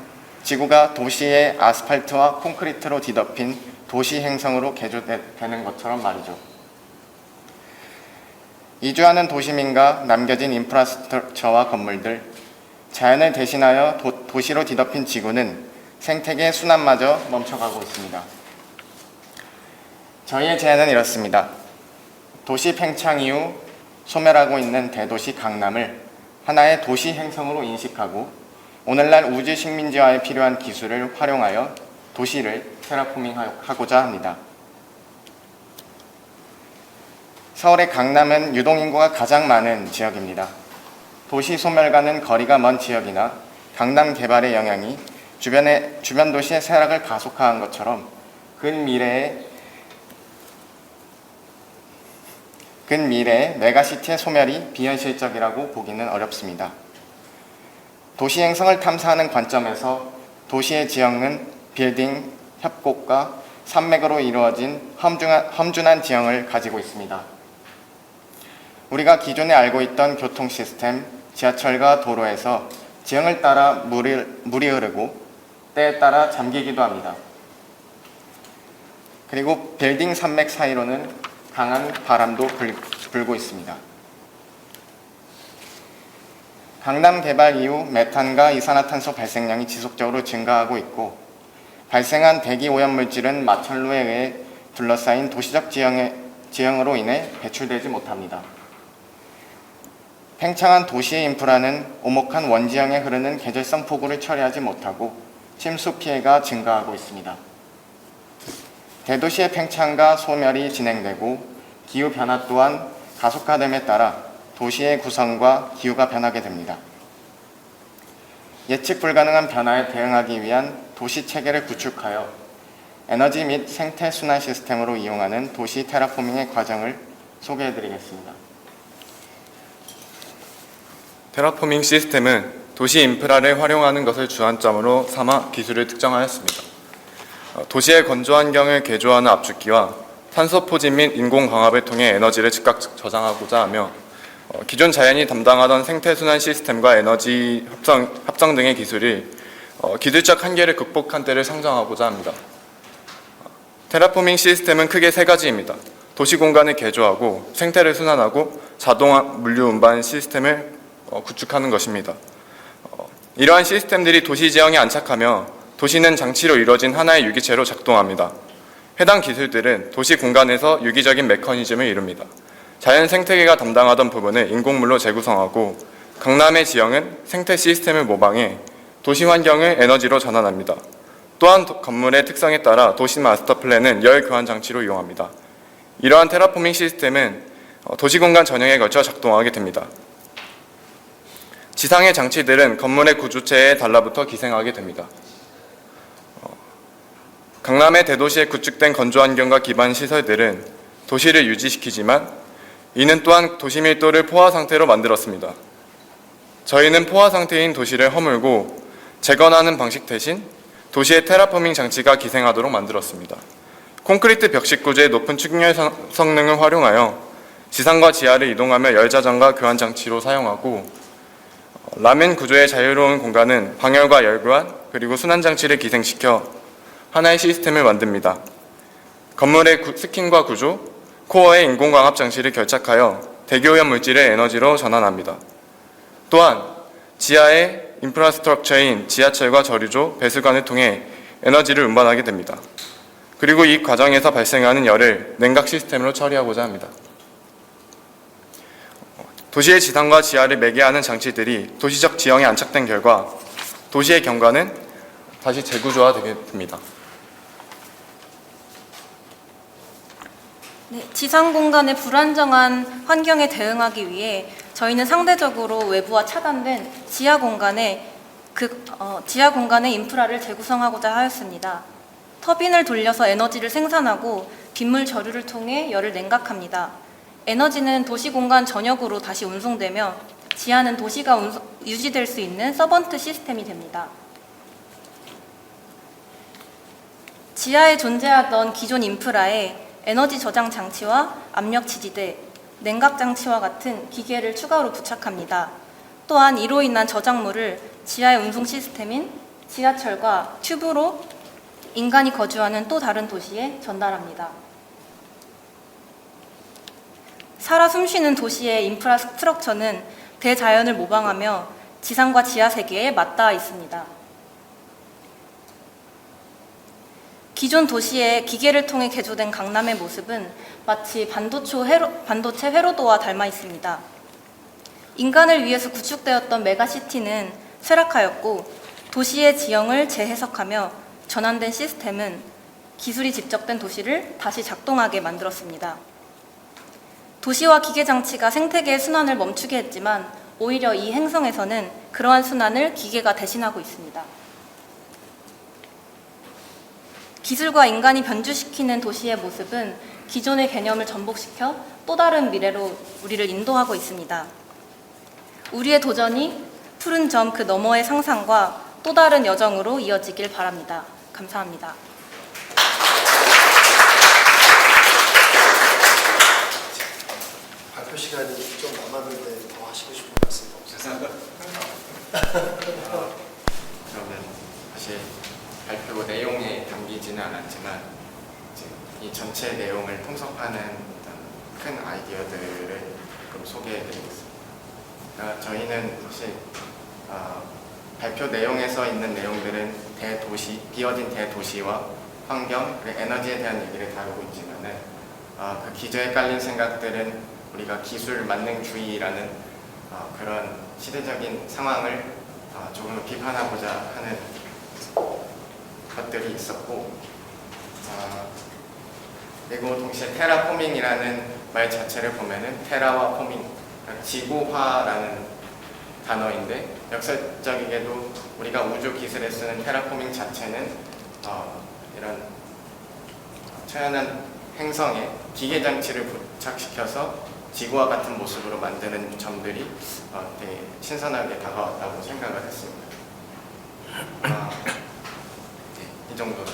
지구가 도시의 아스팔트와 콘크리트로 뒤덮인 도시 행성으로 개조되는 것처럼 말이죠. 이주하는 도시민과 남겨진 인프라스트럭처와 건물들, 자연을 대신하여 도시로 뒤덮인 지구는 생태계의 순환마저 멈춰가고 있습니다. 저희의 제안은 이렇습니다. 도시 팽창 이후 소멸하고 있는 대도시 강남을 하나의 도시 행성으로 인식하고 오늘날 우주 식민지화에 필요한 기술을 활용하여 도시를 테라포밍하고자 합니다. 서울의 강남은 유동인구가 가장 많은 지역입니다. 도시 소멸과는 거리가 먼 지역이나 강남 개발의 영향이 주변 도시의 쇠락을 가속화한 것처럼 근미래의 메가시티의 소멸이 비현실적이라고 보기는 어렵습니다. 도시 행성을 탐사하는 관점에서 도시의 지형은 빌딩, 협곡과 산맥으로 이루어진 험준한 지형을 가지고 있습니다. 우리가 기존에 알고 있던 교통 시스템, 지하철과 도로에서 지형을 따라 물이 흐르고 때에 따라 잠기기도 합니다. 그리고 빌딩 산맥 사이로는 강한 바람도 불고 있습니다. 강남 개발 이후 메탄과 이산화탄소 발생량이 지속적으로 증가하고 있고 발생한 대기 오염 물질은 마천루에 의해 둘러싸인 도시적 지형으로 인해 배출되지 못합니다. 팽창한 도시의 인프라는 오목한 원지형에 흐르는 계절성 폭우를 처리하지 못하고 침수 피해가 증가하고 있습니다. 대도시의 팽창과 소멸이 진행되고 기후 변화 또한 가속화됨에 따라 도시의 구성과 기후가 변하게 됩니다. 예측 불가능한 변화에 대응하기 위한 도시 체계를 구축하여 에너지 및 생태 순환 시스템으로 이용하는 도시 테라포밍의 과정을 소개해 드리겠습니다. 테라포밍 시스템은 도시 인프라를 활용하는 것을 주안점으로 삼아 기술을 특정하였습니다. 도시의 건조 환경을 개조하는 압축기와 탄소 포집 및 인공 광합을 통해 에너지를 즉각 저장하고자 하며 기존 자연이 담당하던 생태순환 시스템과 에너지 합성 등의 기술이 기술적 한계를 극복한 때를 상정하고자 합니다. 테라포밍 시스템은 크게 세 가지입니다. 도시 공간을 개조하고 생태를 순환하고 자동화 물류 운반 시스템을 구축하는 것입니다. 이러한 시스템들이 도시 지형에 안착하며 도시는 장치로 이루어진 하나의 유기체로 작동합니다. 해당 기술들은 도시 공간에서 유기적인 메커니즘을 이룹니다. 자연 생태계가 담당하던 부분을 인공물로 재구성하고 강남의 지형은 생태 시스템을 모방해 도시 환경을 에너지로 전환합니다. 또한 건물의 특성에 따라 도시 마스터 플랜은 열 교환 장치로 이용합니다. 이러한 테라포밍 시스템은 도시 공간 전역에 걸쳐 작동하게 됩니다. 지상의 장치들은 건물의 구조체에 달라붙어 기생하게 됩니다. 강남의 대도시에 구축된 건조 환경과 기반 시설들은 도시를 유지시키지만 이는 또한 도시 밀도를 포화 상태로 만들었습니다. 저희는 포화 상태인 도시를 허물고 재건하는 방식 대신 도시의 테라포밍 장치가 기생하도록 만들었습니다. 콘크리트 벽식 구조의 높은 축열 성능을 활용하여 지상과 지하를 이동하며 열자전과 교환 장치로 사용하고 라멘 구조의 자유로운 공간은 방열과 열교환 그리고 순환 장치를 기생시켜 하나의 시스템을 만듭니다. 건물의 스킨과 구조, 코어의 인공광합 장치를 결착하여 대기오염 물질을 에너지로 전환합니다. 또한 지하의 인프라스트럭처인 지하철과 저류조, 배수관을 통해 에너지를 운반하게 됩니다. 그리고 이 과정에서 발생하는 열을 냉각 시스템으로 처리하고자 합니다. 도시의 지상과 지하를 매개하는 장치들이 도시적 지형에 안착된 결과 도시의 경관은 다시 재구조화되게 됩니다. 네, 지상 공간의 불안정한 환경에 대응하기 위해 저희는 상대적으로 외부와 차단된 지하 공간의 인프라를 재구성하고자 하였습니다. 터빈을 돌려서 에너지를 생산하고 빗물 저류를 통해 열을 냉각합니다. 에너지는 도시 공간 전역으로 다시 운송되며 지하는 도시가 유지될 수 있는 서번트 시스템이 됩니다. 지하에 존재하던 기존 인프라에 에너지 저장 장치와 압력 지지대, 냉각 장치와 같은 기계를 추가로 부착합니다. 또한 이로 인한 저작물을 지하의 운송 시스템인 지하철과 튜브로 인간이 거주하는 또 다른 도시에 전달합니다. 살아 숨쉬는 도시의 인프라스트럭처는 대자연을 모방하며 지상과 지하 세계에 맞닿아 있습니다. 기존 도시의 기계를 통해 개조된 강남의 모습은 마치 반도체 회로도와 닮아 있습니다. 인간을 위해서 구축되었던 메가시티는 쇠락하였고 도시의 지형을 재해석하며 전환된 시스템은 기술이 집적된 도시를 다시 작동하게 만들었습니다. 도시와 기계 장치가 생태계의 순환을 멈추게 했지만 오히려 이 행성에서는 그러한 순환을 기계가 대신하고 있습니다. 기술과 인간이 변주시키는 도시의 모습은 기존의 개념을 전복시켜 또 다른 미래로 우리를 인도하고 있습니다. 우리의 도전이 푸른 점 그 너머의 상상과 또 다른 여정으로 이어지길 바랍니다. 감사합니다. 발표 시간이 좀 남았는데 더 하시고 싶은 말씀 없으세요? 그러면 사실 발표 내용에 담기지는 않았지만 이제 이 전체 내용을 통섭하는 어떤 큰 아이디어들을 좀 소개해드리겠습니다. 저희는 사실 발표 내용에서 있는 내용들은 대도시, 비어진 대도시와 환경, 그리고 에너지에 대한 얘기를 다루고 있지만은 그 기저에 깔린 생각들은 우리가 기술 만능주의라는 그런 시대적인 상황을 조금 비판하고자 하는 것들이 있었고, 그리고 동시에 테라포밍이라는 말 자체를 보면은 테라와 포밍, 그러니까 지구화라는 단어인데 역설적이게도 우리가 우주 기술에 쓰는 테라포밍 자체는 이런 초연한 행성에 기계 장치를 부착시켜서 지구와 같은 모습으로 만드는 점들이 되게 신선하게 다가왔다고 생각을 했습니다. 이 정도로.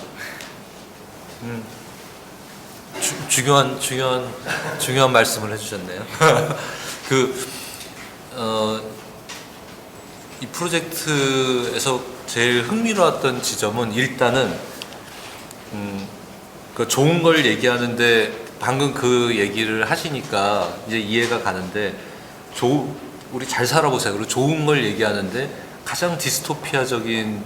중요한 말씀을 해주셨네요. 이 프로젝트에서 제일 흥미로웠던 지점은 일단은 그 좋은 걸 얘기하는데 방금 그 얘기를 하시니까 이제 이해가 가는데 우리 잘 살아보세요. 그리고 좋은 걸 얘기하는데 가장 디스토피아적인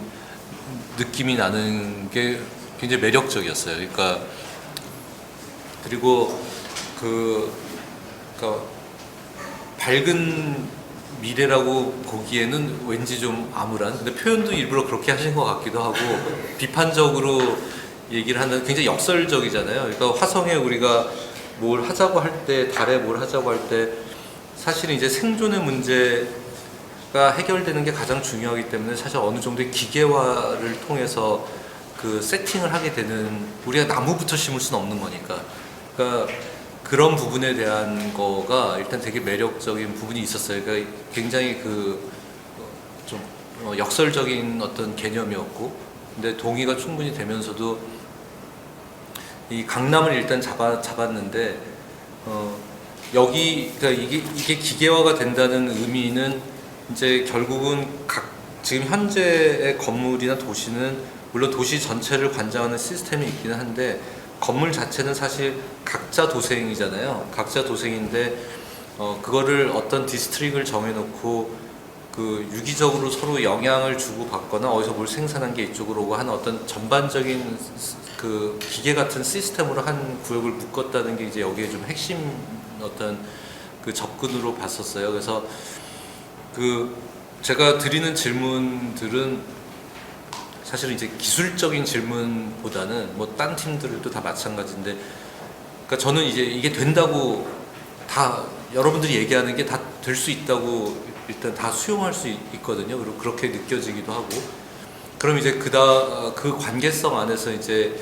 느낌이 나는 게 굉장히 매력적이었어요. 그러니까 그리고 그러니까 밝은 미래라고 보기에는 왠지 좀 암울한, 근데 표현도 일부러 그렇게 하신 것 같기도 하고 비판적으로 얘기를 하는, 굉장히 역설적이잖아요. 그러니까 화성에 우리가 뭘 하자고 할 때, 달에 뭘 하자고 할 때 사실은 이제 생존의 문제가 해결되는 게 가장 중요하기 때문에 사실 어느 정도의 기계화를 통해서 그 세팅을 하게 되는, 우리가 나무부터 심을 수는 없는 거니까. 그러니까 그런 부분에 대한 거가 일단 되게 매력적인 부분이 있었어요. 그러니까 굉장히 좀 역설적인 어떤 개념이었고, 근데 동의가 충분히 되면서도 이 강남을 일단 잡았는데 그러니까 이게 기계화가 된다는 의미는 이제 결국은 지금 현재의 건물이나 도시는 물론 도시 전체를 관장하는 시스템이 있기는 한데 건물 자체는 사실 각자 도생이잖아요. 각자 도생인데 그거를 어떤 디스트릭을 정해놓고 그 유기적으로 서로 영향을 주고 받거나 어디서 뭘 생산한 게 이쪽으로 오고 하는 어떤 전반적인 그 기계 같은 시스템으로 한 구역을 묶었다는 게 이제 여기에 좀 핵심 어떤 그 접근으로 봤었어요. 그래서 제가 드리는 질문들은 사실은 이제 기술적인 질문보다는 뭐 딴 팀들도 다 마찬가지인데, 그러니까 저는 이제 이게 된다고 다 여러분들이 얘기하는 게 다 될 수 있다고 일단 다 수용할 수 있거든요. 그리고 그렇게 느껴지기도 하고, 그럼 이제 그 관계성 안에서 이제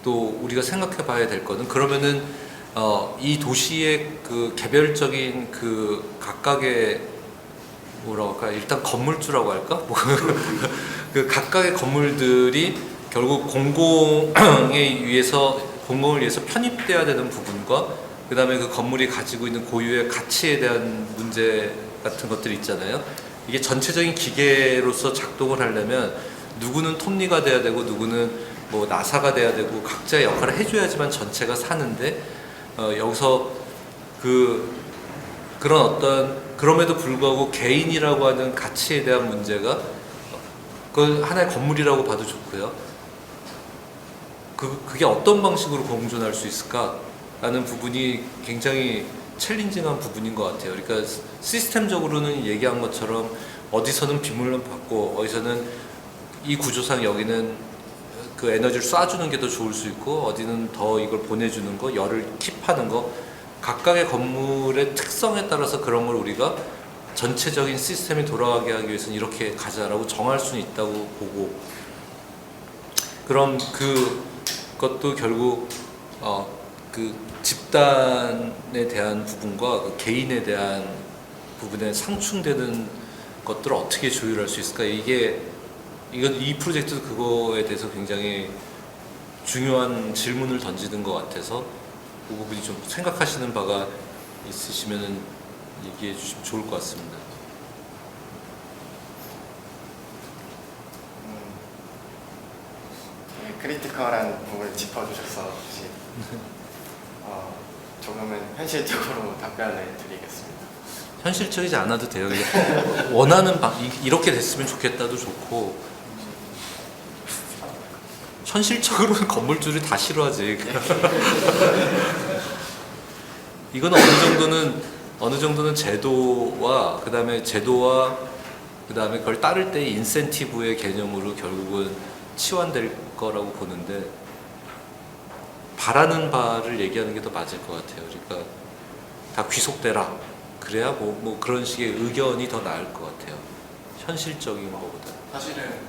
또 우리가 생각해 봐야 될 거는, 그러면은 이 도시의 그 개별적인 그 각각의 뭐라고 할까, 일단 건물주라고 할까? 뭐 그 각각의 건물들이 결국 공공을 위해서 편입돼야 되는 부분과 그 다음에 그 건물이 가지고 있는 고유의 가치에 대한 문제 같은 것들이 있잖아요. 이게 전체적인 기계로서 작동을 하려면 누구는 톱니가 돼야 되고 누구는 뭐 나사가 돼야 되고 각자의 역할을 해줘야지만 전체가 사는데 여기서 그런 어떤, 그럼에도 불구하고 개인이라고 하는 가치에 대한 문제가 그건 하나의 건물이라고 봐도 좋고요. 그게 어떤 방식으로 공존할 수 있을까라는 부분이 굉장히 챌린징한 부분인 것 같아요. 그러니까 시스템적으로는 얘기한 것처럼 어디서는 빗물만 받고 어디서는 이 구조상 여기는 그 에너지를 쏴주는 게 더 좋을 수 있고 어디는 더 이걸 보내주는 거, 열을 킵하는 거, 각각의 건물의 특성에 따라서 그런 걸 우리가 전체적인 시스템이 돌아가게 하기 위해서는 이렇게 가자라고 정할 수는 있다고 보고, 그럼 그것도 결국 그 집단에 대한 부분과 그 개인에 대한 부분에 상충되는 것들을 어떻게 조율할 수 있을까? 이 프로젝트도 그거에 대해서 굉장히 중요한 질문을 던지는 것 같아서 그 부분이 좀 생각하시는 바가 있으시면 얘기해 주시면 좋을 것 같습니다. 크리티컬한 부분을 짚어주셔서 조금은 현실적으로 답변을 드리겠습니다. 현실적이지 않아도 돼요. 원하는 이렇게 됐으면 좋겠다도 좋고, 현실적으로는 건물주를 다 싫어하지. 이거는 어느 정도는 제도와 그다음에 그걸 따를 때 인센티브의 개념으로 결국은 치환될 거라고 보는데, 바라는 바를 얘기하는 게 더 맞을 것 같아요. 그러니까 다 귀속되라. 그래야 뭐 그런 식의 의견이 더 나을 것 같아요. 현실적인 것보다. 사실은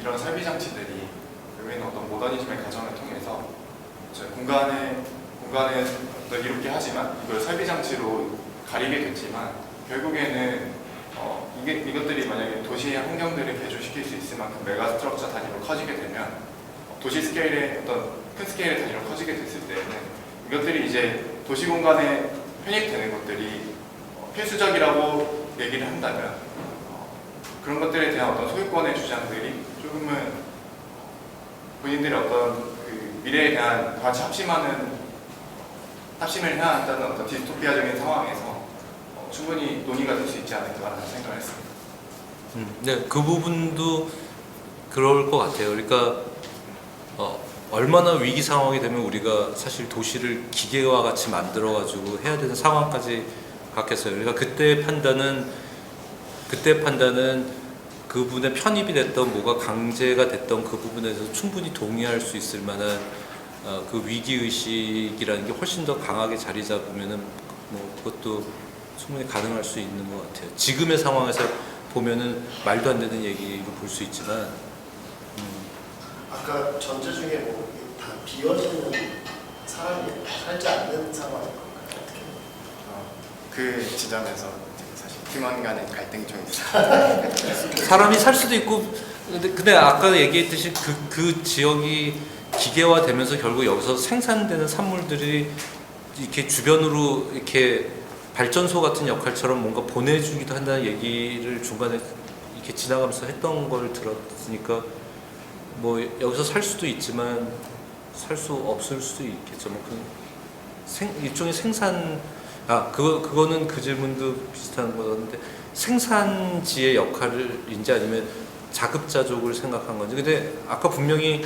이런 설비 장치들이 결국에는 어떤 모더니즘의 과정을 통해서 공간에 어떤 이롭게 하지만 이걸 설비 장치로 가리게 됐지만 결국에는 이것들이 만약에 도시의 환경들을 개조시킬 수 있을 만큼 메가 스트럭처 단위로 커지게 되면 도시 스케일의 어떤 큰 스케일의 단위로 커지게 됐을 때에는 이것들이 이제 도시 공간에 편입되는 것들이 필수적이라고 얘기를 한다면 그런 것들에 대한 어떤 소유권의 주장들이 조금은 본인들의 어떤 그 미래에 대한 같이 합심을 해야 한다는 어떤 디스토피아적인 상황에서 충분히 논의가 될 수 있지 않을까라는 생각을 했습니다. 네, 그 부분도 그럴 것 같아요. 그러니까 얼마나 위기 상황이 되면 우리가 사실 도시를 기계와 같이 만들어가지고 해야 되는 상황까지 갔겠어요. 그러니까 그때 판단은 그분의 편입이 됐던 뭐가 강제가 됐던 그 부분에서 충분히 동의할 수 있을 만한 그 위기 의식이라는 게 훨씬 더 강하게 자리 잡으면은 뭐 그것도 충분히 가능할 수 있는 것 같아요. 지금의 상황에서 보면은 말도 안 되는 얘기로 볼 수 있지만. 아까 전제 중에 뭐 다 비워지는 사람이 살지 않는 상황인 건가요? 어떻게? 그 지점에서 사실 팀원 간의 갈등이 좀 있어요. 사람이 살 수도 있고, 근데 아까 얘기했듯이 그 지역이 기계화되면서 결국 여기서 생산되는 산물들이 이렇게 주변으로 이렇게 발전소 같은 역할처럼 뭔가 보내주기도 한다는 얘기를 중간에 이렇게 지나가면서 했던 걸 들었으니까 뭐 여기서 살 수도 있지만 살 수 없을 수도 있겠죠. 뭐 일종의 생산, 그거는 그 질문도 비슷한 거였는데 생산지의 역할인지 아니면 자급자족을 생각한 건지. 근데 아까 분명히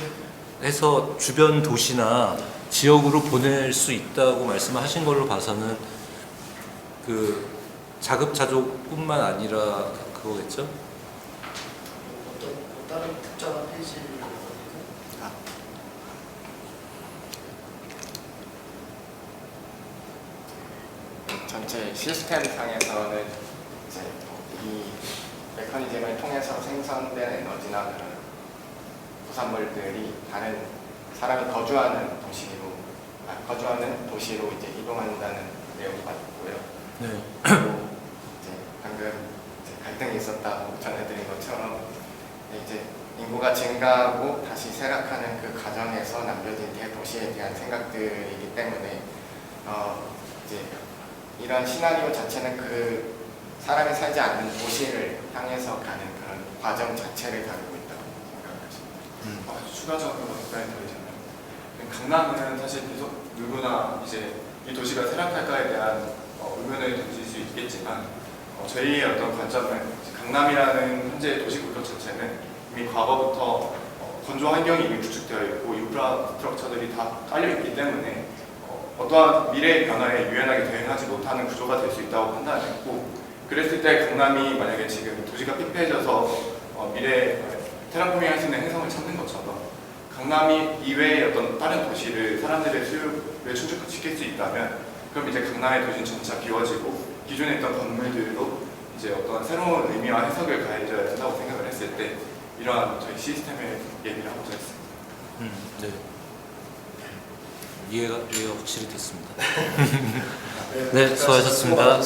해서 주변 도시나 지역으로 보낼 수 있다고 말씀하신 걸로 봐서는 그 자급자족뿐만 아니라 그거겠죠? 어떤 다른 특정한 페이지를 전체 시스템 상에서는 이제 이 메커니즘을 통해서 생성된 에너지나 그런 부산물들이 다른 사람이 거주하는 도시로 이제 이동한다는 내용이 맞고요. 네. 그리고 이제 방금 갈등이 있었다고 전해드린 것처럼 이제 인구가 증가하고 다시 쇠락하는 그 과정에서 남겨진 대도시에 대한 생각들이기 때문에 이제 이런 시나리오 자체는 그 사람이 살지 않는 도시를 향해서 가는 그런 과정 자체를 다루고 있다고 생각합니다. 추가적으로 답변을 드리자면 강남은 사실 계속 누구나 이제 이 도시가 쇠락할까에 대한 의문을 던질 수 있겠지만 저희의 어떤 관점은 강남이라는 현재 도시 구조 자체는 이미 과거부터 건조 환경이 이미 구축되어 있고 인프라 스트럭처들이 다 깔려 있기 때문에 어떠한 미래의 변화에 유연하게 대응하지 못하는 구조가 될 수 있다고 판단했고, 그랬을 때 강남이 만약에 지금 도시가 피폐해져서 미래에 테라포밍 할 수 있는 행성을 찾는 것처럼 강남이 이외의 어떤 다른 도시를 사람들의 수요를 충족시킬 수 있다면 그럼 이제 강남의 도시는 점차 비워지고 기존에 있던 건물들도 이제 어떤 새로운 의미와 해석을 가해져야 된다고 생각을 했을 때 이러한 저희 시스템의 얘기를 하고자 했습니다. 네. 이해가 확실히 됐습니다. 네, 수고하셨습니다.